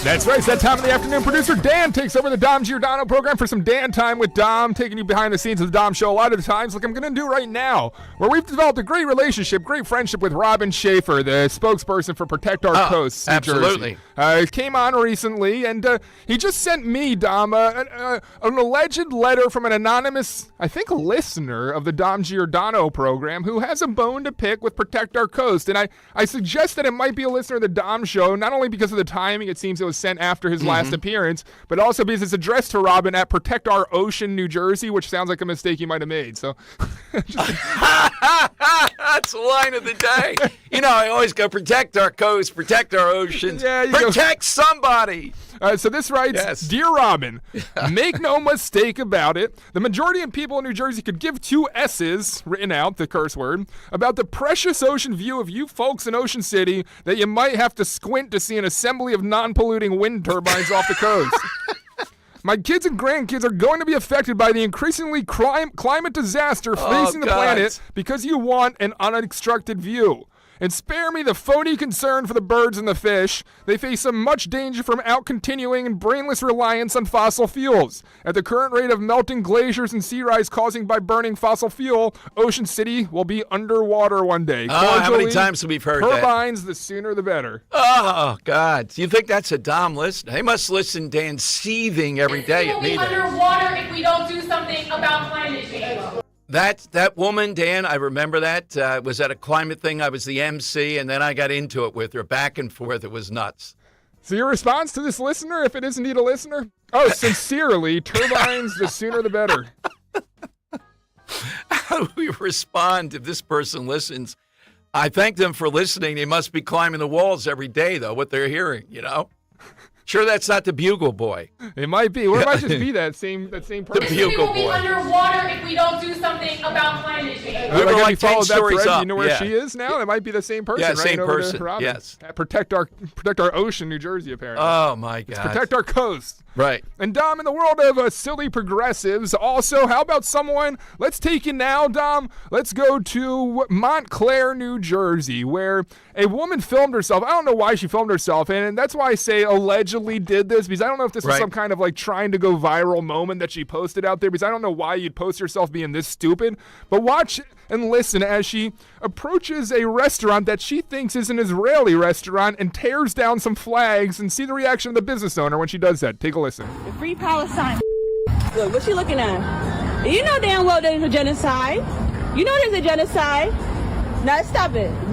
That's right. It's that time of the afternoon. Producer Dan takes over the Dom Giordano program for some Dan time with Dom, taking you behind the scenes of the Dom Show a lot of the times, like I'm going to do right now, where we've developed a great relationship, great friendship with Robin Schaefer, the spokesperson for Protect Our Coast, New absolutely. Jersey. He came on recently, and he just sent me, Dom, an alleged letter from an anonymous, I think, listener of the Dom Giordano program who has a bone to pick with Protect Our Coast. And I suggest that it might be a listener of the Dom Show, not only because of the timing, it seems it was sent after his last appearance, but also because it's addressed to Robin at Protect Our Ocean, New Jersey, which sounds like a mistake you might have made. So That's the line of the day. You know, I always go protect our coast, protect our oceans, protect somebody. So this writes, Dear Robin, make no mistake about it. The majority of people in New Jersey could give 2 S's, written out, the curse word, about the precious ocean view of you folks in Ocean City that you might have to squint to see an assembly of non-polluting wind turbines off the coast. My kids and grandkids are going to be affected by the increasingly climate disaster facing the planet because you want an unobstructed view. And spare me the phony concern for the birds and the fish. They face so much danger from out-continuing and brainless reliance on fossil fuels. At the current rate of melting glaciers and sea rise caused by burning fossil fuel, Ocean City will be underwater one day. How many times have we heard that? Turbines, the sooner the better. Oh, God. Do you think that's a Dom listener? They must listen, Dan, seething every day at me. We'll be underwater if we don't do something about climate change. That woman, Dan, I remember that, was at a climate thing. I was the MC, and then I got into it with her, back and forth. It was nuts. So your response to this listener, if it is indeed a listener? Oh, sincerely, turbines, the sooner the better. How do we respond if this person listens? I thank them for listening. They must be climbing the walls every day, though, what they're hearing, you know? Sure, that's not the Bugle Boy. It might be. Or it might just be that same person. The Bugle Boy. We will be underwater if we don't do something about climate change. We were like 10 stories up. You know where she is now? It might be the same person. Yeah, right? same person. Yes. Protect our ocean, New Jersey, apparently. Oh, my God. Let's protect our coast. Right. And Dom, in the world of silly progressives, also, how about someone, let's take it now, Dom, let's go to Montclair, New Jersey, where a woman filmed herself. I don't know why she filmed herself, and that's why I say allegedly did this, because I don't know if this was some kind of like trying to go viral moment that she posted out there, because I don't know why you'd post yourself being this stupid, but watch and listen as she approaches a restaurant that she thinks is an Israeli restaurant and tears down some flags, and see the reaction of the business owner when she does that. Take a listen. Free Palestine. Look, what you looking at? You know damn well there's a genocide. You know there's a genocide. Now stop it. I'm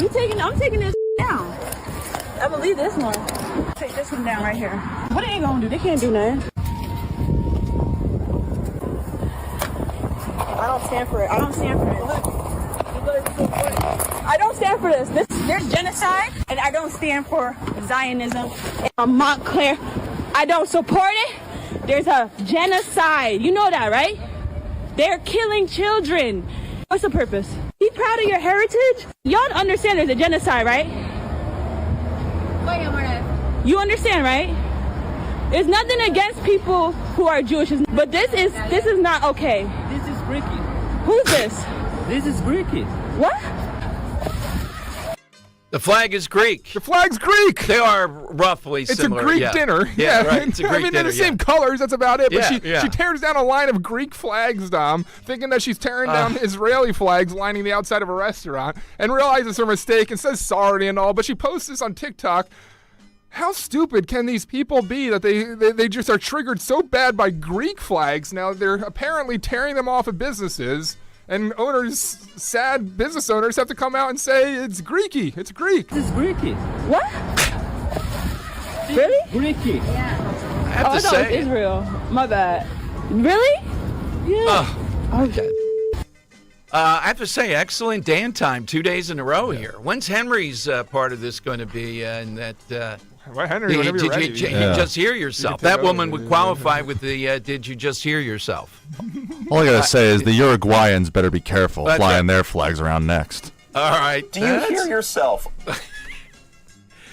taking this down. I believe this one. Take this one down right here. What are they gonna do? They can't do nothing. I don't stand for it. I don't stand for it. I don't stand for this. There's genocide, and I don't stand for Zionism. And Montclair, I don't support it. There's a genocide. You know that, right? They're killing children. What's the purpose? Be proud of your heritage. Y'all understand there's a genocide, right? You understand, right? There's nothing against people who are Jewish, but this is not okay. This is Greeky. Who's this? This is Greeky. What? The flag is Greek. The flag's Greek. They are roughly similar. It's a Greek dinner. Yeah, right. It's a Greek I mean, they're dinner, the same colors. That's about it. But Yeah, she tears down a line of Greek flags, Dom, thinking that she's tearing down Israeli flags lining the outside of a restaurant, and realizes her mistake and says sorry and all. But she posts this on TikTok. How stupid can these people be that they just are triggered so bad by Greek flags? Now they're apparently tearing them off of businesses. And sad business owners have to come out and say, it's Greeky. It's Greek. This is Greeky. What? Really? Greeky. I have to thought say, it was Israel. My bad. Really? Yeah. Okay. I have to say, excellent Dan time, 2 days in a row here. When's Henry's part of this going to be? And that. Well, Henry, whenever you're ready. Did you just hear yourself? That woman would qualify with the did you just hear yourself? All I got to say is the Uruguayans better be careful flying their flags around next. All right. Do you hear yourself?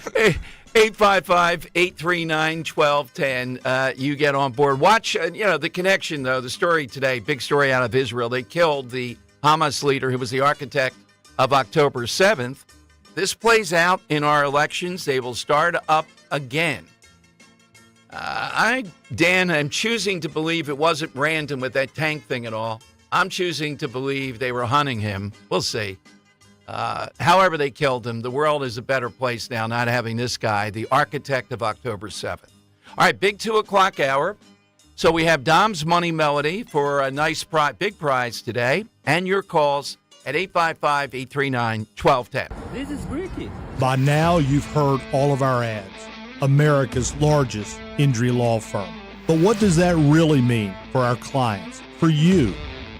855-839-1210. You get on board. Watch, the connection, though, the story today, big story out of Israel. They killed the Hamas leader who was the architect of October 7th. This plays out in our elections. They will start up again. Dan, I'm choosing to believe it wasn't random with that tank thing at all. I'm choosing to believe they were hunting him. We'll see. However they killed him, the world is a better place now not having this guy, the architect of October 7th. All right, big 2 o'clock hour. So we have Dom's Money Melody for a nice big prize today, and your calls at 855-839-1210. This is Greeky. By now, you've heard all of our ads. America's largest injury law firm. But what does that really mean for our clients, for you?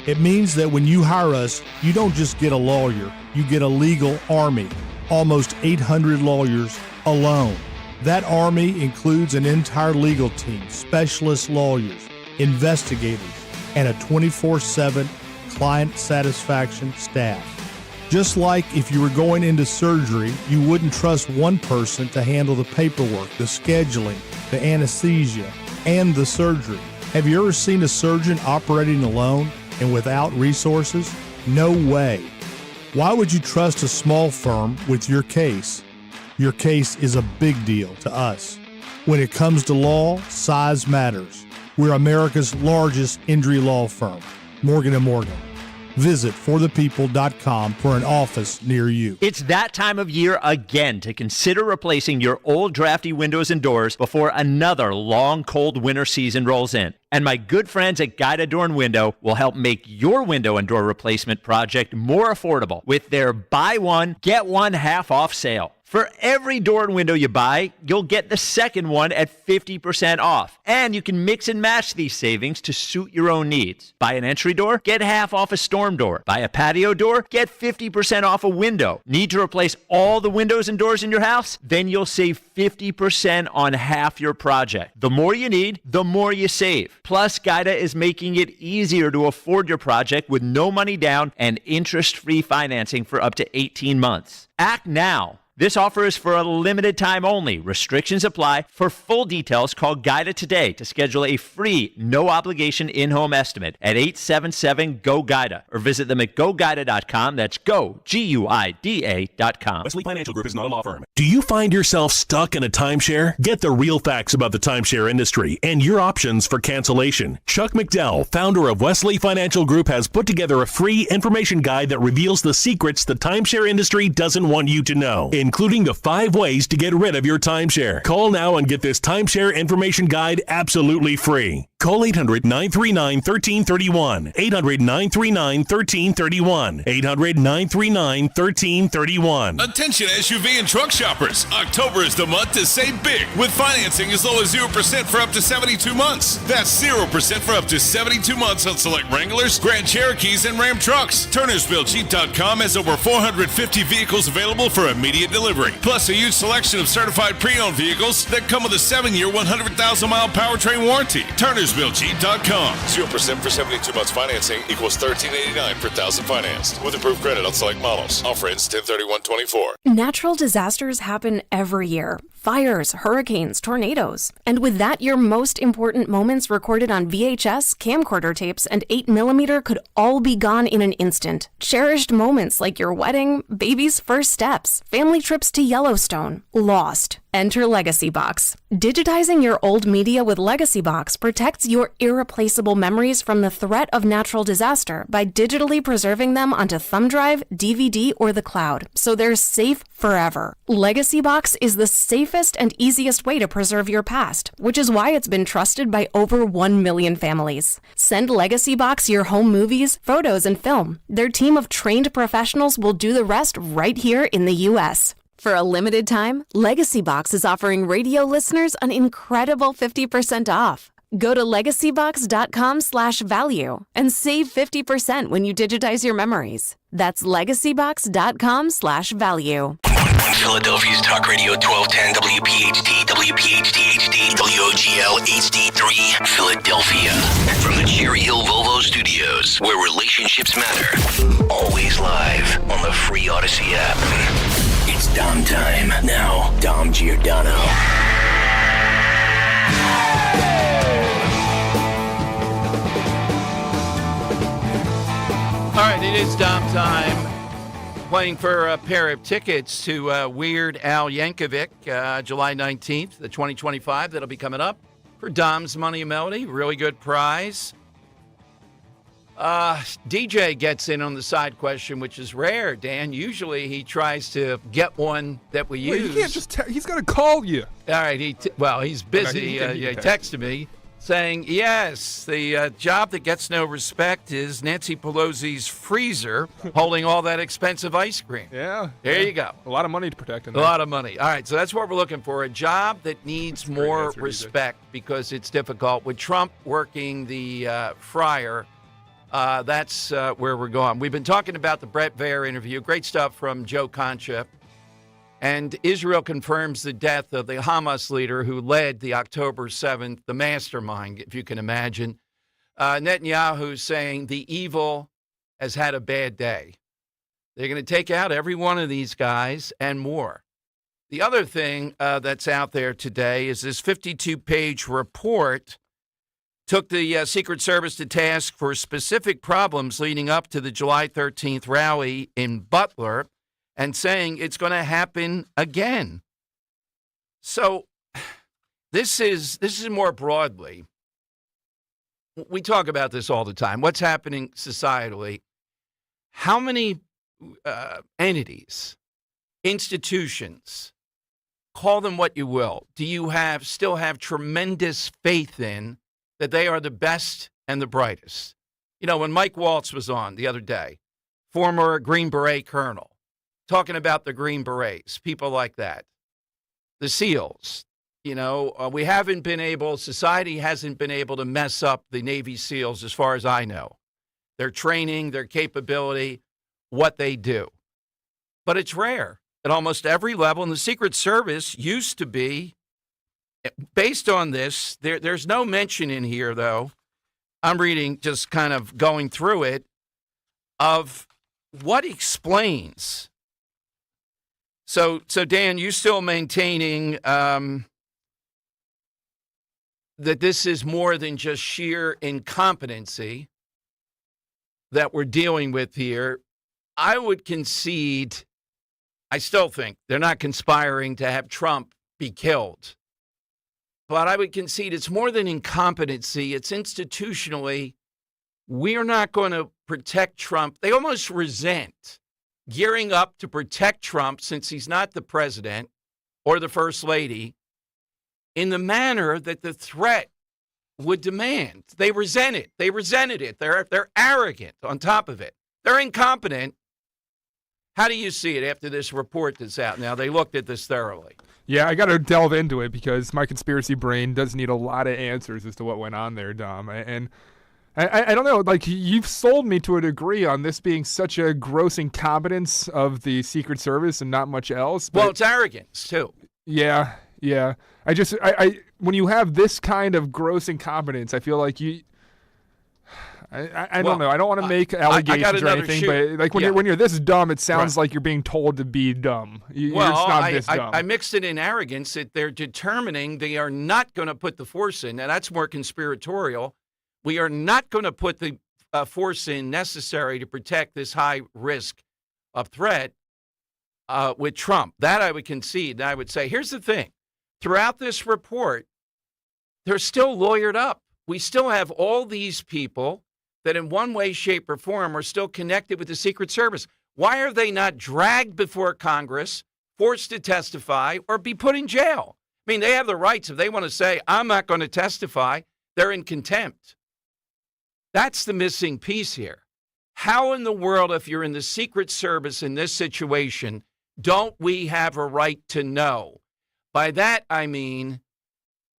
It means that when you hire us, you don't just get a lawyer, you get a legal army, almost 800 lawyers alone. That army includes an entire legal team, specialist lawyers, investigators, and a 24/7 client satisfaction staff. Just like if you were going into surgery, you wouldn't trust one person to handle the paperwork, the scheduling, the anesthesia, and the surgery. Have you ever seen a surgeon operating alone and without resources? No way. Why would you trust a small firm with your case? Your case is a big deal to us. When it comes to law, size matters. We're America's largest injury law firm, Morgan & Morgan. Visit forthepeople.com for an office near you. It's that time of year again to consider replacing your old drafty windows and doors before another long, cold winter season rolls in. And my good friends at Guida Door and Window will help make your window and door replacement project more affordable with their buy one, get one half off sale. For every door and window you buy, you'll get the second one at 50% off. And you can mix and match these savings to suit your own needs. Buy an entry door? Get half off a storm door. Buy a patio door? Get 50% off a window. Need to replace all the windows and doors in your house? Then you'll save 50% on half your project. The more you need, the more you save. Plus, Guida is making it easier to afford your project with no money down and interest-free financing for up to 18 months. Act now. This offer is for a limited time only. Restrictions apply. For full details, call Guida today to schedule a free, no-obligation in-home estimate at 877-GO-GUIDA or visit them at GoGuida.com. That's go, Guida.com. Wesley Financial Group is not a law firm. Do you find yourself stuck in a timeshare? Get the real facts about the timeshare industry and your options for cancellation. Chuck McDowell, founder of Wesley Financial Group, has put together a free information guide that reveals the secrets the timeshare industry doesn't want you to know, including the 5 ways to get rid of your timeshare. Call now and get this timeshare information guide absolutely free. Call 800-939-1331. 800-939-1331. 800-939-1331. Attention SUV and truck shoppers. October is the month to save big with financing as low as 0% for up to 72 months. That's 0% for up to 72 months on select Wranglers, Grand Cherokees, and Ram trucks. TurnersvilleJeep.com has over 450 vehicles available for immediate delivery, plus a huge selection of certified pre-owned vehicles that come with a 7-year, 100,000-mile powertrain warranty. TurnersvilleJeep.com. 0% for 72 months financing equals $13.89 per thousand financed with approved credit on select models. Offer ends 10/31/24. Natural disasters happen every year. Fires, hurricanes, tornadoes. And with that, your most important moments recorded on VHS, camcorder tapes, and 8mm could all be gone in an instant. Cherished moments like your wedding, baby's first steps, family trips to Yellowstone, lost. Enter Legacy Box. Digitizing your old media with Legacy Box protects your irreplaceable memories from the threat of natural disaster by digitally preserving them onto thumb drive, DVD, or the cloud, so they're safe forever. Legacy Box is the safest and easiest way to preserve your past, which is why it's been trusted by over 1 million families. Send Legacy Box your home movies, photos, and film. Their team of trained professionals will do the rest right here in the U.S. For a limited time, Legacy Box is offering radio listeners an incredible 50% off. Go to legacybox.com/value and save 50% when you digitize your memories. That's legacybox.com/value. On Philadelphia's Talk Radio 1210 WPHT, WPHT HD, WOGL HD3, Philadelphia. From the Cherry Hill Volvo Studios, where relationships matter. Always live on the free Odyssey app. It's Dom time. Now, Dom Giordano. All right, it is Dom time. Playing for a pair of tickets to Weird Al Yankovic, July 19th, the 2025. That'll be coming up for Dom's Money and Melody. Really good prize. DJ gets in on the side question, which is rare, Dan. Usually he tries to get one that we use. You can't just he's got to call you. All right. He's busy. He texted me. saying, yes, the job that gets no respect is Nancy Pelosi's freezer holding all that expensive ice cream. Yeah. There you go. A lot of money to protect in A there. lot of money. All right, so that's what we're looking for, a job that needs more respect because it's difficult. With Trump working the fryer, that's where we're going. We've been talking about the Brett Baer interview. Great stuff from Joe Concha. And Israel confirms the death of the Hamas leader who led the October 7th, the mastermind, if you can imagine. Netanyahu saying the evil has had a bad day. They're going to take out every one of these guys and more. The other thing that's out there today is this 52-page report took the Secret Service to task for specific problems leading up to the July 13th rally in Butler, and saying it's going to happen again. So this is more broadly. We talk about this all the time. What's happening societally? How many entities, institutions, call them what you will, do you still have tremendous faith in that they are the best and the brightest? You know, when Mike Waltz was on the other day, former Green Beret colonel, talking about the Green Berets, people like that. The SEALs, we haven't been able, society hasn't been able to mess up the Navy SEALs as far as I know. Their training, their capability, what they do. But it's rare at almost every level. And the Secret Service used to be, based on this, there's no mention in here, though. I'm reading, just kind of going through it, of what explains. So Dan, you still maintaining that this is more than just sheer incompetency that we're dealing with here. I would concede, I still think they're not conspiring to have Trump be killed. But I would concede it's more than incompetency. It's institutionally, we're not going to protect Trump. They almost resent gearing up to protect Trump since he's not the president or the first lady in the manner that the threat would demand. They resent it. They resented it. They're arrogant on top of it. They're incompetent. How do you see it after this report that's out now? They looked at this thoroughly. Yeah, I got to delve into it because my conspiracy brain does need a lot of answers as to what went on there, Dom. And I don't know, like, you've sold me to a degree on this being such a gross incompetence of the Secret Service and not much else. But well, it's arrogance, too. Yeah. I when you have this kind of gross incompetence, I feel like I don't know. I don't want to make allegations or anything, but like when you're this dumb, it sounds like you're being told to be dumb. It's not this dumb. I mixed it in arrogance that they're determining they are not going to put the force in. Now, that's more conspiratorial. We are not going to put the force in necessary to protect this high risk of threat with Trump. That I would concede. And I would say, here's the thing. Throughout this report, they're still lawyered up. We still have all these people that in one way, shape, or form are still connected with the Secret Service. Why are they not dragged before Congress, forced to testify, or be put in jail? I mean, they have the rights. If they want to say, I'm not going to testify, they're in contempt. That's the missing piece here. How in the world, if you're in the Secret Service in this situation, don't we have a right to know? By that, I mean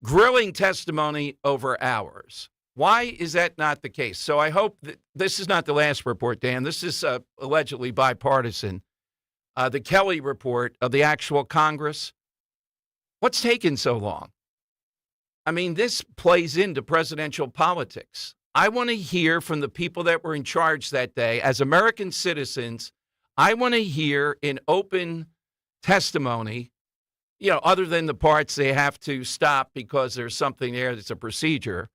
grilling testimony over hours. Why is that not the case? So I hope that this is not the last report, Dan. This is allegedly bipartisan. The Kelly report of the actual Congress. What's taken so long? I mean, this plays into presidential politics. I want to hear from the people that were in charge that day. As American citizens, I want to hear in open testimony, other than the parts they have to stop because there's something there that's a procedure.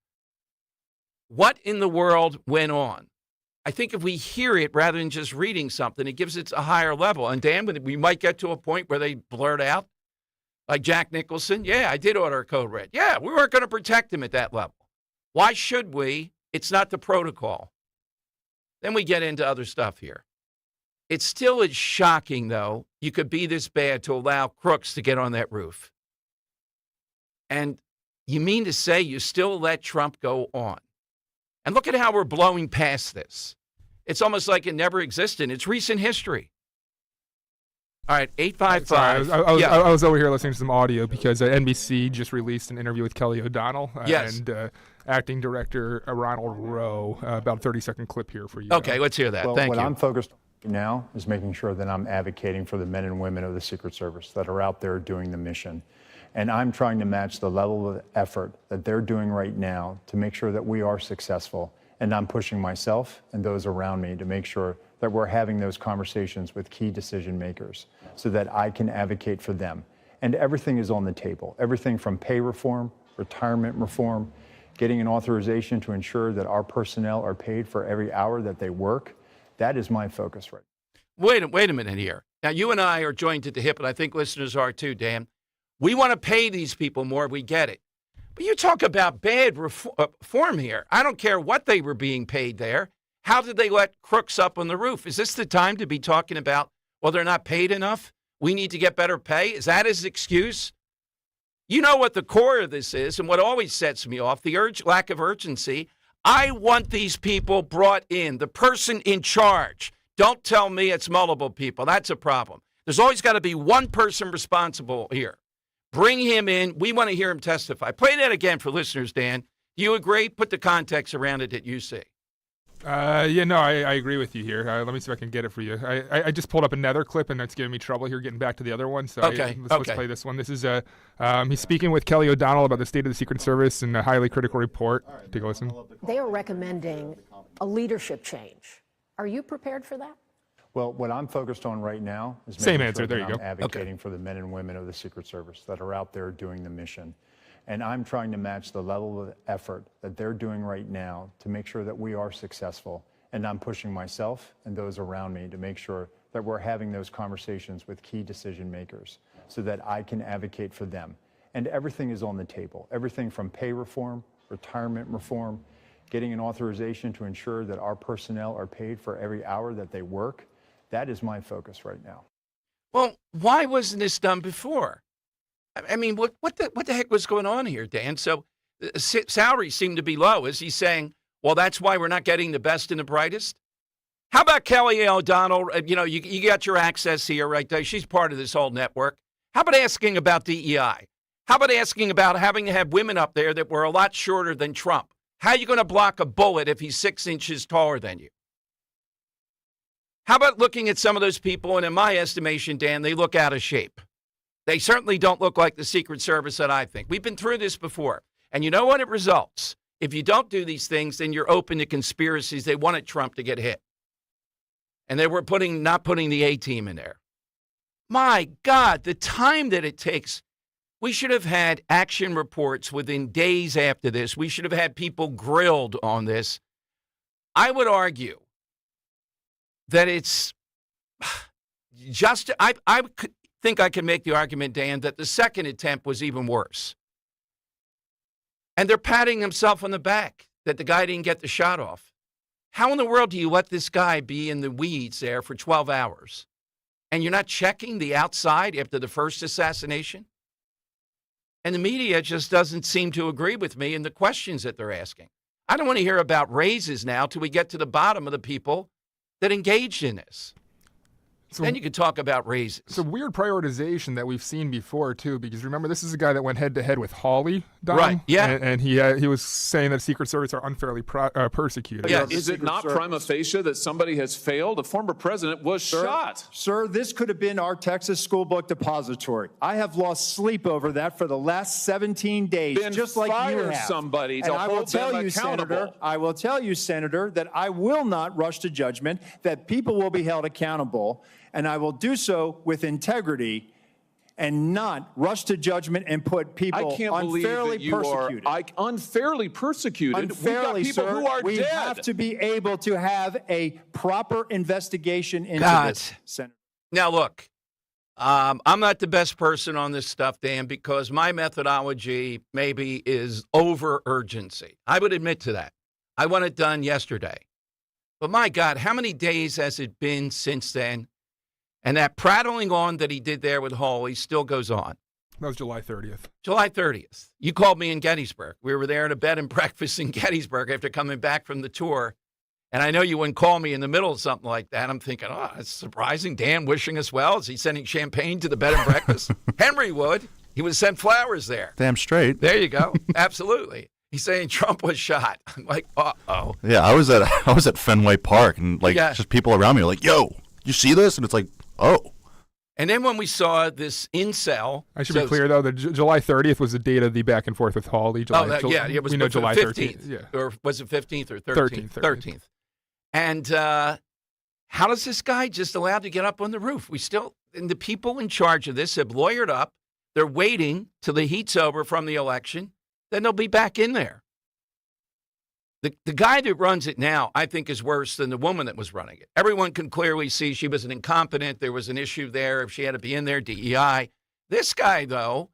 What in the world went on? I think if we hear it rather than just reading something, it gives it a higher level. And Dan, we might get to a point where they blurt out, like Jack Nicholson, yeah, I did order a code red. Yeah, we weren't going to protect him at that level. Why should we? It's not the protocol. Then we get into other stuff here. It still is shocking, though, you could be this bad to allow crooks to get on that roof. And You mean to say you still let Trump go on? And look at how we're blowing past this. It's almost like it never existed. It's recent history. All right, 855. Sorry, I was over here listening to some audio because NBC just released an interview with Kelly O'Donnell and acting director Ronald Rowe. About a 30-second clip here for you. Okay, let's hear that. Well, Thank what you. I'm focused on now is making sure that I'm advocating for the men and women of the Secret Service that are out there doing the mission. And I'm trying to match the level of effort that they're doing right now to make sure that we are successful. And I'm pushing myself and those around me to make sure that we're having those conversations with key decision makers so that I can advocate for them. And everything is on the table. Everything from pay reform, retirement reform, getting an authorization to ensure that our personnel are paid for every hour that they work. That is my focus right now. Wait a minute here. Now, you and I are joined at the hip, and I think listeners are too, Dan. We want to pay these people more. We get it. But you talk about bad reform here. I don't care what they were being paid there. How did they let crooks up on the roof? Is this the time to be talking about, well, they're not paid enough? We need to get better pay? Is that his excuse? You know what the core of this is and what always sets me off, the lack of urgency. I want these people brought in, the person in charge. Don't tell me it's multiple people. That's a problem. There's always got to be one person responsible here. Bring him in. We want to hear him testify. Play that again for listeners, Dan. Do you agree? Put the context around it that you see. I agree with you here. Let me see if I can get it for you. I just pulled up another clip, and that's giving me trouble here getting back to the other one. So let's play this one. This is he's speaking with Kelly O'Donnell about the state of the Secret Service and a highly critical report. Take a listen. They are recommending a leadership change. Are you prepared for that? Well, what I'm focused on right now is Same making answer. sure There that you I'm go. advocating for the men and women of the Secret Service that are out there doing the mission. And I'm trying to match the level of effort that they're doing right now to make sure that we are successful. And I'm pushing myself and those around me to make sure that we're having those conversations with key decision makers so that I can advocate for them. And everything is on the table. Everything from pay reform, retirement reform, getting an authorization to ensure that our personnel are paid for every hour that they work. That is my focus right now. Well, why wasn't this done before? I mean, what the heck was going on here, Dan? So salaries seem to be low. Is he saying, well, that's why we're not getting the best and the brightest? How about Kelly O'Donnell? You got your access here right there. She's part of this whole network. How about asking about DEI? How about asking about having to have women up there that were a lot shorter than Trump? How are you going to block a bullet if he's 6 inches taller than you? How about looking at some of those people, and in my estimation, Dan, they look out of shape. They certainly don't look like the Secret Service that I think. We've been through this before. And you know what it results? If you don't do these things, then you're open to conspiracies. They wanted Trump to get hit. And they were not putting the A-team in there. My God, the time that it takes. We should have had action reports within days after this. We should have had people grilled on this. I would argue that it's just, I think I can make the argument, Dan, that the second attempt was even worse. And they're patting themselves on the back that the guy didn't get the shot off. How in the world do you let this guy be in the weeds there for 12 hours? And you're not checking the outside after the first assassination? And the media just doesn't seem to agree with me in the questions that they're asking. I don't want to hear about raises now till we get to the bottom of the people that engaged in this. So, then you could talk about raises. It's a weird prioritization that we've seen before, too, because remember, this is a guy that went head-to-head with Hawley, Don? Right, yeah. And he was saying that Secret Service are unfairly persecuted. Yeah, is it not prima facie that somebody has failed? A former president was shot. Sir, this could have been our Texas school book depository. I have lost sleep over that for the last 17 days, Then just like you fire have. somebody to and I will hold them tell you, accountable. Senator, I will tell you, Senator, that I will not rush to judgment, that people will be held accountable, and I will do so with integrity and not rush to judgment and put people I can't believe unfairly that you persecuted. are unfairly persecuted. Unfairly, We've got people sir, who are we dead. have to be able to have a proper investigation into this, Senator. Now, look, I'm not the best person on this stuff, Dan, because my methodology maybe is over urgency. I would admit to that. I want it done yesterday. But my God, how many days has it been since then? And that prattling on that he did there with Hawley still goes on. That was July 30th. July 30th. You called me in Gettysburg. We were there at a bed and breakfast in Gettysburg after coming back from the tour. And I know you wouldn't call me in the middle of something like that. I'm thinking, oh, it's surprising. Dan wishing us well. Is he sending champagne to the bed and breakfast? Henry would. He would send flowers there. Damn straight. There you go. Absolutely. He's saying Trump was shot. I'm like, uh-oh. Yeah, I was at Fenway Park, and just people around me are like, "Yo, you see this?" And it's like, "Oh." And then when we saw this incel, I should be clear though that July 30th was the date of the back and forth with Hawley. It was July 15th. 13th. Yeah. Or was it 15th or 13th? 13th. And how does this guy just allowed to get up on the roof? And the people in charge of this have lawyered up. They're waiting till the heat's over from the election. Then they'll be back in there. The guy that runs it now, I think, is worse than the woman that was running it. Everyone can clearly see she was an incompetent. There was an issue there. If she had to be in there, DEI. This guy, though,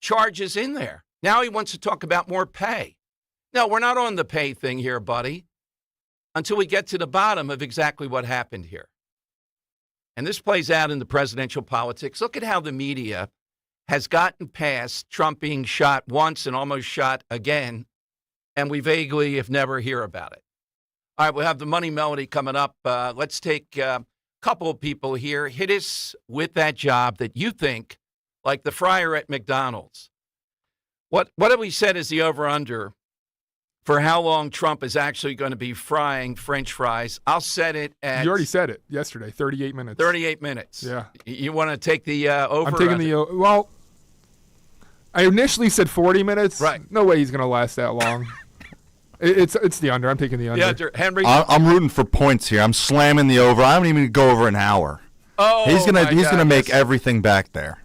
charges in there. Now he wants to talk about more pay. No, we're not on the pay thing here, buddy, until we get to the bottom of exactly what happened here. And this plays out in the presidential politics. Look at how the media has gotten past Trump being shot once and almost shot again, and we vaguely, if never, hear about it. All right, we'll have the Money Melody coming up. Let's take a couple of people here. Hit us with that job that you think, like the fryer at McDonald's. What have we said is the over-under for how long Trump is actually going to be frying French fries? I'll set it at... You already said it yesterday, 38 minutes. 38 minutes. Yeah. You want to take the over? I'm taking the... Well, I initially said 40 minutes. Right. No way he's going to last that long. It's the under. I'm taking the under. Yeah, Henry. I'm rooting for points here. I'm slamming the over. I don't even go over an hour. Oh, he's gonna make everything back there.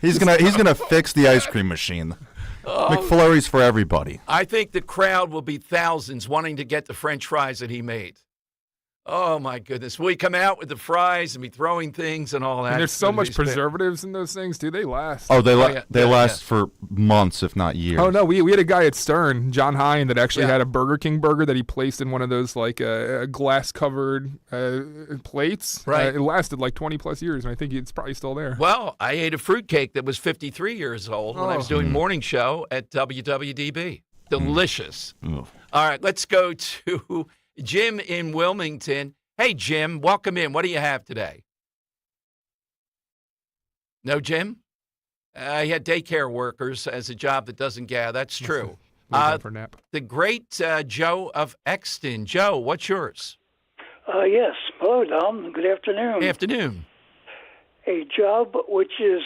He's gonna fix the ice cream machine. McFlurry's for everybody. I think the crowd will be thousands wanting to get the French fries that he made. Oh, my goodness. Will he come out with the fries and be throwing things and all that? And there's so much preservatives in those things, too. They last. Oh, they last for months, if not years. Oh, no. We had a guy at Stern, John Hine, that actually had a Burger King burger that he placed in one of those glass-covered plates. Right. It lasted like 20-plus years, and I think it's probably still there. Well, I ate a fruitcake that was 53 years old when I was doing morning show at WWDB. Delicious. All right, let's go to... Jim in Wilmington. Hey, Jim, welcome in. What do you have today? No, Jim? He had daycare workers as a job that doesn't That's true. For nap. The great Joe of Exton. Joe, what's yours? Yes. Hello, Dom. Good afternoon. Good afternoon. A job which is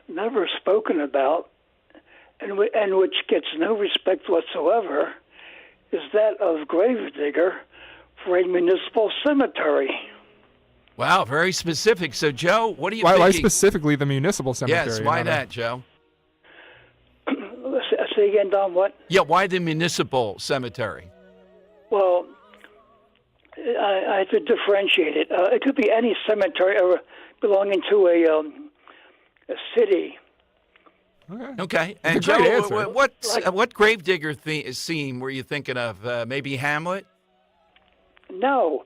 never spoken about and which gets no respect whatsoever is that of gravedigger for a municipal cemetery. Wow, very specific. So, Joe, what do you Why specifically the municipal cemetery? Yes, why that, Joe? Say again, Dom, what? Yeah, why the municipal cemetery? Well, I have to differentiate it. It could be any cemetery belonging to a city. Okay. And Joe, what gravedigger scene were you thinking of? Maybe Hamlet? No.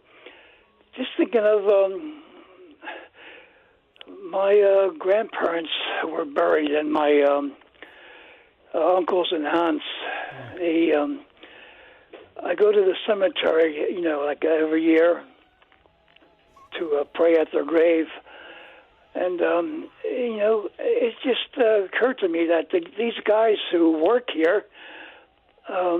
Just thinking of my grandparents who were buried and my uncles and aunts. I go to the cemetery, like every year to pray at their grave. And, it just occurred to me that these guys who work here are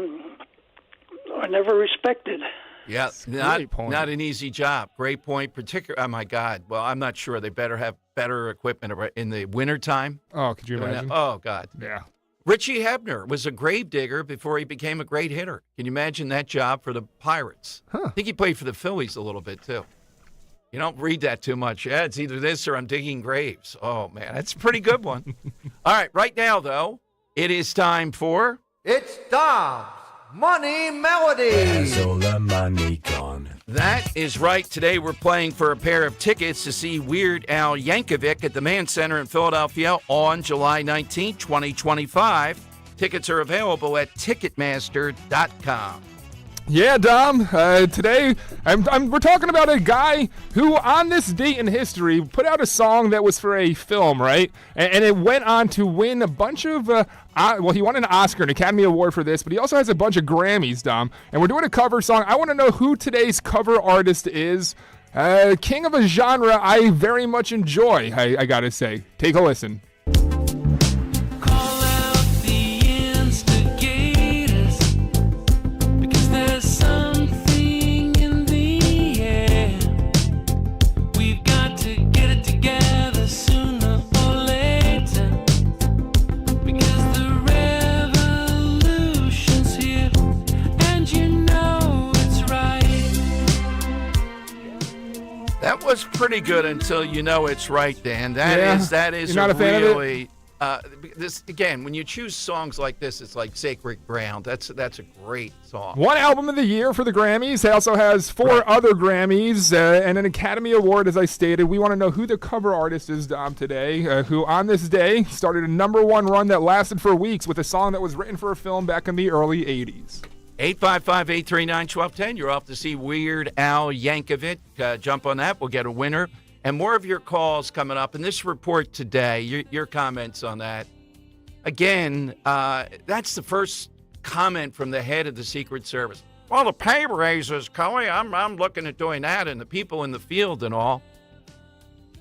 never respected. Yeah, not an easy job. Great point. Oh, my God. Well, I'm not sure. They better have better equipment in the wintertime. Oh, could you imagine? Oh, God. Yeah. Richie Hebner was a gravedigger before he became a great hitter. Can you imagine that job for the Pirates? Huh. I think he played for the Phillies a little bit, too. You don't read that too much. Yeah, it's either this or I'm digging graves. Oh, man, that's a pretty good one. All right, right now, though, it is time for... It's Dom's Money Melody. Has all the money gone? That is right. Today we're playing for a pair of tickets to see Weird Al Yankovic at the Mann Center in Philadelphia on July 19, 2025. Tickets are available at Ticketmaster.com. Yeah, Dom. Today, we're talking about a guy who, on this date in history, put out a song that was for a film, right? And it went on to win a bunch of, he won an Oscar, an Academy Award for this, but he also has a bunch of Grammys, Dom. And we're doing a cover song. I want to know who today's cover artist is. King of a genre I very much enjoy, I gotta say. Take a listen. That was pretty good until you know it's right, Dan. That is You're not a fan really this again. When you choose songs like this, it's like sacred ground. That's a great song. One album of the year for the Grammys. He also has 4 other Grammys and an Academy Award, as I stated. We want to know who the cover artist is, Dom, today, who on this day started a #1 run that lasted for weeks with a song that was written for a film back in the early 80s. 855-839-1210. You're off to see Weird Al Yankovic. Jump on that. We'll get a winner. And more of your calls coming up. And this report today, your comments on that. Again, that's the first comment from the head of the Secret Service. Well, the pay raises, Kelly, I'm looking at doing that, and the people in the field and all.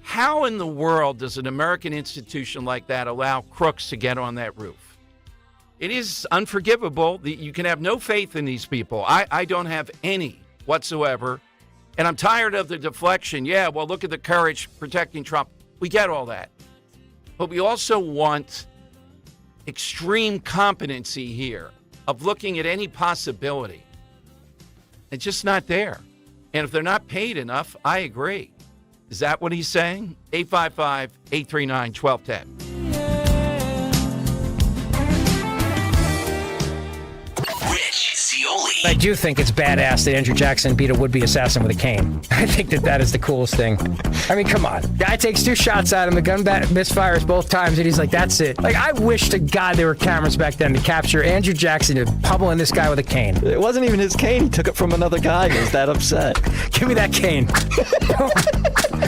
How in the world does an American institution like that allow crooks to get on that roof? It is unforgivable. You can have no faith in these people. I don't have any whatsoever. And I'm tired of the deflection. Yeah, well, look at the courage protecting Trump. We get all that. But we also want extreme competency here of looking at any possibility. It's just not there. And if they're not paid enough, I agree. Is that what he's saying? 855-839-1210. I do think it's badass that Andrew Jackson beat a would-be assassin with a cane. I think that is the coolest thing. I mean, come on. Guy takes 2 shots at him, the gun misfires both times, and he's like, that's it. Like, I wish to God there were cameras back then to capture Andrew Jackson and pummeling this guy with a cane. It wasn't even his cane. He took it from another guy. He was that upset. Give me that cane.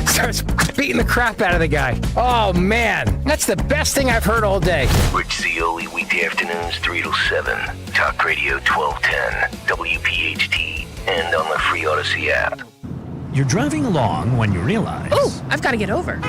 Starts beating the crap out of the guy. Oh, man. That's the best thing I've heard all day. Rich Zioli, weekday afternoons, 3 to 7. Talk Radio 1210, WPHT, and on the free Odyssey app. You're driving along when you realize... Oh, I've got to get over.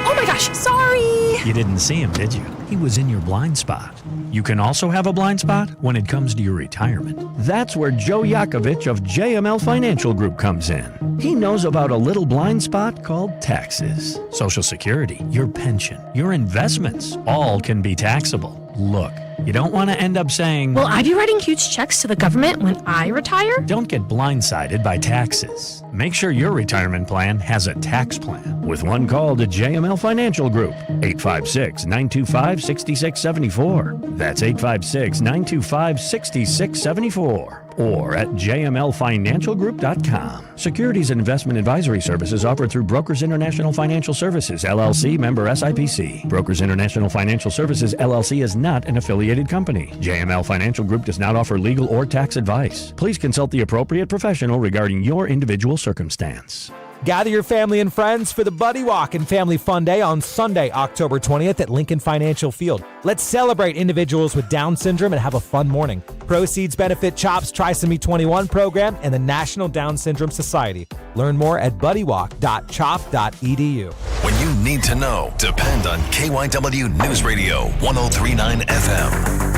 Oh my gosh, sorry! You didn't see him, did you? He was in your blind spot. You can also have a blind spot when it comes to your retirement. That's where Joe Yakovich of JML Financial Group comes in. He knows about a little blind spot called taxes. Social Security, your pension, your investments, all can be taxable. Look, you don't want to end up saying... Will I be writing huge checks to the government when I retire? Don't get blindsided by taxes. Make sure your retirement plan has a tax plan. With one call to JML Financial Group, 856-925-6674. That's 856-925-6674. Or at jmlfinancialgroup.com. Securities and investment advisory services offered through Brokers International Financial Services, LLC, member SIPC. Brokers International Financial Services, LLC is not an affiliated company. JML Financial Group does not offer legal or tax advice. Please consult the appropriate professional regarding your individual circumstance. Gather your family and friends for the Buddy Walk and Family Fun Day on Sunday, October 20th at Lincoln Financial Field. Let's celebrate individuals with Down syndrome and have a fun morning. Proceeds benefit CHOP's Trisomy 21 program and the National Down Syndrome Society. Learn more at buddywalk.chop.edu. When you need to know, depend on KYW News Radio 103.9 FM.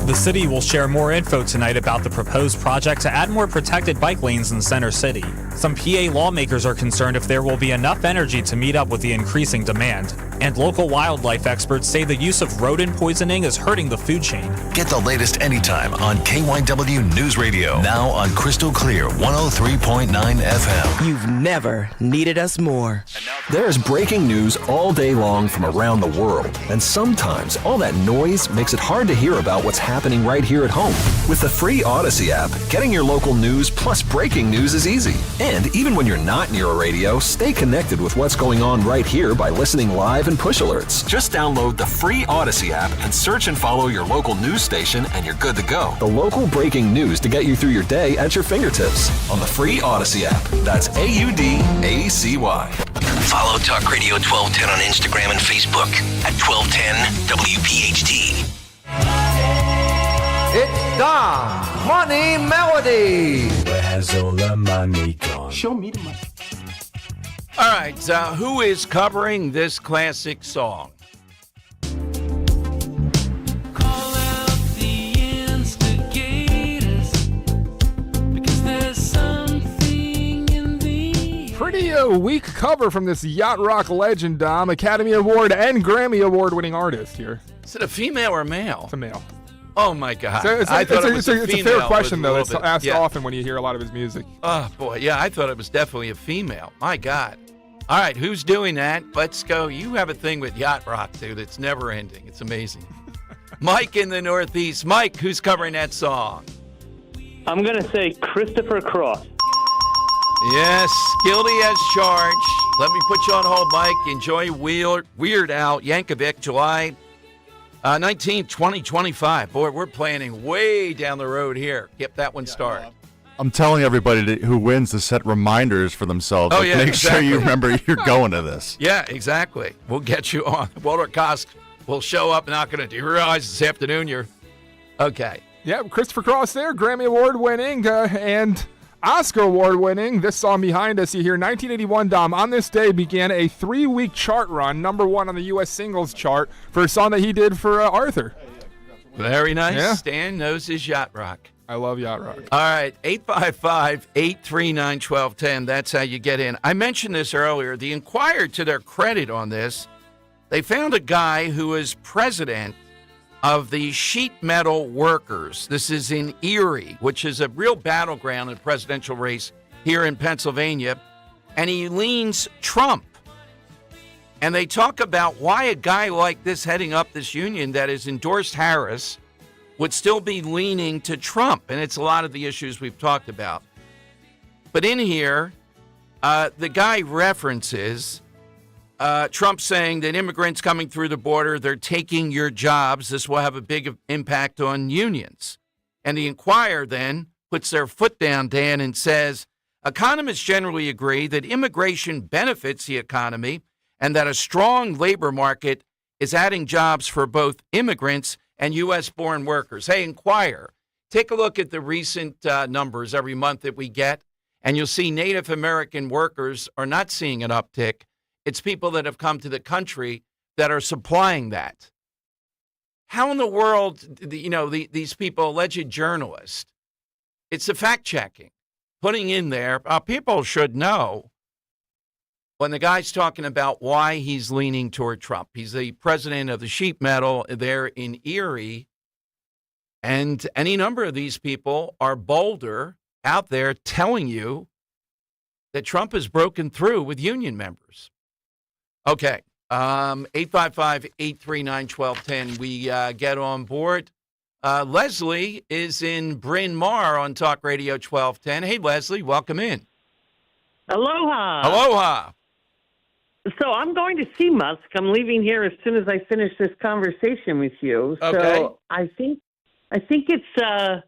The city will share more info tonight about the proposed project to add more protected bike lanes in Center City. Some PA lawmakers are concerned if there will be enough energy to meet up with the increasing demand. And local wildlife experts say the use of rodent poisoning is hurting the food chain. Get the latest anytime on KYW News Radio. Now on Crystal Clear 103.9 FM. You've never needed us more. There's breaking news all day long from around the world. And sometimes all that noise makes it hard to hear about what's happening right here at home. With the free Odyssey app, getting your local news plus breaking news is easy. And even when you're not near a radio, stay connected with what's going on right here by listening live and push alerts. Just download the free Odyssey app and search and follow your local news station and you're good to go. The local breaking news to get you through your day at your fingertips on the free Odyssey app. That's AUDACY. Follow Talk Radio 1210 on Instagram and Facebook at 1210 WPHT. It's Dom's Money Melody. Where has all the money gone? Show me the money. All right, who is covering this classic song? Pretty weak cover from this yacht rock legend, Dom. Academy Award and Grammy Award winning artist here. Is it a female or male? It's a male. Oh, my God. So it's a fair question, though. It's asked yeah. often when you hear a lot of his music. Oh, boy. Yeah, I thought it was definitely a female. My God. All right, who's doing that? Let's go. You have a thing with yacht rock, dude. It's never ending. It's amazing. Mike in the Northeast. Mike, who's covering that song? I'm going to say Christopher Cross. Yes, guilty as charged. Let me put you on hold, Mike. Enjoy Weird Al Yankovic, July 19th, 2025. Boy, we're planning way down the road here. Get that one started. I'm telling everybody who wins to set reminders for themselves. Oh, Like, yeah, make exactly. sure you remember you're going to this. Yeah, exactly. We'll get you on. Walter Kosk will show up knocking. Do you realize this afternoon you're okay? Yeah, Christopher Cross there, Grammy Award winning and Oscar Award winning. This song behind us, you hear 1981, Dom. On this day began a 3-week chart run, #1 on the U.S. singles chart for a song that he did for Arthur. Very nice. Yeah. Stan knows his yacht rock. I love yacht rock. All right, 855-839-1210. That's how you get in. I mentioned this earlier. The Inquirer, to their credit on this, they found a guy who was president of the sheet metal workers. This is in Erie, which is a real battleground in the presidential race here in Pennsylvania. And he leans Trump. And they talk about why a guy like this heading up this union that has endorsed Harris would still be leaning to Trump. And it's a lot of the issues we've talked about. But in here, the guy references Trump saying that immigrants coming through the border, they're taking your jobs. This will have a big impact on unions. And the Inquirer then puts their foot down, Dan, and says, economists generally agree that immigration benefits the economy and that a strong labor market is adding jobs for both immigrants and U.S.-born workers. Hey, Inquirer, take a look at the recent numbers every month that we get, and you'll see Native American workers are not seeing an uptick. It's people that have come to the country that are supplying that. How in the world, these people, alleged journalists, it's the fact-checking, putting in there, people should know when the guy's talking about why he's leaning toward Trump. He's the president of the sheet metal there in Erie, and any number of these people are bolder out there telling you that Trump has broken through with union members. Okay, 855-839-1210. We get on board. Leslie is in Bryn Mawr on Talk Radio 1210. Hey, Leslie, welcome in. Aloha. Aloha. So I'm going to see Musk. I'm leaving here as soon as I finish this conversation with you. Okay. So I think it's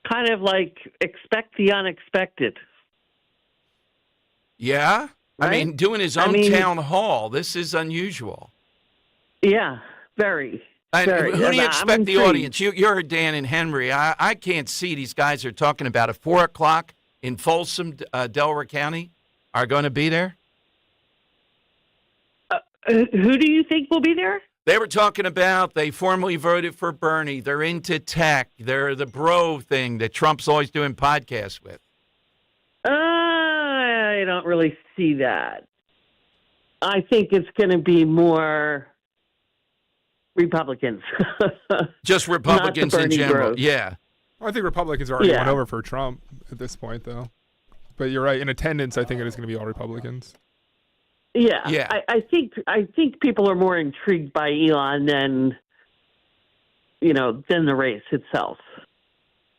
kind of like expect the unexpected. Yeah? Right? I mean, doing his own town hall. This is unusual. Yeah, very. And very. who do you I'm expect the intrigued. audience? You heard Dan and Henry. I can't see these guys are talking about at 4 o'clock in Folsom, Delaware County, are going to be there. Who do you think will be there? They were talking about they formally voted for Bernie. They're into tech. They're the bro thing that Trump's always doing podcasts with. I don't really see that. I think it's going to be more Republicans. Just Republicans in general. Bros. Yeah. Well, I think Republicans already went over for Trump at this point, though. But you're right. In attendance, I think it is going to be all Republicans. Yeah. Yeah. I think people are more intrigued by Elon than the race itself.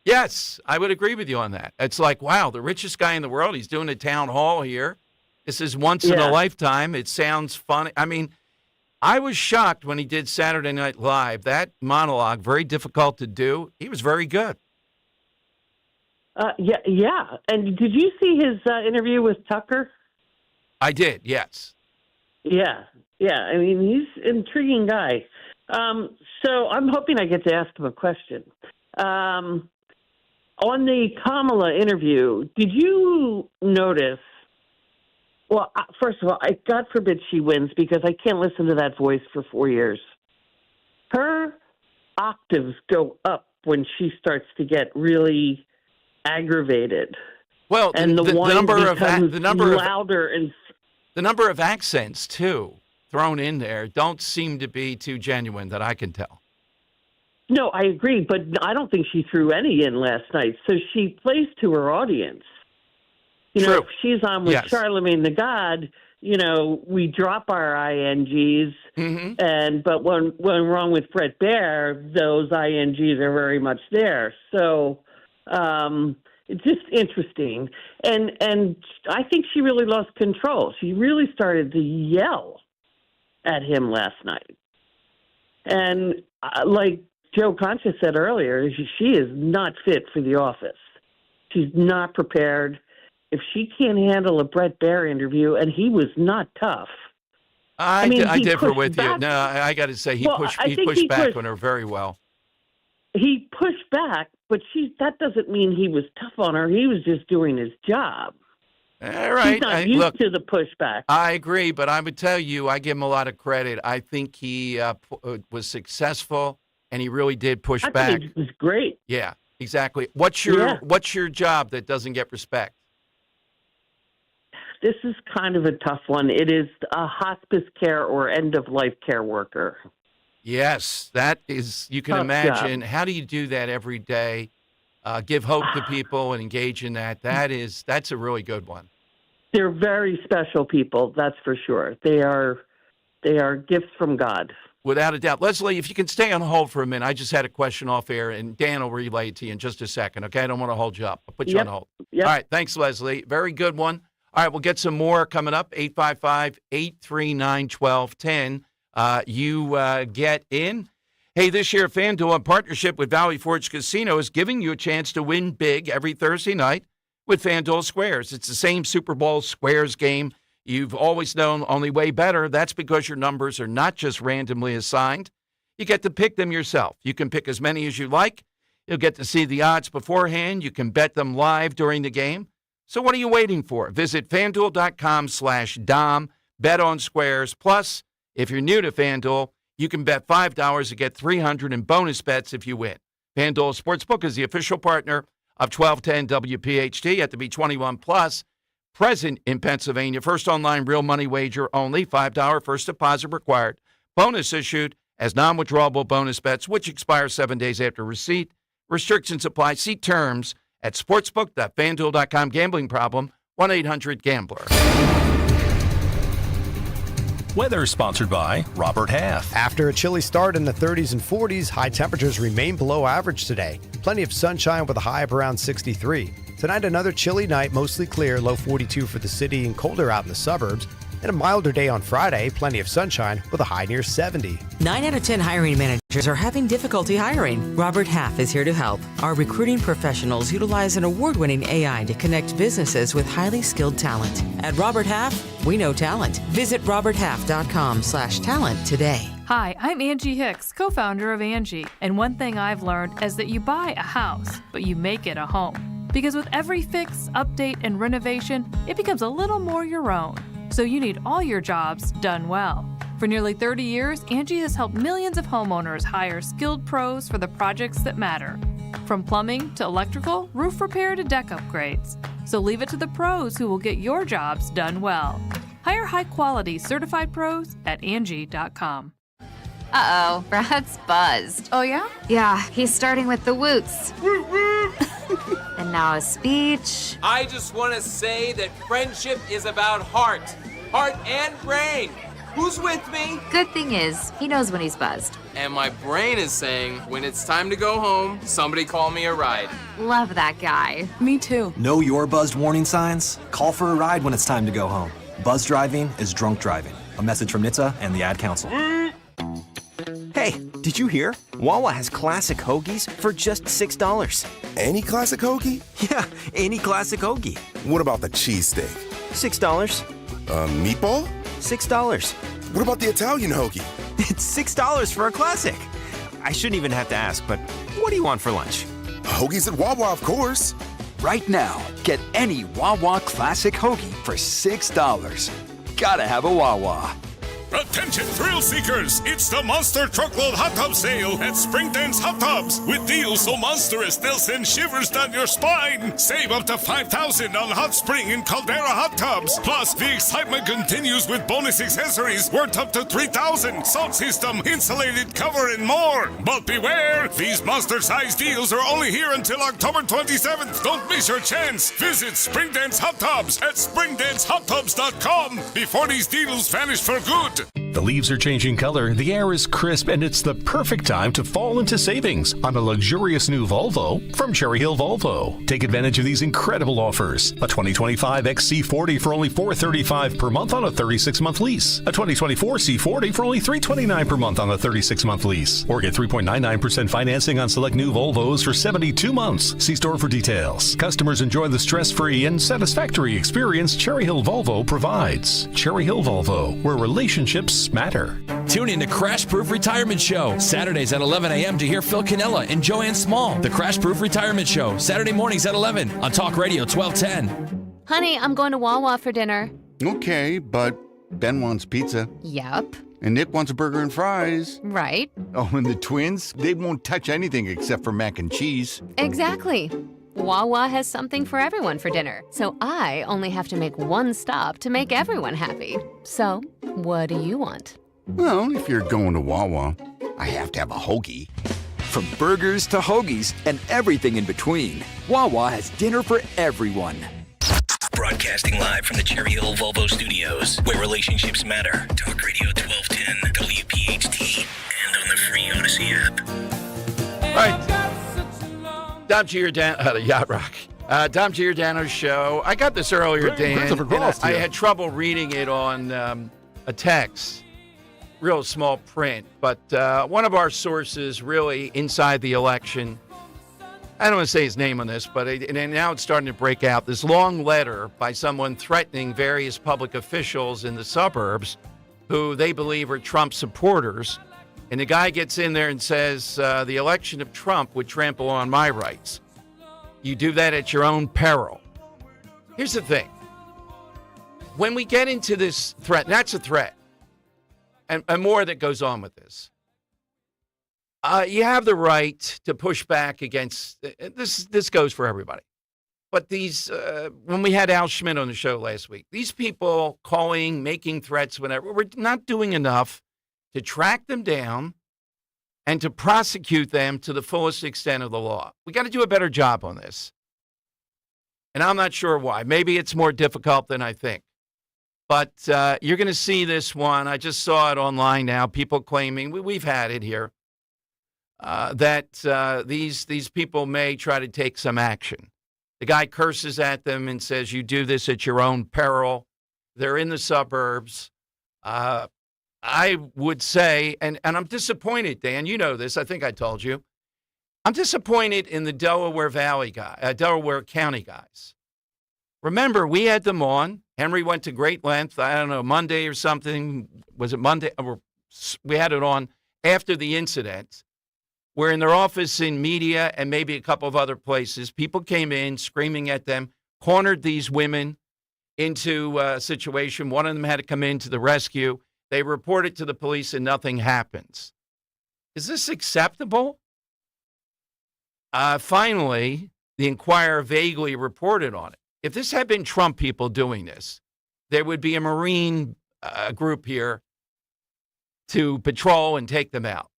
Yes, I would agree with you on that. It's like, wow, the richest guy in the world, he's doing a town hall here. This is once in a lifetime. It sounds funny. I mean, I was shocked when he did Saturday Night Live. That monologue, very difficult to do. He was very good. Yeah. And did you see his interview with Tucker? I did, yes. Yeah. I mean, he's an intriguing guy. So I'm hoping I get to ask him a question. On the Kamala interview, did you notice? Well, first of all, God forbid she wins because I can't listen to that voice for 4 years. Her octaves go up when she starts to get really aggravated. Well, and the number of louder and the number of accents too thrown in there don't seem to be too genuine that I can tell. No, I agree, but I don't think she threw any in last night. So she plays to her audience. You know, if she's on with Charlemagne the God, you know, we drop our INGs, but when we're on with Brett Baer, those INGs are very much there. So it's just interesting, and I think she really lost control. She really started to yell at him last night, and like Joe Concha said earlier, she is not fit for the office. She's not prepared. If she can't handle a Brett Baer interview, and he was not tough. I differ with you. No, I got to say he pushed back on her very well. He pushed back, but that doesn't mean he was tough on her. He was just doing his job. All right. He's not used to the pushback. I agree, but I would tell you, I give him a lot of credit. I think he was successful, and he really did push back. I think it was great. Yeah, exactly. What's your job that doesn't get respect? This is kind of a tough one. It is a hospice care or end-of-life care worker. Yes, that is, you can imagine. How do you do that every day? Give hope to people and engage in that. That's a really good one. They're very special people, that's for sure. They are gifts from God. Without a doubt. Leslie, if you can stay on hold for a minute. I just had a question off air, and Dan will relay it to you in just a second, okay? I don't want to hold you up. I'll put you on hold. Yep. All right, thanks, Leslie. Very good one. All right, we'll get some more coming up, 855-839-1210. You get in. Hey, this year, FanDuel, in partnership with Valley Forge Casino, is giving you a chance to win big every Thursday night with FanDuel Squares. It's the same Super Bowl Squares game you've always known, only way better. That's because your numbers are not just randomly assigned. You get to pick them yourself. You can pick as many as you like. You'll get to see the odds beforehand. You can bet them live during the game. So what are you waiting for? Visit FanDuel.com/Dom. Bet on Squares. Plus, if you're new to FanDuel, you can bet $5 to get $300 in bonus bets if you win. FanDuel Sportsbook is the official partner of 1210 WPHT. You have to be 21 plus. Present in Pennsylvania. First online real money wager only. $5 first deposit required. Bonus issued as non-withdrawable bonus bets, which expire 7 days after receipt. Restrictions apply. See terms at sportsbook.fanduel.com. Gambling problem, 1-800-GAMBLER. Weather sponsored by Robert Half. After a chilly start in the 30s and 40s, high temperatures remain below average today. Plenty of sunshine with a high of around 63. Tonight, another chilly night, mostly clear, low 42 for the city and colder out in the suburbs. And a milder day on Friday, plenty of sunshine with a high near 70. 9 out of 10 hiring managers are having difficulty hiring. Robert Half is here to help. Our recruiting professionals utilize an award-winning AI to connect businesses with highly skilled talent. At Robert Half, we know talent. Visit roberthalf.com/talent today. Hi, I'm Angie Hicks, co-founder of Angie. And one thing I've learned is that you buy a house, but you make it a home. Because with every fix, update, and renovation, it becomes a little more your own. So you need all your jobs done well. For nearly 30 years, Angie has helped millions of homeowners hire skilled pros for the projects that matter. From plumbing to electrical, roof repair to deck upgrades. So leave it to the pros who will get your jobs done well. Hire high-quality certified pros at Angie.com. Uh-oh, Brad's buzzed. Oh, yeah? Yeah, he's starting with the woots. And now a speech. I just want to say that friendship is about heart and brain. Who's with me? Good thing is, he knows when he's buzzed. And my brain is saying, when it's time to go home, somebody call me a ride. Love that guy. Me too. Know your buzzed warning signs? Call for a ride when it's time to go home. Buzz driving is drunk driving. A message from NHTSA and the Ad Council. Hey, did you hear? Wawa has classic hoagies for just $6. Any classic hoagie? Yeah, any classic hoagie. What about the cheesesteak? $6. Meatball? $6. What about the Italian hoagie? It's $6 for a classic. I shouldn't even have to ask, but what do you want for lunch? Hoagies at Wawa, of course. Right now, get any Wawa Classic Hoagie for $6. Gotta have a Wawa. Attention thrill seekers! It's the Monster Truckload Hot Tub Sale at Springdance Hot Tubs with deals so monstrous they'll send shivers down your spine. Save up to $5,000 on Hot Spring and Caldera Hot Tubs. Plus, the excitement continues with bonus accessories worth up to $3,000. Salt system, insulated cover, and more. But beware, these monster-sized deals are only here until October 27th. Don't miss your chance. Visit Springdance Hot Tubs at springdancehottubs.com before these deals vanish for good. The leaves are changing color, the air is crisp, and it's the perfect time to fall into savings on a luxurious new Volvo from Cherry Hill Volvo. Take advantage of these incredible offers. A 2025 XC40 for only $435 per month on a 36-month lease. A 2024 C40 for only $329 per month on a 36-month lease. Or get 3.99% financing on select new Volvos for 72 months. See store for details. Customers enjoy the stress-free and satisfactory experience Cherry Hill Volvo provides. Cherry Hill Volvo, where relationships matter. Tune in to Crash Proof Retirement Show, Saturdays at 11 a.m. to hear Phil Cannella and Joanne Small. The Crash Proof Retirement Show, Saturday mornings at 11 on Talk Radio 1210. Honey, I'm going to Wawa for dinner. Okay, but Ben wants pizza. Yup. And Nick wants a burger and fries. Right. Oh, and the twins, they won't touch anything except for mac and cheese. Exactly. Wawa has something for everyone for dinner, so I only have to make one stop to make everyone happy. So, what do you want? Well, if you're going to Wawa, I have to have a hoagie. From burgers to hoagies and everything in between, Wawa has dinner for everyone. Broadcasting live from the Cherry Hill Volvo Studios, where relationships matter. Talk Radio 1210, WPHT, and on the free Odyssey app. All right. Dom Giordano, Yacht Rock. Dom Giordano's show. I got this earlier, Dan. I had trouble reading it on a text, real small print. But one of our sources, really inside the election, I don't want to say his name on this, but and now it's starting to break out. This long letter by someone threatening various public officials in the suburbs who they believe are Trump supporters. And the guy gets in there and says, the election of Trump would trample on my rights. You do that at your own peril. Here's the thing. When we get into this threat, and that's a threat, and more that goes on with this, you have the right to push back against, this goes for everybody. But these, when we had Al Schmidt on the show last week, these people calling, making threats, whatever, we're not doing enough to track them down and to prosecute them to the fullest extent of the law. We got to do a better job on this. And I'm not sure why. Maybe it's more difficult than I think. But you're going to see this one. I just saw it online now. People claiming, we've had it here, that these people may try to take some action. The guy curses at them and says, you do this at your own peril. They're in the suburbs. I would say, and I'm disappointed, Dan, you know this, I think I told you. I'm disappointed in the Delaware County guys. Remember, we had them on. Henry went to great length, I don't know, Monday or something. Was it Monday? We had it on after the incident, where in their office in media and maybe a couple of other places, people came in screaming at them, cornered these women into a situation. One of them had to come in to the rescue. They report it to the police and nothing happens. Is this acceptable? Finally, the Inquirer vaguely reported on it. If this had been Trump people doing this, there would be a Marine group here to patrol and take them out.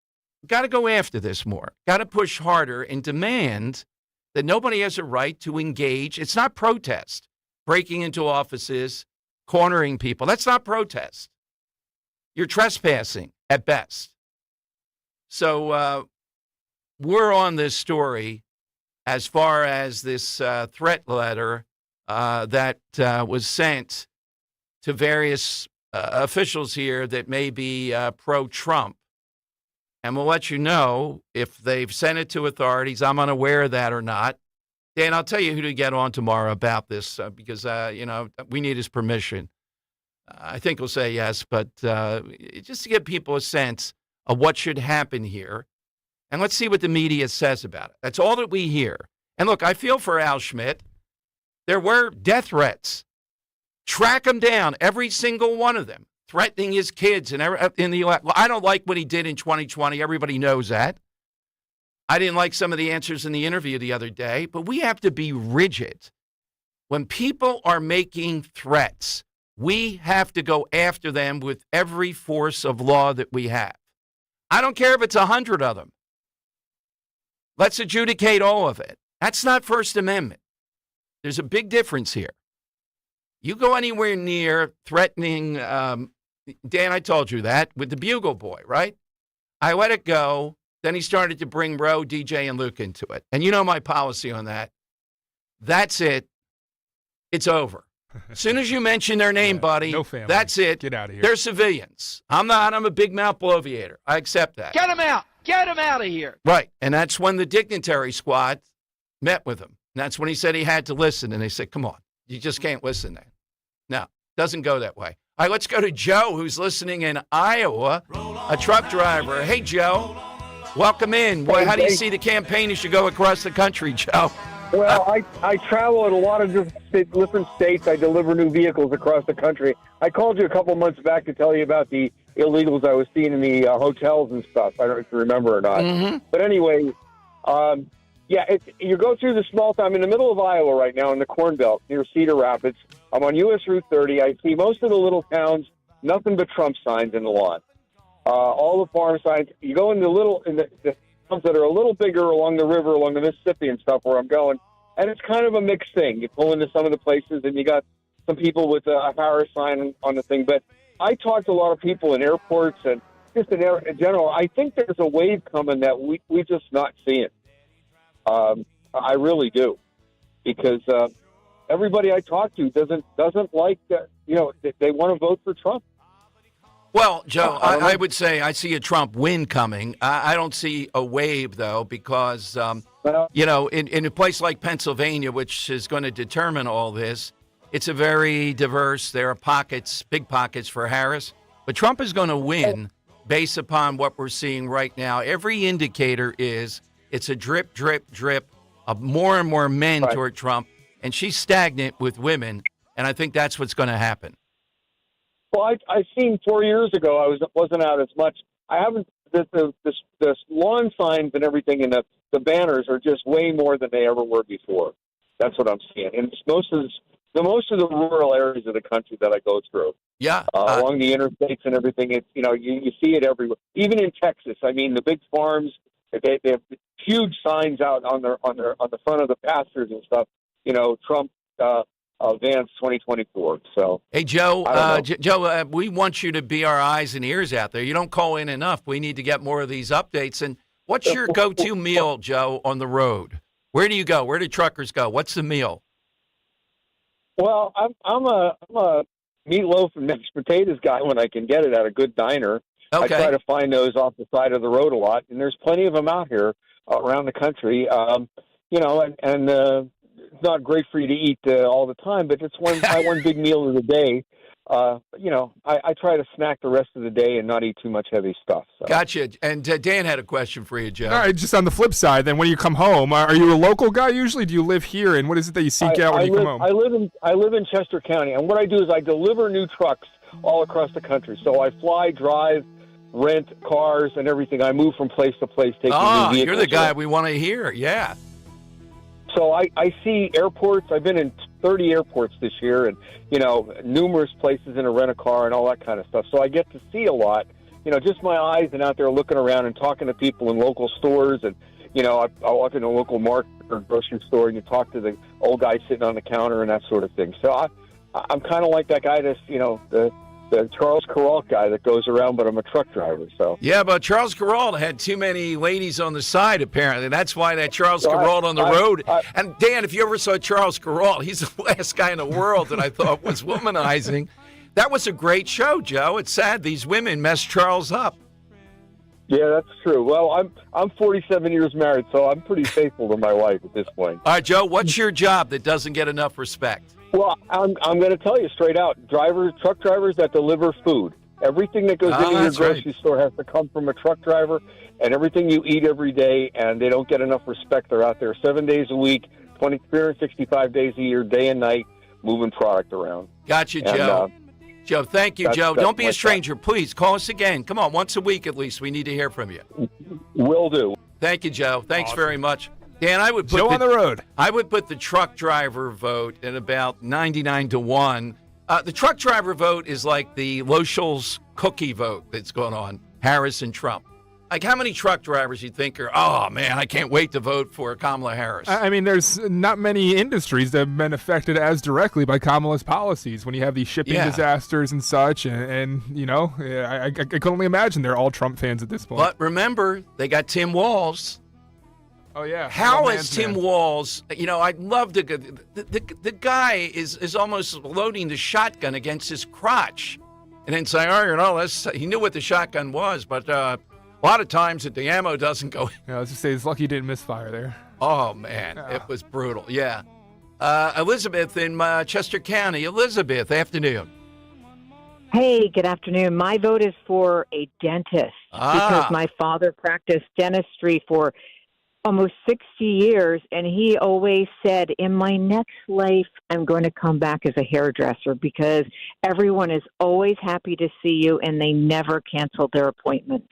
Got to go after this more. Got to push harder and demand that nobody has a right to engage. It's not protest. Breaking into offices, cornering people. That's not protest. you're trespassing at best. So we're on this story as far as this threat letter that was sent to various officials here that may be pro-Trump. And we'll let you know if they've sent it to authorities. I'm unaware of that or not. Dan, I'll tell you who to get on tomorrow about this because, we need his permission. I think he'll say yes, but just to give people a sense of what should happen here. And let's see what the media says about it. That's all that we hear. And look, I feel for Al Schmidt. There were death threats. Track them down, every single one of them, threatening his kids. And in the well, I don't like what he did in 2020. Everybody knows that. I didn't like some of the answers in the interview the other day, but we have to be rigid. When people are making threats, we have to go after them with every force of law that we have. I don't care if it's 100 of them. Let's adjudicate all of it. That's not First Amendment. There's a big difference here. You go anywhere near threatening, Dan, I told you that, with the Bugle Boy, right? I let it go. Then he started to bring Roe, DJ, and Luke into it. And you know my policy on that. That's it. It's over. As soon as you mention their name, buddy, no family. That's it. Get out of here. They're civilians. I'm not. I'm a big mouth bloviator. I accept that. Get him out. Get him out of here. Right. And that's when the dignitary squad met with him. And that's when he said he had to listen. And they said, come on, you just can't listen then. No, doesn't go that way. All right, let's go to Joe, who's listening in Iowa, a truck driver. Hey, Joe. Welcome in. Well, how do you see the campaign as you go across the country, Joe? Well, I travel in a lot of different states. I deliver new vehicles across the country. I called you a couple months back to tell you about the illegals I was seeing in the hotels and stuff. I don't know if you remember or not. Mm-hmm. But anyway, you go through the small town. I'm in the middle of Iowa right now in the Corn Belt near Cedar Rapids. I'm on U.S. Route 30. I see most of the little towns, nothing but Trump signs in the lawn. All the farm signs. You go in the towns that are a little bigger along the river, along the Mississippi and stuff where I'm going, and it's kind of a mixed thing. You pull into some of the places, and you got some people with a Harris sign on the thing. But I talked to a lot of people in airports and just in general. I think there's a wave coming that we just not seeing. I really do, because everybody I talk to doesn't like that. They want to vote for Trump. Well, Joe, I would say I see a Trump win coming. I don't see a wave, though, because, in a place like Pennsylvania, which is going to determine all this, it's a very diverse. There are pockets, big pockets for Harris. But Trump is going to win based upon what we're seeing right now. Every indicator is it's a drip, drip, drip of more and more men toward Trump. And she's stagnant with women. And I think that's what's going to happen. Well, I seen 4 years ago. I wasn't out as much. I haven't. The lawn signs and everything, and the banners are just way more than they ever were before. That's what I'm seeing, and it's most of the rural areas of the country that I go through. Yeah, along the interstates and everything. It's you see it everywhere. Even in Texas, I mean, the big farms they have huge signs out on the front of the pastures and stuff. Trump. Vance 2024. So, hey, Joe, Joe, we want you to be our eyes and ears out there. You don't call in enough. We need to get more of these updates. And what's your go-to meal, Joe, on the road? Where do you go? Where do truckers go? What's the meal? Well, I'm a meatloaf and mashed potatoes guy when I can get it at a good diner. Okay. I try to find those off the side of the road a lot, and there's plenty of them out here around the country. It's not great for you to eat all the time, but it's one big meal of the day. I try to snack the rest of the day and not eat too much heavy stuff. So. Gotcha. And Dan had a question for you, Joe. All right, just on the flip side, then when you come home, are you a local guy usually? Do you live here? And what is it that you seek out when you come home? I live in Chester County, and what I do is I deliver new trucks all across the country. So I fly, drive, rent cars, and everything. I move from place to place taking new vehicles. You're the guy we want to hear. Yeah. So I see airports. I've been in 30 airports this year, and numerous places in a rent-a-car and all that kind of stuff. So I get to see a lot. Just my eyes and out there looking around and talking to people in local stores. And I walk in a local market or grocery store and you talk to the old guy sitting on the counter and that sort of thing. So I'm kind of like that guy that's the the Charles Carrault guy that goes around, but I'm a truck driver. So Yeah, but Charles Carrault had too many ladies on the side, apparently. That's why that Charles Carrault on the road. And, Dan, if you ever saw Charles Carrault, he's the last guy in the world that I thought was womanizing. That was a great show, Joe. It's sad these women messed Charles up. yeah, that's true. Well, I'm 47 years married, so I'm pretty faithful to my wife at this point. All right, Joe, what's your job that doesn't get enough respect? Well, I'm going to tell you straight out, truck drivers that deliver food. Everything that goes into your grocery store has to come from a truck driver, and everything you eat every day, and they don't get enough respect. They're out there 7 days a week, 365 days a year, day and night, moving product around. Got you, Joe. Joe, thank you, Joe. Don't be a that's stranger. Please call us again. Come on, once a week at least. We need to hear from you. Will do. Thank you, Joe. Thanks very much. Dan, I would put Joe on the road. I would put the truck driver vote at about 99-1. The truck driver vote is like the Lochel's cookie vote that's going on, Harris and Trump. Like, how many truck drivers you think are, oh, man, I can't wait to vote for Kamala Harris? I mean, there's not many industries that have been affected as directly by Kamala's policies when you have these shipping disasters and such. And you know, I can only imagine they're all Trump fans at this point. But remember, they got Tim Walz. Oh, yeah. How is Tim Walz? You know, I'd love to. The guy is almost loading the shotgun against his crotch, and then saying, "Oh, you know, he knew what the shotgun was, but a lot of times the ammo doesn't go." Yeah, let's just say it's lucky he didn't misfire there. Oh man, it was brutal. Yeah, Elizabeth in Chester County. Elizabeth, afternoon. Hey, good afternoon. My vote is for a dentist because my father practiced dentistry for almost 60 years, and he always said, in my next life, I'm going to come back as a hairdresser because everyone is always happy to see you, and they never cancel their appointment.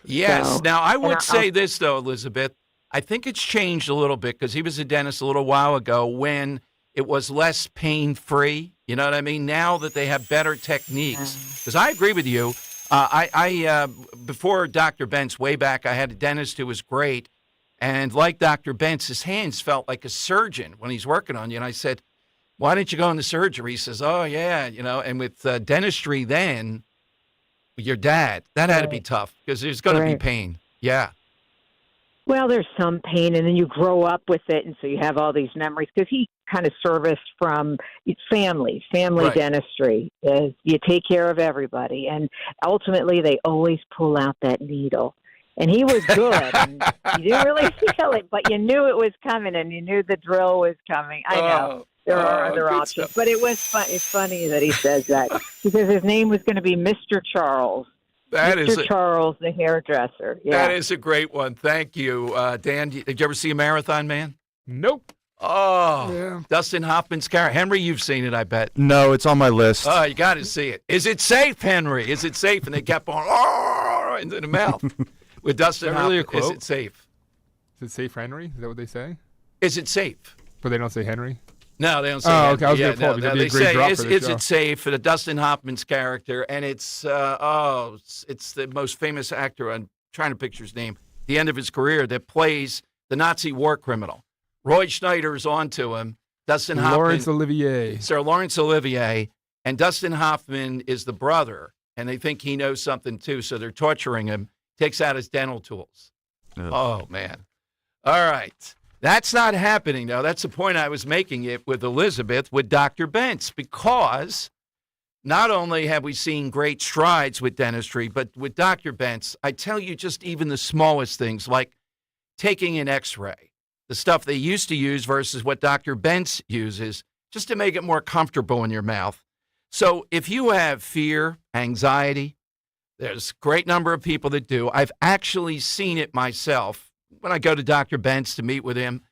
Yes. So, now, I would say this, though, Elizabeth. I think it's changed a little bit because he was a dentist a little while ago when it was less pain-free. You know what I mean? Now that they have better techniques. Because I agree with you. Before Dr. Bentz, way back, I had a dentist who was great. And like Dr. Bentz, his hands felt like a surgeon when he's working on you. And I said, why didn't you go into surgery? He says, oh, yeah, you know. And with dentistry then, your dad, that had to be tough because there's going to be pain. Yeah. Well, there's some pain, and then you grow up with it, and so you have all these memories. Because he kind of serviced from family dentistry. You take care of everybody. And ultimately, they always pull out that needle. And he was good. And you didn't really feel it, but you knew it was coming, and you knew the drill was coming. I know there are other options, but it was fun. It's funny that he says that because his name was going to be Mr. Charles. Mr. Charles, the hairdresser. Yeah. That is a great one. Thank you, Dan. Did you ever see a Marathon Man? Nope. Oh, yeah. Dustin Hoffman's character. Henry, you've seen it, I bet. No, it's on my list. Oh, you got to see it. Is it safe, Henry? Is it safe? And they kept on into the mouth. With Dustin Hoffman, really a quote? Is it safe? Is it safe, Henry? Is that what they say? Is it safe? But they don't say Henry? No, they don't say Henry. Okay. I was going to pull it. They say, is it safe for the Dustin Hoffman's character? And it's it's the most famous actor, I'm trying to picture his name, the end of his career, that plays the Nazi war criminal. Roy Schneider's onto him. Dustin Hoffman. Laurence Olivier. Sir Laurence Olivier. And Dustin Hoffman is the brother, and they think he knows something too, so they're torturing him. Takes out his dental tools. Ugh. Oh, man. All right. That's not happening, though. That's the point I was making it with Elizabeth, with Dr. Bentz, because not only have we seen great strides with dentistry, but with Dr. Bentz, I tell you just even the smallest things, like taking an x-ray, the stuff they used to use versus what Dr. Bentz uses, just to make it more comfortable in your mouth. So if you have fear, anxiety, there's a great number of people that do. I've actually seen it myself when I go to Dr. Bentz to meet with him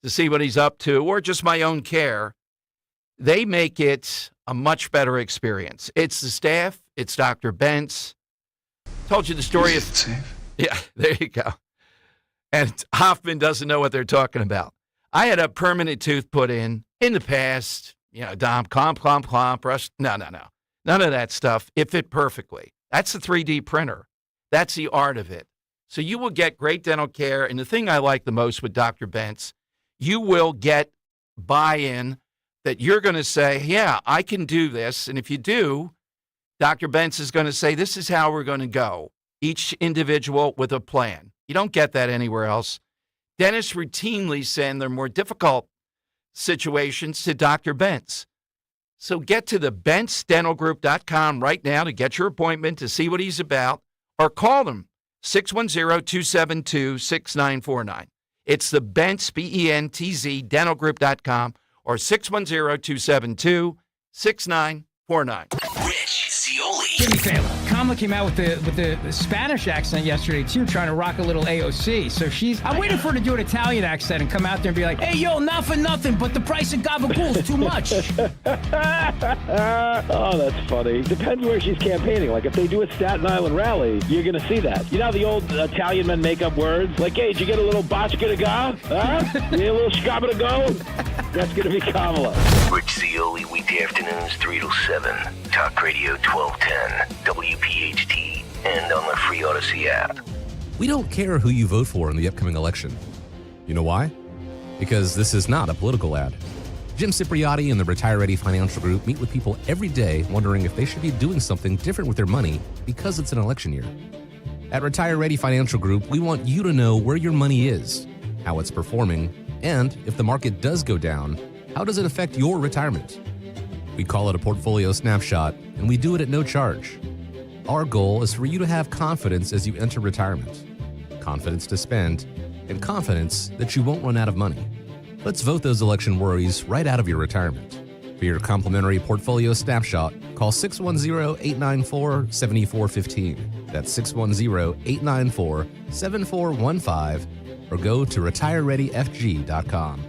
to see what he's up to, or just my own care. They make it a much better experience. It's the staff. It's Dr. Bentz. Told you the story of... safe? Yeah, there you go. And Hoffman doesn't know what they're talking about. I had a permanent tooth put in the past. You know, clomp, brush. No. None of that stuff. It fit perfectly. That's the 3D printer. That's the art of it. So you will get great dental care. And the thing I like the most with Dr. Bentz, you will get buy-in that you're going to say, yeah, I can do this. And if you do, Dr. Bentz is going to say, this is how we're going to go. Each individual with a plan. You don't get that anywhere else. Dentists routinely send their more difficult situations to Dr. Bentz. So get to the BentzDentalGroup.com right now to get your appointment to see what he's about, or call him 610-272-6949. It's the Bentz, B-E-N-T-Z, dentalgroup.com, or 610-272-6949. Rich Zioli. Do me a favor. Kamala came out with the Spanish accent yesterday, too, trying to rock a little AOC. So I'm waiting for her to do an Italian accent and come out there and be like, hey, yo, not for nothing, but the price of gabagool is too much. Oh, that's funny. Depends where she's campaigning. Like, if they do a Staten Island rally, you're going to see that. You know how the old Italian men make up words? Like, hey, did you get a little botchka to go? Huh? You get a little scabba to go? That's going to be Kamala. Rich Zioli, weekday afternoons 3 to 7. Talk Radio 1210, WPHT, and on the free Odyssey app. We don't care who you vote for in the upcoming election. You know why? Because this is not a political ad. Jim Cipriotti and the Retire Ready Financial Group meet with people every day wondering if they should be doing something different with their money because it's an election year. At Retire Ready Financial Group, we want you to know where your money is, how it's performing, and if the market does go down, how does it affect your retirement? We call it a portfolio snapshot, and we do it at no charge. Our goal is for you to have confidence as you enter retirement, confidence to spend, and confidence that you won't run out of money. Let's vote those election worries right out of your retirement. For your complimentary portfolio snapshot, call 610-894-7415. That's 610-894-7415, or go to retirereadyfg.com.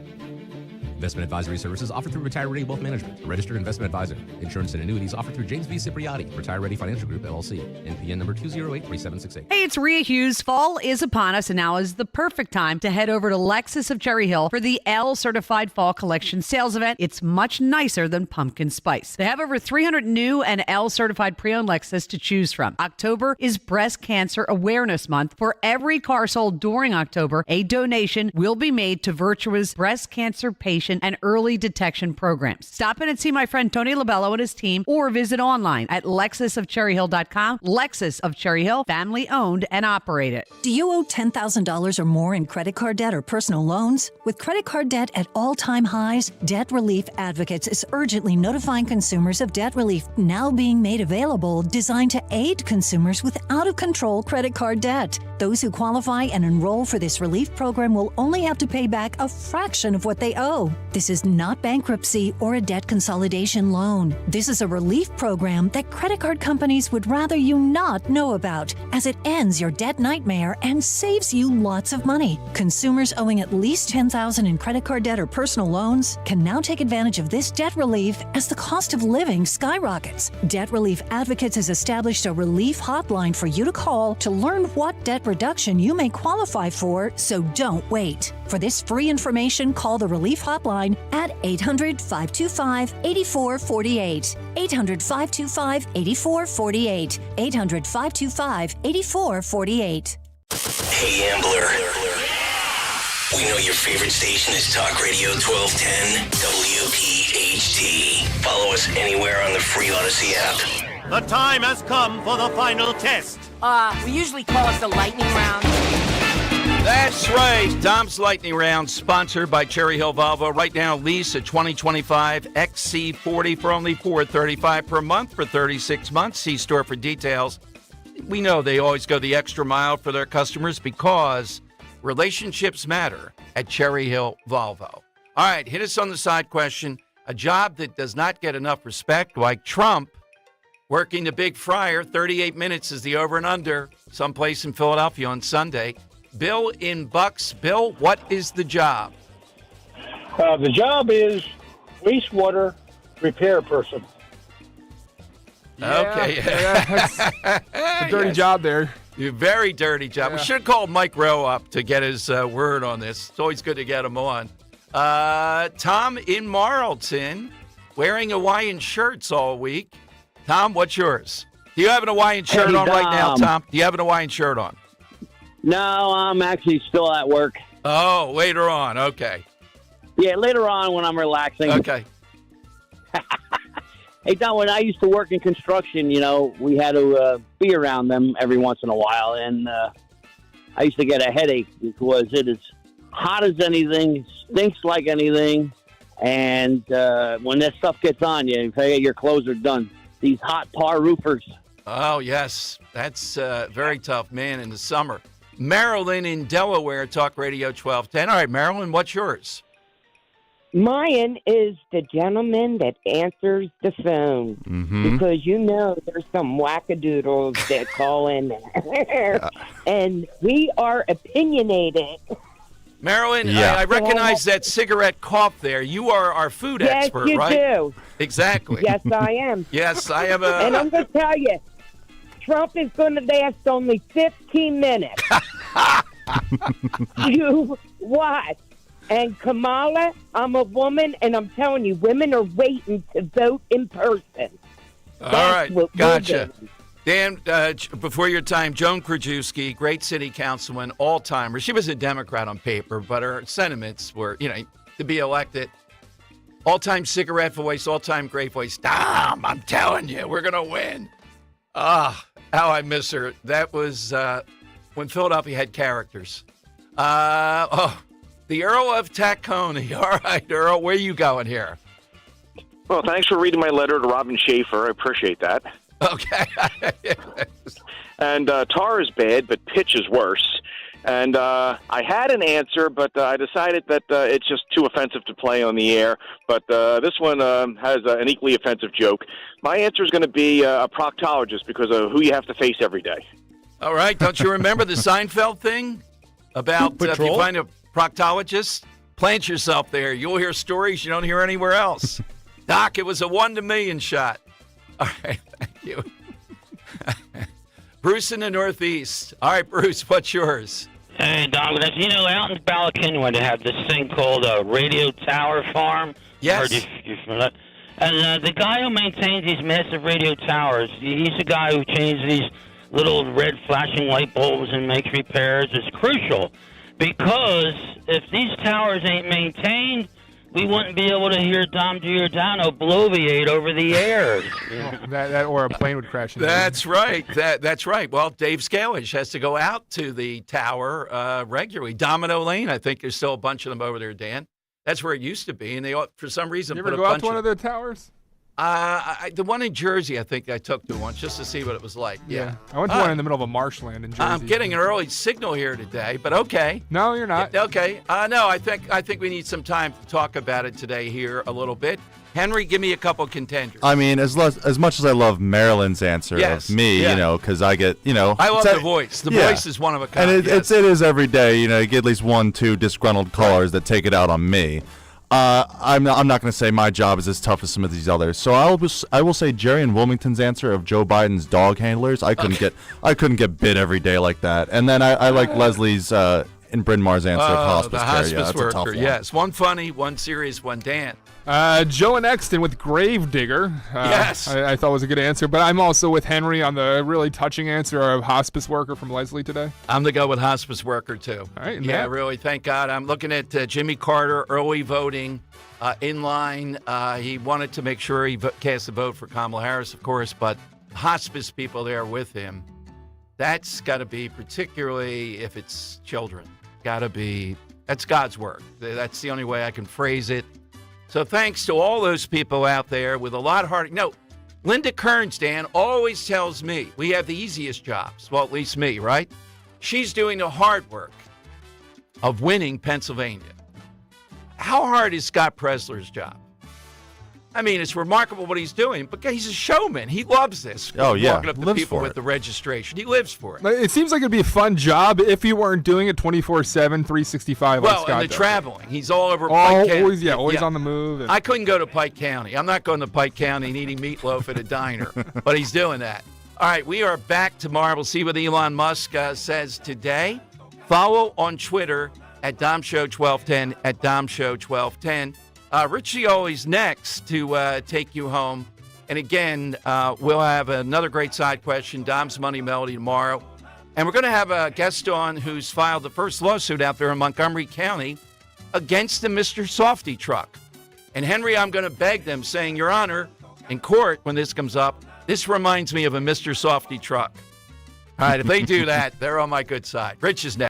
Investment advisory services offered through Retire Ready Wealth Management, a registered investment advisor. Insurance and annuities offered through James V. Cipriotti, Retire Ready Financial Group, LLC. NPN number 2083768. Hey, it's Rhea Hughes. Fall is upon us, and now is the perfect time to head over to Lexus of Cherry Hill for the L Certified Fall Collection sales event. It's much nicer than pumpkin spice. They have over 300 new and L Certified pre-owned Lexus to choose from. October is Breast Cancer Awareness Month. For every car sold during October, a donation will be made to Virtua's breast cancer patient and early detection programs. Stop in and see my friend Tony Labello and his team, or visit online at lexusofcherryhill.com. Lexus of Cherry Hill, family owned and operated. Do you owe $10,000 or more in credit card debt or personal loans? With credit card debt at all-time highs, Debt Relief Advocates is urgently notifying consumers of debt relief now being made available, designed to aid consumers with out-of-control credit card debt. Those who qualify and enroll for this relief program will only have to pay back a fraction of what they owe. This is not bankruptcy or a debt consolidation loan. This is a relief program that credit card companies would rather you not know about, as it ends your debt nightmare and saves you lots of money. Consumers owing at least $10,000 in credit card debt or personal loans can now take advantage of this debt relief as the cost of living skyrockets. Debt Relief Advocates has established a relief hotline for you to call to learn what debt reduction you may qualify for, so don't wait. For this free information, call the relief hotline at 800-525-8448. 800-525-8448. 800-525-8448. Hey, Ambler. We know your favorite station is Talk Radio 1210 WPHT. Follow us anywhere on the free Odyssey app. The time has come for the final test. We usually call it the lightning round. That's right. Tom's Lightning Round, sponsored by Cherry Hill Volvo. Right now, lease a 2025 XC40 for only $435 per month for 36 months. See store for details. We know they always go the extra mile for their customers because relationships matter at Cherry Hill Volvo. All right, hit us on the side question. A job that does not get enough respect, like Trump working the Big Fryer. 38 minutes is the over and under, someplace in Philadelphia on Sunday. Bill in Bucks. Bill, what is the job? The job is wastewater repair person. Okay. That's a dirty job there. Very dirty job. Yeah. We should have called Mike Rowe up to get his word on this. It's always good to get him on. Tom in Marlton, wearing Hawaiian shirts all week. Tom, what's yours? Do you have an Hawaiian shirt on right now, Tom? Do you have an Hawaiian shirt on? No, I'm actually still at work. Oh, later on. Okay. Yeah, later on when I'm relaxing. Okay. Hey, Don, when I used to work in construction, you know, we had to be around them every once in a while, and I used to get a headache because it is hot as anything, stinks like anything, and when that stuff gets on you, you say your clothes are done. These hot tar roofers. Oh, yes. That's very tough, man, in the summer. Marilyn in Delaware, Talk Radio 1210. All right, Marilyn, what's yours? Mine is the gentleman that answers the phone. Mm-hmm. Because you know there's some wackadoodles that call in there. And we are opinionated. Marilyn, Yeah. I recognize that cigarette cough there. You are our food Yes, expert, you right? do. Exactly. Yes, I am. Yes, I have a... And I'm going to tell you, Trump is going to last only 15 minutes. You watch. And Kamala, I'm a woman, and I'm telling you, women are waiting to vote in person. All right, what we're gotcha. doing. Dan, before your time, Joan Krajewski, great city councilwoman, all-timer. She was a Democrat on paper, but her sentiments were, you know, to be elected. All-time cigarette voice, all-time great voice. Dom, I'm telling you, we're going to win. Ah, how I miss her. That was when Philadelphia had characters. The Earl of Tacony. All right, Earl, where are you going here? Well, thanks for reading my letter to Robin Schaefer. I appreciate that. Okay. And tar is bad, but pitch is worse. And I had an answer, but I decided that it's just too offensive to play on the air. But this one has an equally offensive joke. My answer is going to be a proctologist because of who you have to face every day. All right. Don't you remember the Seinfeld thing about if you find a proctologist, plant yourself there. You'll hear stories you don't hear anywhere else. Doc, it was a 1 to million shot. All right. Thank you. Bruce in the Northeast. All right, Bruce, what's yours? Hey, Don, you know, out in Ballackinwood, they have this thing called a radio tower farm. Yes. And the guy who maintains these massive radio towers, he's the guy who changes these little red flashing light bulbs and makes repairs. It's crucial because if these towers ain't maintained, we wouldn't be able to hear Dom Giordano bloviate over the air. That or a plane would crash into That's right. That's right. Well, Dave Scalish has to go out to the tower regularly. Domino Lane, I think there's still a bunch of them over there, Dan. That's where it used to be, and they for some reason You put ever a go out bunch to one of of the towers? the one in Jersey, I think I took to once just to see what it was like. Yeah. I went to one in the middle of a marshland in Jersey. I'm getting an early signal here today, but okay. No, you're not. Okay. No, I think we need some time to talk about it today here a little bit. Henry, give me a couple contenders. I mean, as much as I love Marilyn's answer Yes, of me, yeah. you know, because I get, you know. I love it's the voice. The yeah. voice is one of a kind. And yes. it is every day, you know, you get at least 1-2 disgruntled callers that take it out on me. I'm not going to say my job is as tough as some of these others. So I will say Jerry and Wilmington's answer of Joe Biden's dog handlers. I couldn't get bit every day like that. And then I like Leslie's in Bryn Mawr's answer of hospice the care. hospice Yeah, that's worker. a tough one. Yes, one funny, one serious, one Dan. Joe and Exton with Gravedigger. Yes. I thought was a good answer, but I'm also with Henry on the really touching answer of hospice worker from Leslie today. I'm the go with hospice worker, too. All right. and Yeah, Matt? really, thank God. I'm looking at Jimmy Carter, early voting, in line. He wanted to make sure he cast a vote for Kamala Harris, of course, but hospice people there with him, that's got to be, particularly if it's children, that's God's work. That's the only way I can phrase it. So thanks to all those people out there with a lot of heart. No, Linda Kearns, Dan, always tells me we have the easiest jobs. Well, at least me, right? She's doing the hard work of winning Pennsylvania. How hard is Scott Presler's job? I mean, it's remarkable what he's doing, but he's a showman. He loves this. Oh, yeah. Walking up to Lives people for with it. the registration. He lives for it. It seems like it'd be a fun job if you weren't doing it 24/7, 365 like Well, Scott and the does. traveling. He's all over Pike County. Always on the move. I couldn't go to Pike County. I'm not going to Pike County and eating meatloaf at a diner, but he's doing that. All right, we are back tomorrow. We'll see what Elon Musk says today. Follow on Twitter at DomShow1210, at DomShow1210. Richie always next to take you home. And again, we'll have another great side question, Dom's Money Melody, tomorrow. And we're going to have a guest on who's filed the first lawsuit out there in Montgomery County against the Mr. Softy truck. And Henry, I'm going to beg them, saying, Your Honor, in court when this comes up, this reminds me of a Mr. Softy truck. All right, if they do that, they're on my good side. Rich is next.